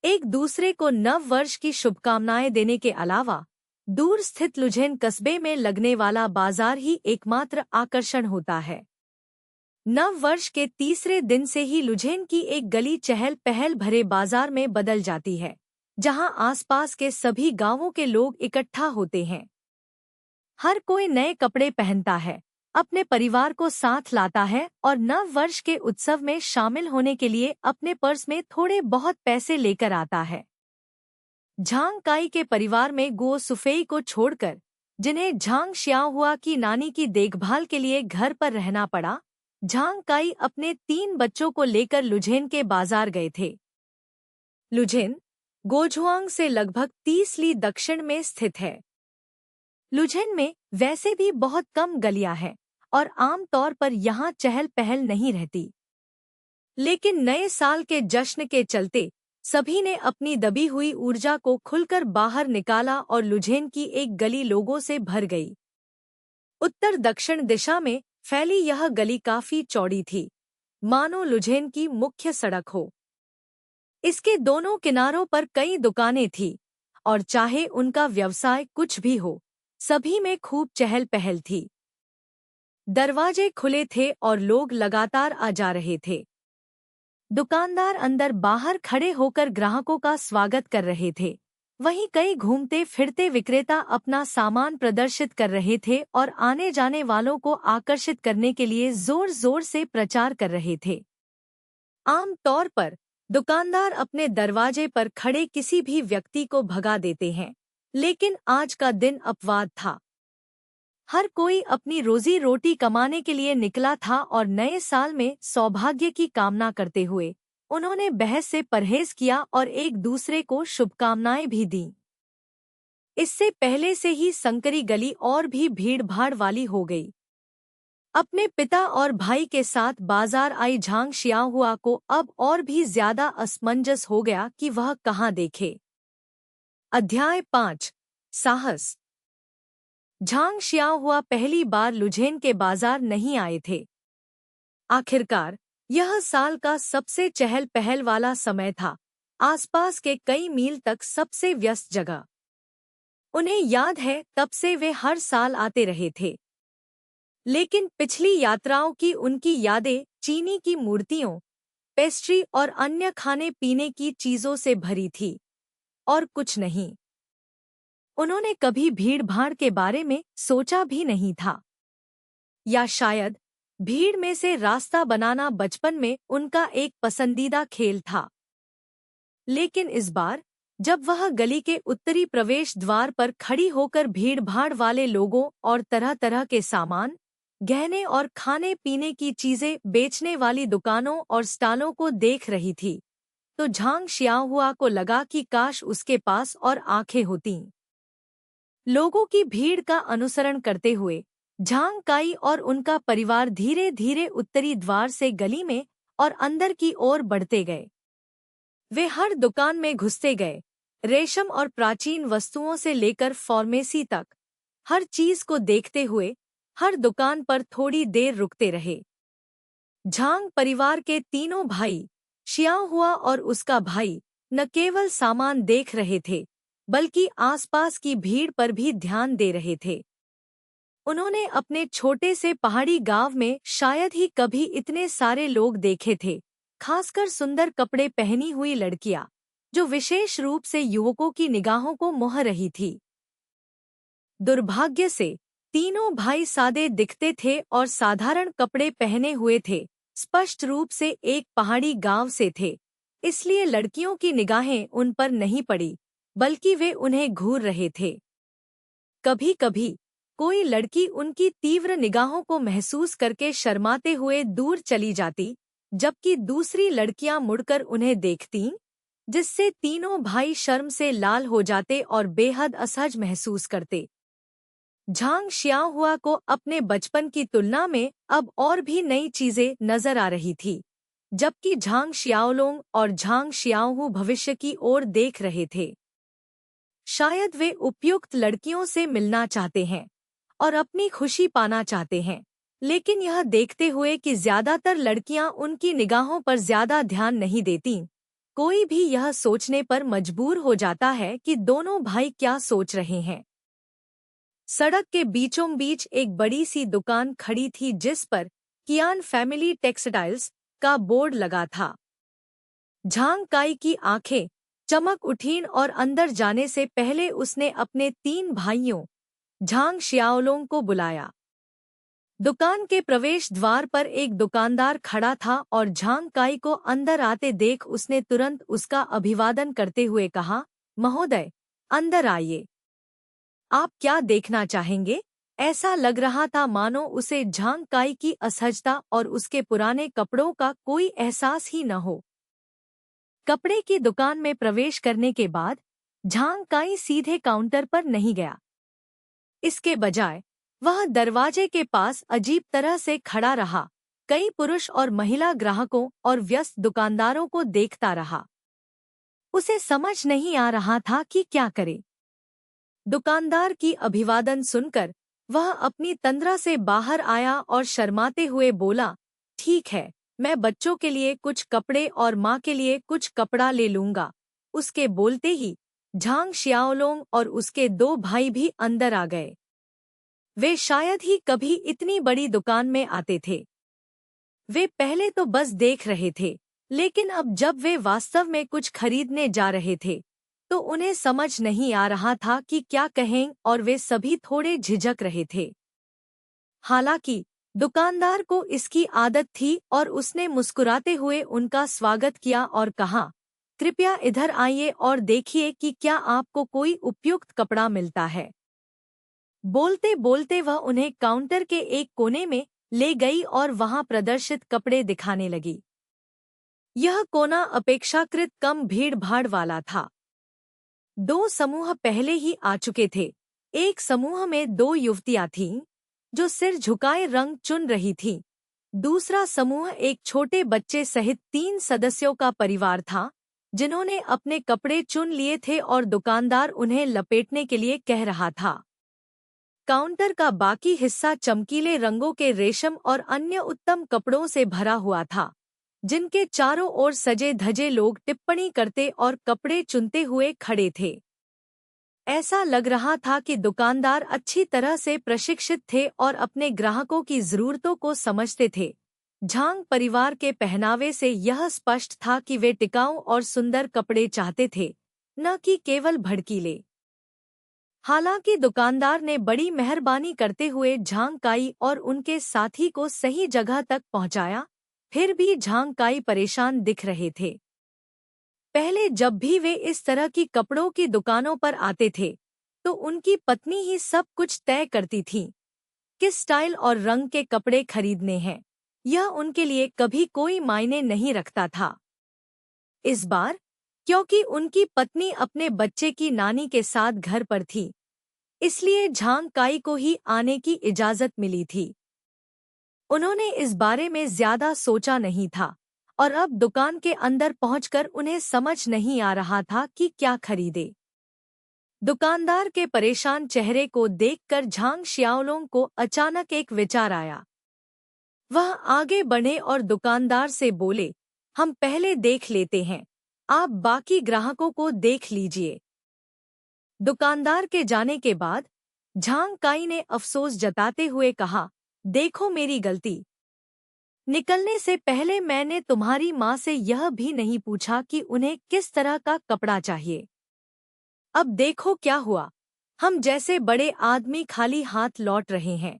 एक दूसरे को नव वर्ष की शुभकामनाएं देने के अलावा दूर स्थित लुझेन कस्बे में लगने वाला बाजार ही एकमात्र आकर्षण होता है। नव वर्ष के तीसरे दिन से ही लुझेन की एक गली चहल पहल भरे बाजार में बदल जाती है, जहां आसपास के सभी गांवों के लोग इकट्ठा होते हैं। हर कोई नए कपड़े पहनता है, अपने परिवार को साथ लाता है और नव वर्ष के उत्सव में शामिल होने के लिए अपने पर्स में थोड़े बहुत पैसे लेकर आता है। झांग काई के परिवार में गो सुफेई को छोड़कर, जिन्हें झांग शियाहुआ की नानी की देखभाल के लिए घर पर रहना पड़ा, झांग काई अपने 3 बच्चों को लेकर लुझेन के बाजार गए थे। लुझेन गोझुआंग से लगभग 30 ली दक्षिण में स्थित है। लुझेन में वैसे भी बहुत कम गलियां हैं और आम तौर पर यहाँ चहल पहल नहीं रहती, लेकिन नए साल के जश्न के चलते सभी ने अपनी दबी हुई ऊर्जा को खुलकर बाहर निकाला और लुझेन की एक गली लोगों से भर गई। उत्तर दक्षिण दिशा में फैली यह गली काफी चौड़ी थी, मानो लुझेन की मुख्य सड़क हो। इसके दोनों किनारों पर कई दुकानें थीं और चाहे उनका व्यवसाय कुछ भी हो, सभी में खूब चहल पहल थी। दरवाजे खुले थे और लोग लगातार आ जा रहे थे। दुकानदार अंदर बाहर खड़े होकर ग्राहकों का स्वागत कर रहे थे। वहीं कई घूमते फिरते विक्रेता अपना सामान प्रदर्शित कर रहे थे और आने जाने वालों को आकर्षित करने के लिए जोर जोर से प्रचार कर रहे थे। आम तौर पर दुकानदार अपने दरवाजे पर खड़े किसी भी व्यक्ति को भगा देते हैं, लेकिन आज का दिन अपवाद था। हर कोई अपनी रोजी रोटी कमाने के लिए निकला था और नए साल में सौभाग्य की कामना करते हुए उन्होंने बहस से परहेज किया और एक दूसरे को शुभकामनाएं भी दीं। इससे पहले से ही संकरी गली और भी भीड़-भाड़ वाली हो गई। अपने पिता और भाई के साथ बाजार आई झांग शियाहुआ को अब और भी ज्यादा असमंजस हो गया कि वह कहाँ देखे। अध्याय 5 साहस। झांग शियाओहुआ पहली बार लुझेन के बाजार नहीं आए थे। आखिरकार यह साल का सबसे चहल पहल वाला समय था, आसपास के कई मील तक सबसे व्यस्त जगह। उन्हें याद है तब से वे हर साल आते रहे थे। लेकिन पिछली यात्राओं की उनकी यादें चीनी की मूर्तियों, पेस्ट्री और अन्य खाने पीने की चीजों से भरी थी, और कुछ नहीं। उन्होंने कभी भीड़-भाड़ के बारे में सोचा भी नहीं था। या शायद भीड़ में से रास्ता बनाना बचपन में उनका एक पसंदीदा खेल था। लेकिन इस बार जब वह गली के उत्तरी प्रवेश द्वार पर खड़ी होकर भीड़-भाड़ वाले लोगों और तरह-तरह के सामान, गहने और खाने पीने की चीजें बेचने वाली दुकानों और स्टॉलों को देख रही थी, तो झांग शियाओहुआ को लगा कि काश उसके पास और आंखें होतीं। लोगों की भीड़ का अनुसरण करते हुए झांग काई और उनका परिवार धीरे धीरे उत्तरी द्वार से गली में और अंदर की ओर बढ़ते गए। वे हर दुकान में घुसते गए, रेशम और प्राचीन वस्तुओं से लेकर फार्मेसी तक, हर चीज को देखते हुए हर दुकान पर थोड़ी देर रुकते रहे। झांग परिवार के तीनों भाई, शियाओहुआ और उसका भाई, न केवल सामान देख रहे थे, बल्कि आसपास की भीड़ पर भी ध्यान दे रहे थे। उन्होंने अपने छोटे से पहाड़ी गांव में शायद ही कभी इतने सारे लोग देखे थे, खासकर सुंदर कपड़े पहनी हुई लड़कियां, जो विशेष रूप से युवकों की निगाहों को मोह रही थी। दुर्भाग्य से तीनों भाई सादे दिखते थे और साधारण कपड़े पहने हुए थे, स्पष्ट रूप से एक पहाड़ी गांव से थे, इसलिए लड़कियों की निगाहें उन पर नहीं पड़ी, बल्कि वे उन्हें घूर रहे थे। कभी-कभी कोई लड़की उनकी तीव्र निगाहों को महसूस करके शर्माते हुए दूर चली जाती, जबकि दूसरी लड़कियां मुड़कर उन्हें देखतीं, जिससे तीनों भाई शर्म से लाल हो जाते और बेहद असहज महसूस करते। झांग शियाओहुआ को अपने बचपन की तुलना में अब और भी नई चीजें नजर आ रही थी, जबकि झांग शियाओलोंग और झांग शियाओहू भविष्य की ओर देख रहे थे। शायद वे उपयुक्त लड़कियों से मिलना चाहते हैं और अपनी खुशी पाना चाहते हैं, लेकिन यह देखते हुए कि ज्यादातर लड़कियां उनकी निगाहों पर ज्यादा ध्यान नहीं देतीं, कोई भी यह सोचने पर मजबूर हो जाता है कि दोनों भाई क्या सोच रहे हैं। सड़क के बीचों बीच एक बड़ी सी दुकान खड़ी थी जिस पर कियान फैमिली टेक्सटाइल्स का बोर्ड लगा था। झांग काई की आंखें चमक उठीं और अंदर जाने से पहले उसने अपने तीन भाइयों, झांग शियाओलोंग को बुलाया। दुकान के प्रवेश द्वार पर एक दुकानदार खड़ा था और झांग काई को अंदर आते देख उसने तुरंत उसका अभिवादन करते हुए कहा, महोदय, अंदर आइए। आप क्या देखना चाहेंगे? ऐसा लग रहा था मानो उसे झांग काई की असहजता और उसके पुराने कपड़ों का कोई एहसास ही न हो। कपड़े की दुकान में प्रवेश करने के बाद झांग काई सीधे काउंटर पर नहीं गया। इसके बजाय वह दरवाजे के पास अजीब तरह से खड़ा रहा, कई पुरुष और महिला ग्राहकों और व्यस्त दुकानदारों को देखता रहा। उसे समझ नहीं आ रहा था कि क्या करे। दुकानदार की अभिवादन सुनकर वह अपनी तंद्रा से बाहर आया और शर्माते हुए बोला, ठीक है, मैं बच्चों के लिए कुछ कपड़े और माँ के लिए कुछ कपड़ा ले लूंगा। उसके बोलते ही झांग शियाओलोंग और उसके दो भाई भी अंदर आ गए। वे शायद ही कभी इतनी बड़ी दुकान में आते थे। वे पहले तो बस देख रहे थे, लेकिन अब जब वे वास्तव में कुछ खरीदने जा रहे थे, तो उन्हें समझ नहीं आ रहा था कि क्या कहें और वे सभी थोड़े झिझक रहे थे। हालांकि दुकानदार को इसकी आदत थी और उसने मुस्कुराते हुए उनका स्वागत किया और कहा, कृपया इधर आइए और देखिए कि क्या आपको कोई उपयुक्त कपड़ा मिलता है। बोलते बोलते वह उन्हें काउंटर के एक कोने में ले गई और वहां प्रदर्शित कपड़े दिखाने लगी। यह कोना अपेक्षाकृत कम भीड़-भाड़ वाला था। दो समूह पहले ही आ चुके थे। एक समूह में दो युवतियां थीं, जो सिर झुकाए रंग चुन रही थीं। दूसरा समूह एक छोटे बच्चे सहित 3 सदस्यों का परिवार था, जिन्होंने अपने कपड़े चुन लिए थे और दुकानदार उन्हें लपेटने के लिए कह रहा था। काउंटर का बाकी हिस्सा चमकीले रंगों के रेशम और अन्य उत्तम कपड़ों से भरा हुआ था, जिनके चारों ओर सजे धजे लोग टिप्पणी करते और कपड़े चुनते हुए खड़े थे। ऐसा लग रहा था कि दुकानदार अच्छी तरह से प्रशिक्षित थे और अपने ग्राहकों की जरूरतों को समझते थे। झांग परिवार के पहनावे से यह स्पष्ट था कि वे टिकाऊ और सुंदर कपड़े चाहते थे, न कि केवल भड़कीले। हालांकि दुकानदार ने बड़ी मेहरबानी करते हुए झांग काई और उनके साथी को सही जगह तक पहुंचाया, फिर भी झांग काई परेशान दिख रहे थे। पहले जब भी वे इस तरह की कपड़ों की दुकानों पर आते थे, तो उनकी पत्नी ही सब कुछ तय करती थी। किस स्टाइल और रंग के कपड़े खरीदने हैं, यह उनके लिए कभी कोई मायने नहीं रखता था। इस बार, क्योंकि उनकी पत्नी अपने बच्चे की नानी के साथ घर पर थी, इसलिए झांग काई को ही आने की इजाजत मिली थी। उन्होंने इस बारे में ज्यादा सोचा नहीं था और अब दुकान के अंदर पहुंचकर उन्हें समझ नहीं आ रहा था कि क्या खरीदे। दुकानदार के परेशान चेहरे को देखकर झांग शियाओलोंग को अचानक एक विचार आया। वह आगे बढ़े और दुकानदार से बोले, हम पहले देख लेते हैं, आप बाकी ग्राहकों को देख लीजिए। दुकानदार के जाने के बाद झांग काई ने अफसोस जताते हुए कहा, देखो मेरी गलती। निकलने से पहले मैंने तुम्हारी माँ से यह भी नहीं पूछा कि उन्हें किस तरह का कपड़ा चाहिए। अब देखो क्या हुआ, हम जैसे बड़े आदमी खाली हाथ लौट रहे हैं।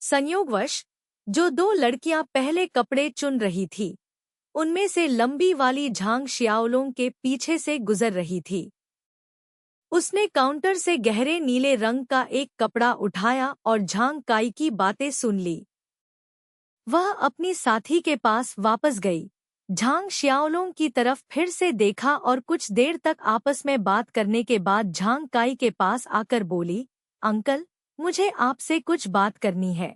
संयोगवश जो दो लड़कियां पहले कपड़े चुन रही थी, उनमें से लंबी वाली झांग शियाओलोंग के पीछे से गुजर रही थी। उसने काउंटर से गहरे नीले रंग का एक कपड़ा उठाया और झांग काई की बातें सुन ली। वह अपनी साथी के पास वापस गई, झांग शियाओलोंग की तरफ फिर से देखा और कुछ देर तक आपस में बात करने के बाद झांग काई के पास आकर बोली, अंकल, मुझे आपसे कुछ बात करनी है।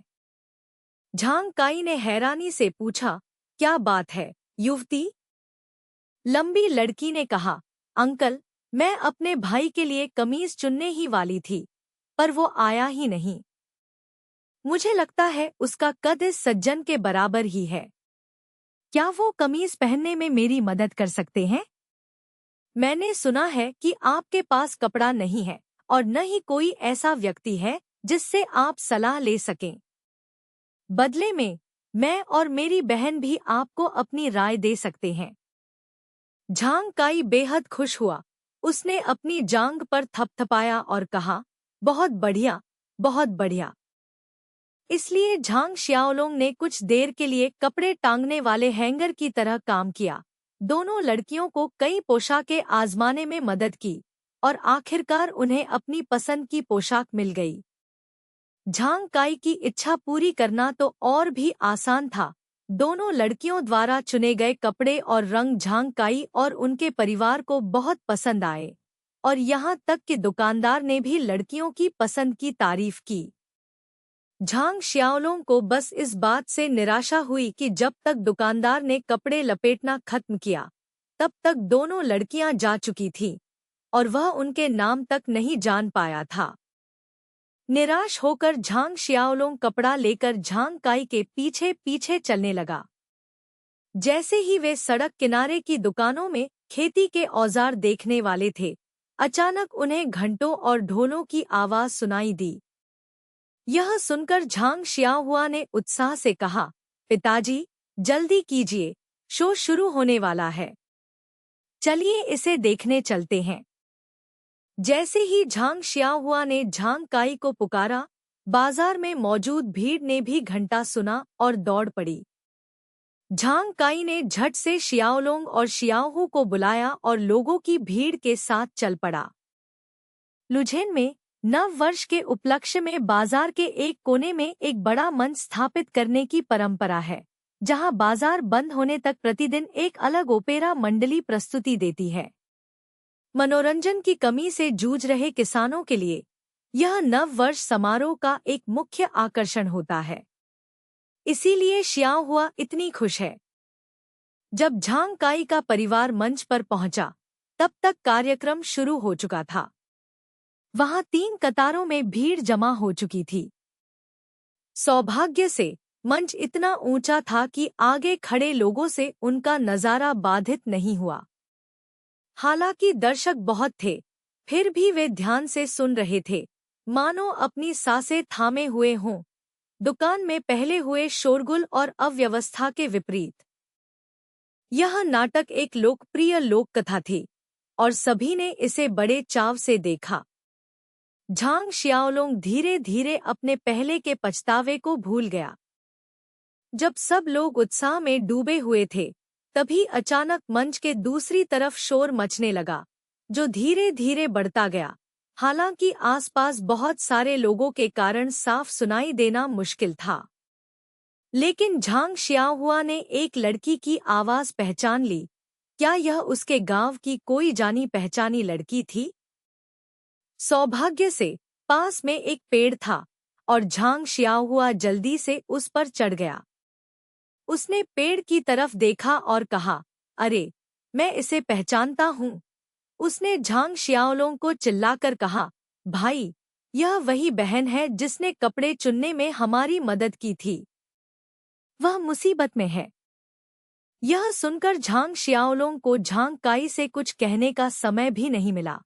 झांग काई ने हैरानी से पूछा, क्या बात है युवती? लंबी लड़की ने कहा, अंकल, मैं अपने भाई के लिए कमीज चुनने ही वाली थी, पर वो आया ही नहीं। मुझे लगता है उसका कद इस सज्जन के बराबर ही है। क्या वो कमीज पहनने में मेरी मदद कर सकते हैं? मैंने सुना है कि आपके पास कपड़ा नहीं है और न ही कोई ऐसा व्यक्ति है जिससे आप सलाह ले सकें। बदले में मैं और मेरी बहन भी आपको अपनी राय दे सकते हैं। झांग काई बेहद खुश हुआ। उसने अपनी जांघ पर थपथपाया और कहा, बहुत बढ़िया, बहुत बढ़िया। इसलिए झांग शियाओलोंग ने कुछ देर के लिए कपड़े टांगने वाले हैंगर की तरह काम किया, दोनों लड़कियों को कई पोशाकें आजमाने में मदद की और आखिरकार उन्हें अपनी पसंद की पोशाक मिल गई। झांग काई की इच्छा पूरी करना तो और भी आसान था। दोनों लड़कियों द्वारा चुने गए कपड़े और रंग झांग काई और उनके परिवार को बहुत पसंद आए और यहाँ तक कि दुकानदार ने भी लड़कियों की पसंद की तारीफ की। झांग शियाओलोंग को बस इस बात से निराशा हुई कि जब तक दुकानदार ने कपड़े लपेटना खत्म किया, तब तक दोनों लड़कियां जा चुकी थीं और वह उनके नाम तक नहीं जान पाया था। निराश होकर झांग शियाओलोंग कपड़ा लेकर झांग काई के पीछे पीछे चलने लगा। जैसे ही वे सड़क किनारे की दुकानों में खेती के औजार देखने वाले थे, अचानक उन्हें घंटों और ढोलों की आवाज सुनाई दी। यह सुनकर झांग शियाहुआ ने उत्साह से कहा, पिताजी, जल्दी कीजिए, शो शुरू होने वाला है। चलिए इसे देखने चलते हैं। जैसे ही झांग शियाहुआ ने झांग काई को पुकारा, बाजार में मौजूद भीड़ ने भी घंटा सुना और दौड़ पड़ी। झांग काई ने झट से शियाओलोंग और शियाहू को बुलाया और लोगों की भीड़ के साथ चल पड़ा। लुझेन में नव वर्ष के उपलक्ष्य में बाजार के एक कोने में एक बड़ा मंच स्थापित करने की परंपरा है, जहां बाजार बंद होने तक प्रतिदिन एक अलग ओपेरा मंडली प्रस्तुति देती है। मनोरंजन की कमी से जूझ रहे किसानों के लिए यह नव वर्ष समारोह का एक मुख्य आकर्षण होता है। इसीलिए शियाहुआ इतनी खुश है। जब झांग काई का परिवार मंच पर पहुंचा, तब तक कार्यक्रम शुरू हो चुका था। वहां 3 कतारों में भीड़ जमा हो चुकी थी। सौभाग्य से मंच इतना ऊंचा था कि आगे खड़े लोगों से उनका नजारा बाधित नहीं हुआ। हालांकि दर्शक बहुत थे, फिर भी वे ध्यान से सुन रहे थे, मानो अपनी सांसें थामे हुए हों। दुकान में पहले हुए शोरगुल और अव्यवस्था के विपरीत यह नाटक एक लोकप्रिय लोक कथा थी और सभी ने इसे बड़े चाव से देखा। झांग शियाओलुंग धीरे धीरे अपने पहले के पछतावे को भूल गया। जब सब लोग उत्साह में डूबे हुए थे, तभी अचानक मंच के दूसरी तरफ शोर मचने लगा, जो धीरे धीरे बढ़ता गया। हालांकि आसपास बहुत सारे लोगों के कारण साफ सुनाई देना मुश्किल था। लेकिन झांग शियाओहुआ ने एक लड़की की आवाज पहचान ली। क्या यह उसके गांव की कोई जानी पहचानी लड़की थी? सौभाग्य से पास में एक पेड़ था और झांग शियाओहुआ जल्दी से उस पर चढ़ गया। उसने पेड़ की तरफ देखा और कहा, अरे, मैं इसे पहचानता हूँ। उसने झांग शियाओलुंग को चिल्लाकर कहा, भाई, यह वही बहन है जिसने कपड़े चुनने में हमारी मदद की थी। वह मुसीबत में है। यह सुनकर झांग शियाओलुंग को झांग काई से कुछ कहने का समय भी नहीं मिला।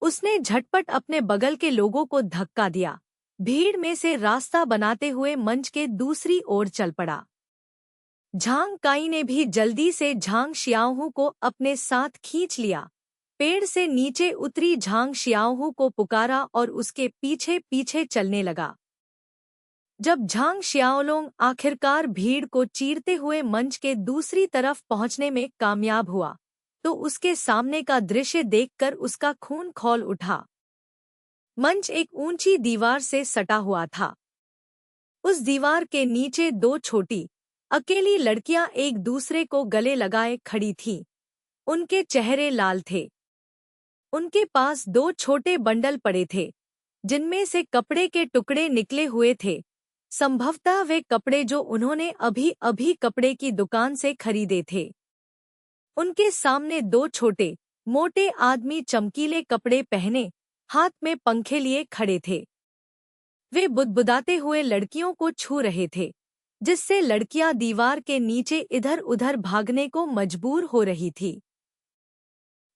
उसने झटपट अपने बगल के लोगों को धक्का दिया, भीड़ में से रास्ता बनाते हुए मंच के दूसरी ओर चल पड़ा। झांग काई ने भी जल्दी से झांग शियाओहू को अपने साथ खींच लिया। पेड़ से नीचे उतरी झांग शियाओहू को पुकारा और उसके पीछे पीछे चलने लगा। जब झांग शियाओलुंग आखिरकार भीड़ को चीरते हुए मंच के दूसरी तरफ पहुंचने में कामयाब हुआ, तो उसके सामने का दृश्य देखकर उसका खून खौल उठा। मंच एक ऊंची दीवार से सटा हुआ था। उस दीवार के नीचे 2 छोटी अकेली लड़कियां एक दूसरे को गले लगाए खड़ी थीं। उनके चेहरे लाल थे। उनके पास 2 छोटे बंडल पड़े थे, जिनमें से कपड़े के टुकड़े निकले हुए थे। संभवतः वे कपड़े जो उन्होंने अभी अभी कपड़े की दुकान से खरीदे थे। उनके सामने 2 छोटे मोटे आदमी चमकीले कपड़े पहने, हाथ में पंखे लिए खड़े थे। वे बुदबुदाते हुए लड़कियों को छू रहे थे, जिससे लड़कियां दीवार के नीचे इधर उधर भागने को मजबूर हो रही थी।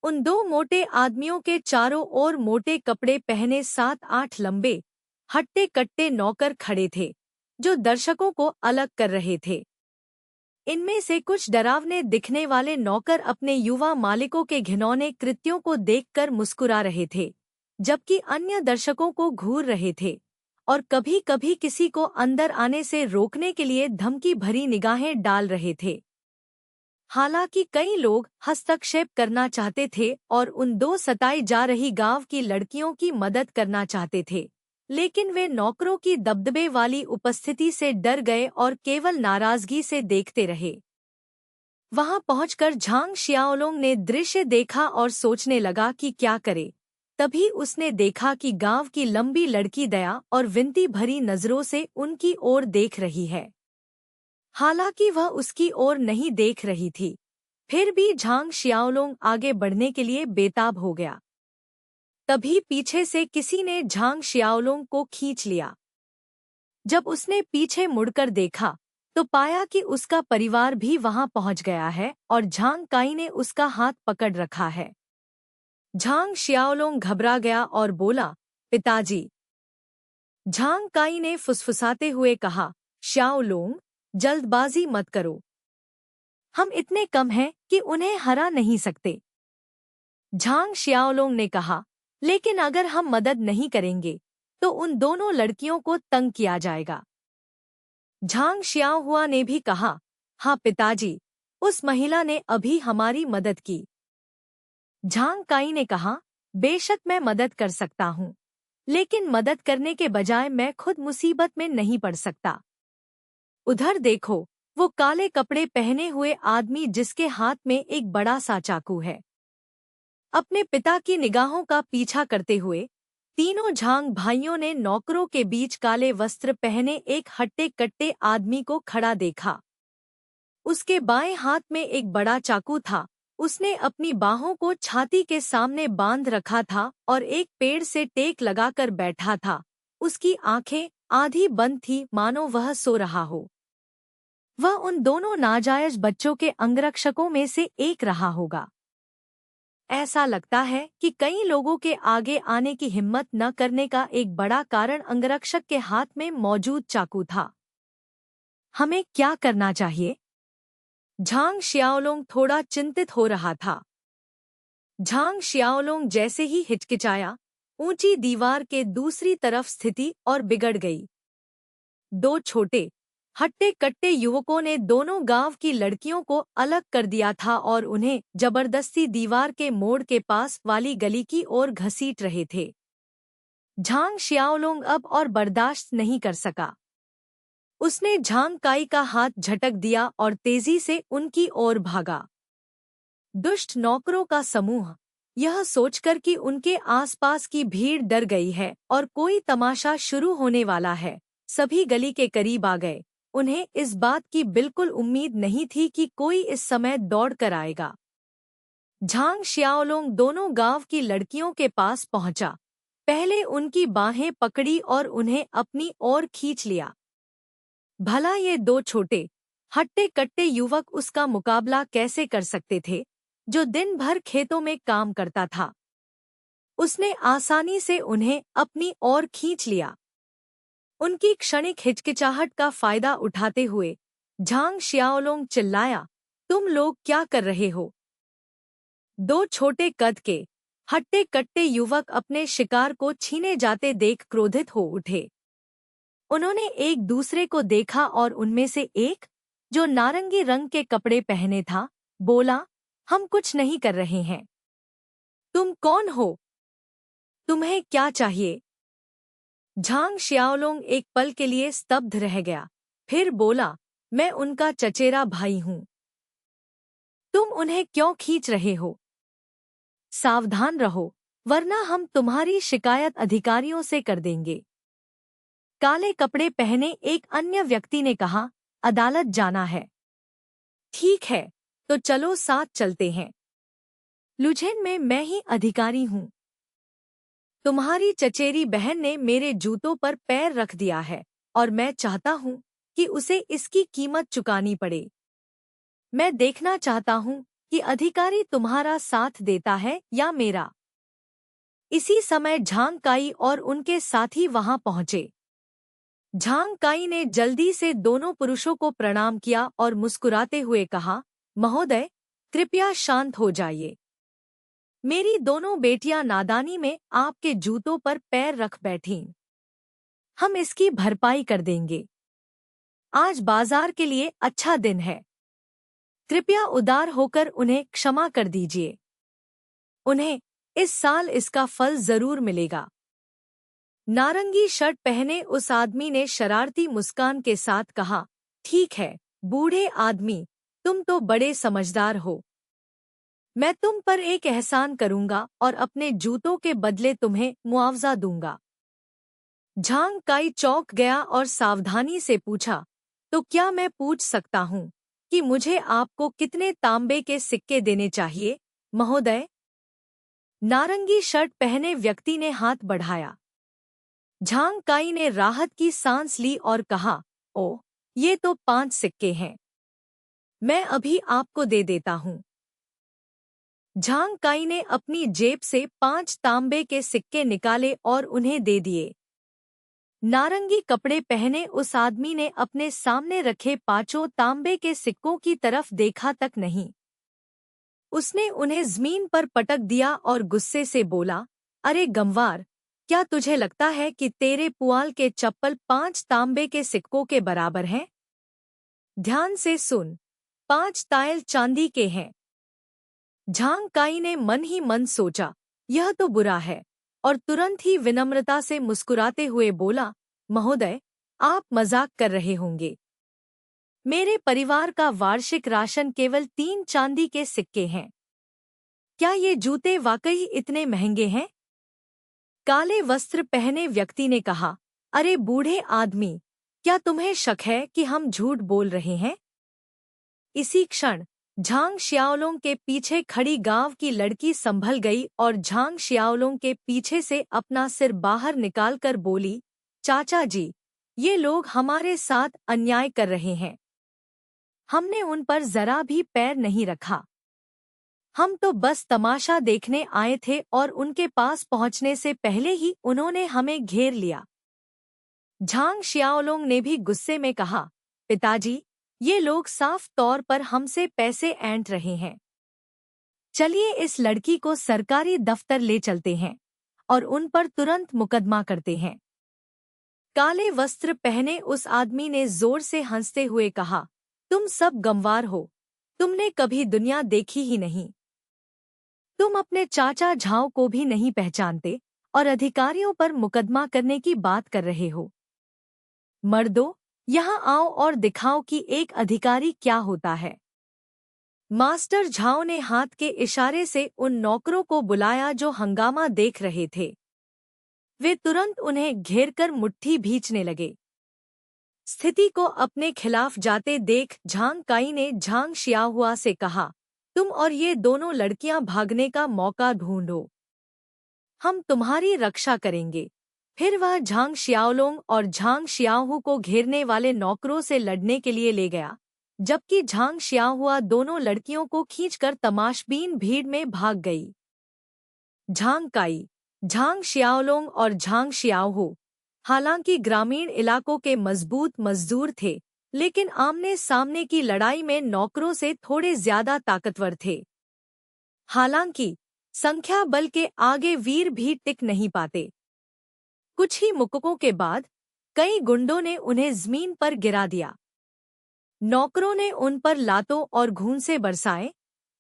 उन 2 मोटे आदमियों के चारों ओर मोटे कपड़े पहने 7-8 लंबे हट्टे कट्टे नौकर खड़े थे, जो दर्शकों को अलग कर रहे थे। इनमें से कुछ डरावने दिखने वाले नौकर अपने युवा मालिकों के घिनौने कृत्यों को देखकर मुस्कुरा रहे थे, जबकि अन्य दर्शकों को घूर रहे थे और कभी-कभी किसी को अंदर आने से रोकने के लिए धमकी भरी निगाहें डाल रहे थे। हालांकि कई लोग हस्तक्षेप करना चाहते थे और उन 2 सताई जा रही गांव की लड़कियों की मदद करना चाहते थे, लेकिन वे नौकरों की दबदबे वाली उपस्थिति से डर गए और केवल नाराजगी से देखते रहे। वहां पहुंचकर झांग शियाओलुंग ने दृश्य देखा और सोचने लगा कि क्या करे। तभी उसने देखा कि गांव की लंबी लड़की दया और विनती भरी नजरों से उनकी ओर देख रही है। हालांकि वह उसकी ओर नहीं देख रही थी, फिर भी झांग शियाओलुंग आगे बढ़ने के लिए बेताब हो गया। तभी पीछे से किसी ने झांग शियाओलुंग को खींच लिया। जब उसने पीछे मुड़कर देखा, तो पाया कि उसका परिवार भी वहां पहुंच गया है और झांग काई ने उसका हाथ पकड़ रखा है। झांग शियाओलुंग घबरा गया और बोला, पिताजी। झांग काई ने फुसफुसाते हुए कहा, शियाओलुंग, जल्दबाजी मत करो। हम इतने कम हैं कि उन्हें हरा नहीं सकते। झांग शियाओलुंग ने कहा, लेकिन अगर हम मदद नहीं करेंगे तो उन दोनों लड़कियों को तंग किया जाएगा। झांग शियाओहुआ ने भी कहा, हाँ पिताजी, उस महिला ने अभी हमारी मदद की। झांग काई ने कहा, बेशक मैं मदद कर सकता हूँ, लेकिन मदद करने के बजाय मैं खुद मुसीबत में नहीं पड़ सकता। उधर देखो, वो काले कपड़े पहने हुए आदमी जिसके हाथ में एक बड़ा सा चाकू है। अपने पिता की निगाहों का पीछा करते हुए तीनों झांग भाइयों ने नौकरों के बीच काले वस्त्र पहने एक हट्टे कट्टे आदमी को खड़ा देखा। उसके बाएं हाथ में एक बड़ा चाकू था उसने अपनी बाहों को छाती के सामने बांध रखा था और एक पेड़ से टेक लगाकर बैठा था। उसकी आंखें आधी बंद थी, मानो वह सो रहा हो। वह उन दोनों नाजायज बच्चों के अंगरक्षकों में से एक रहा होगा। ऐसा लगता है कि कई लोगों के आगे आने की हिम्मत न करने का एक बड़ा कारण अंगरक्षक के हाथ में मौजूद चाकू था। हमें क्या करना चाहिए? झांग शियाओलोंग थोड़ा चिंतित हो रहा था। झांग शियाओलोंग जैसे ही हिचकिचाया, ऊंची दीवार के दूसरी तरफ स्थिति और बिगड़ गई। दो छोटे हट्टे कट्टे युवकों ने दोनों गांव की लड़कियों को अलग कर दिया था और उन्हें जबरदस्ती दीवार के मोड़ के पास वाली गली की ओर घसीट रहे थे। झांग शियाओलोंग अब और बर्दाश्त नहीं कर सका। उसने झांग काई का हाथ झटक दिया और तेजी से उनकी ओर भागा। दुष्ट नौकरों का समूह, यह सोचकर कि उनके आसपास की भीड़ डर गई है और कोई तमाशा शुरू होने वाला है, सभी गली के करीब आ गए। उन्हें इस बात की बिल्कुल उम्मीद नहीं थी कि कोई इस समय दौड़ कर आएगा। झांग शियाओलोंग दोनों गांव की लड़कियों के पास पहुंचा। पहले उनकी बाहें पकड़ी और उन्हें अपनी ओर खींच लिया। भला ये दो छोटे हट्टे कट्टे युवक उसका मुकाबला कैसे कर सकते थे, जो दिन भर खेतों में काम करता था। उसने आसानी से उन्हें अपनी ओर खींच लिया। उनकी क्षणिक हिचकिचाहट का फायदा उठाते हुए झांग शियाओलोंग चिल्लाया, तुम लोग क्या कर रहे हो? दो छोटे कद के हट्टे कट्टे युवक अपने शिकार को छीने जाते देख क्रोधित हो उठे। उन्होंने एक दूसरे को देखा और उनमें से एक, जो नारंगी रंग के कपड़े पहने था, बोला, हम कुछ नहीं कर रहे हैं। तुम कौन हो? तुम्हें क्या चाहिए? झांग शियाओलोंग एक पल के लिए स्तब्ध रह गया, फिर बोला, मैं उनका चचेरा भाई हूं। तुम उन्हें क्यों खींच रहे हो? सावधान रहो, वरना हम तुम्हारी शिकायत अधिकारियों से कर देंगे। काले कपड़े पहने एक अन्य व्यक्ति ने कहा, अदालत जाना है। ठीक है, तो चलो साथ चलते हैं। लुझेन में मैं ही अधिकारी हूँ। तुम्हारी चचेरी बहन ने मेरे जूतों पर पैर रख दिया है और मैं चाहता हूँ कि उसे इसकी कीमत चुकानी पड़े। मैं देखना चाहता हूँ कि अधिकारी तुम्हारा साथ देता है या मेरा। इसी समय झांग काई और उनके साथी वहां पहुंचे। झांग काई ने जल्दी से दोनों पुरुषों को प्रणाम किया और मुस्कुराते हुए कहा, महोदय, कृपया शांत हो जाइए। मेरी दोनों बेटियां नादानी में आपके जूतों पर पैर रख बैठीं। हम इसकी भरपाई कर देंगे। आज बाजार के लिए अच्छा दिन है। कृपया उदार होकर उन्हें क्षमा कर दीजिए। उन्हें इस साल इसका फल जरूर मिलेगा। नारंगी शर्ट पहने उस आदमी ने शरारती मुस्कान के साथ कहा, ठीक है, बूढ़े आदमी, तुम तो बड़े समझदार हो। मैं तुम पर एक एहसान करूंगा और अपने जूतों के बदले तुम्हें मुआवजा दूंगा। झांग काई चौंक गया और सावधानी से पूछा, तो क्या मैं पूछ सकता हूँ कि मुझे आपको कितने तांबे के सिक्के देने चाहिए, महोदय? नारंगी शर्ट पहने व्यक्ति ने हाथ बढ़ाया। झांग काई ने राहत की सांस ली और कहा, ओ, ये तो 5 सिक्के हैं। मैं अभी आपको दे देता हूँ। झांग काई ने अपनी जेब से 5 तांबे के सिक्के निकाले और उन्हें दे दिए। नारंगी कपड़े पहने उस आदमी ने अपने सामने रखे 5 तांबे के सिक्कों की तरफ देखा तक नहीं। उसने उन्हें जमीन पर पटक दिया और गुस्से से बोला, अरे गंवार, क्या तुझे लगता है कि तेरे पुआल के चप्पल 5 तांबे के सिक्कों के बराबर हैं? ध्यान से सुन, 5 तायल चांदी के हैं। झांग काई ने मन ही मन सोचा, यह तो बुरा है, और तुरंत ही विनम्रता से मुस्कुराते हुए बोला, महोदय, आप मजाक कर रहे होंगे। मेरे परिवार का वार्षिक राशन केवल 3 चांदी के सिक्के हैं। क्या ये जूते वाकई इतने महंगे हैं? काले वस्त्र पहने व्यक्ति ने कहा, अरे बूढ़े आदमी, क्या तुम्हें शक है कि हम झूठ बोल रहे हैं? इसी क्षण झांग शियाओलोंग के पीछे खड़ी गांव की लड़की संभल गई और झांग शियाओलोंग के पीछे से अपना सिर बाहर निकालकर बोली, चाचा जी, ये लोग हमारे साथ अन्याय कर रहे हैं। हमने उन पर जरा भी पैर नहीं रखा। हम तो बस तमाशा देखने आए थे और उनके पास पहुंचने से पहले ही उन्होंने हमें घेर लिया। झांग शियाओलोंग ने भी गुस्से में कहा, पिताजी, ये लोग साफ तौर पर हमसे पैसे ऐंठ रहे हैं। चलिए इस लड़की को सरकारी दफ्तर ले चलते हैं और उन पर तुरंत मुकदमा करते हैं। काले वस्त्र पहने उस आदमी ने जोर से हंसते हुए कहा, तुम सब गंवार हो, तुमने कभी दुनिया देखी ही नहीं। तुम अपने चाचा झाओ को भी नहीं पहचानते और अधिकारियों पर मुकदमा करने की बात कर रहे हो। मर्दों, यहाँ आओ और दिखाओ कि एक अधिकारी क्या होता है। मास्टर झाओ ने हाथ के इशारे से उन नौकरों को बुलाया जो हंगामा देख रहे थे। वे तुरंत उन्हें घेरकर मुट्ठी भींचने लगे। स्थिति को अपने खिलाफ जाते देख झांग काई ने झांग शियाहुआ से कहा, तुम और ये दोनों लड़कियां भागने का मौका ढूंढो, हम तुम्हारी रक्षा करेंगे। फिर वह झांग शियाओलोंग और झांग शियाहू को घेरने वाले नौकरों से लड़ने के लिए ले गया, जबकि झांग शियाहुआ दोनों लड़कियों को खींचकर तमाशबीन भीड़ में भाग गई। झांग काई, झांग शियाओलोंग और झांग शियाहू हालांकि ग्रामीण इलाकों के मजबूत मजदूर थे, लेकिन आमने सामने की लड़ाई में नौकरों से थोड़े ज्यादा ताकतवर थे। हालांकि संख्या बल के आगे वीर भी टिक नहीं पाते। कुछ ही मुक्कों के बाद कई गुंडों ने उन्हें जमीन पर गिरा दिया। नौकरों ने उन पर लातों और घूंसे बरसाए,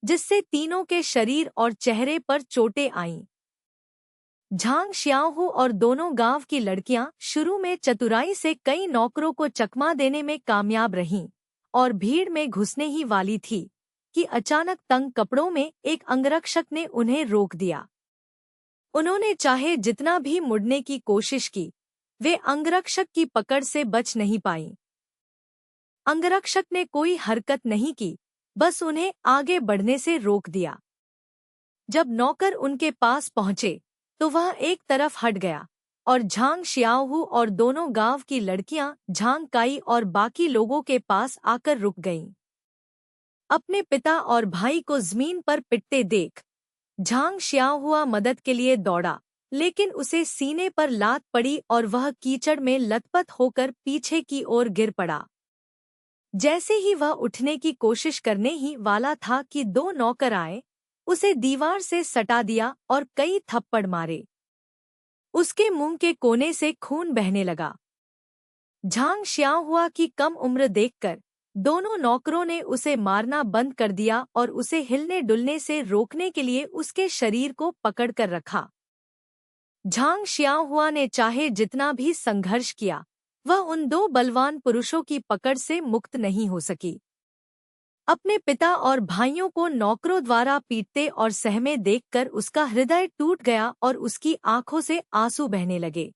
जिससे तीनों के शरीर और चेहरे पर चोटें आईं। झांग शियाहू और दोनों गांव की लड़कियां शुरू में चतुराई से कई नौकरों को चकमा देने में कामयाब रहीं और भीड़ में घुसने ही वाली थी कि अचानक तंग कपड़ों में एक अंगरक्षक ने उन्हें रोक दिया। उन्होंने चाहे जितना भी मुड़ने की कोशिश की, वे अंगरक्षक की पकड़ से बच नहीं पाईं। अंगरक्षक ने कोई हरकत नहीं की, बस उन्हें आगे बढ़ने से रोक दिया। जब नौकर उनके पास पहुंचे तो वह एक तरफ हट गया और झांग शियाहू और दोनों गांव की लड़कियां झांग काई और बाकी लोगों के पास आकर रुक गईं। अपने पिता और भाई को जमीन पर पिटते देख झांग शियाहुआ मदद के लिए दौड़ा, लेकिन उसे सीने पर लात पड़ी और वह कीचड़ में लथपथ होकर पीछे की ओर गिर पड़ा। जैसे ही वह उठने की कोशिश करने ही वाला था कि दो नौकर आए, उसे दीवार से सटा दिया और कई थप्पड़ मारे। उसके मुंह के कोने से खून बहने लगा। झांग शियाहुआ की कम उम्र देखकर दोनों नौकरों ने उसे मारना बंद कर दिया और उसे हिलने डुलने से रोकने के लिए उसके शरीर को पकड़कर रखा। झांग शियाहुआ ने चाहे जितना भी संघर्ष किया, वह उन दो बलवान पुरुषों की पकड़ से मुक्त नहीं हो सकी। अपने पिता और भाइयों को नौकरों द्वारा पीटते और सहमे देखकर उसका हृदय टूट गया और उसकी आंखों से आंसू बहने लगे।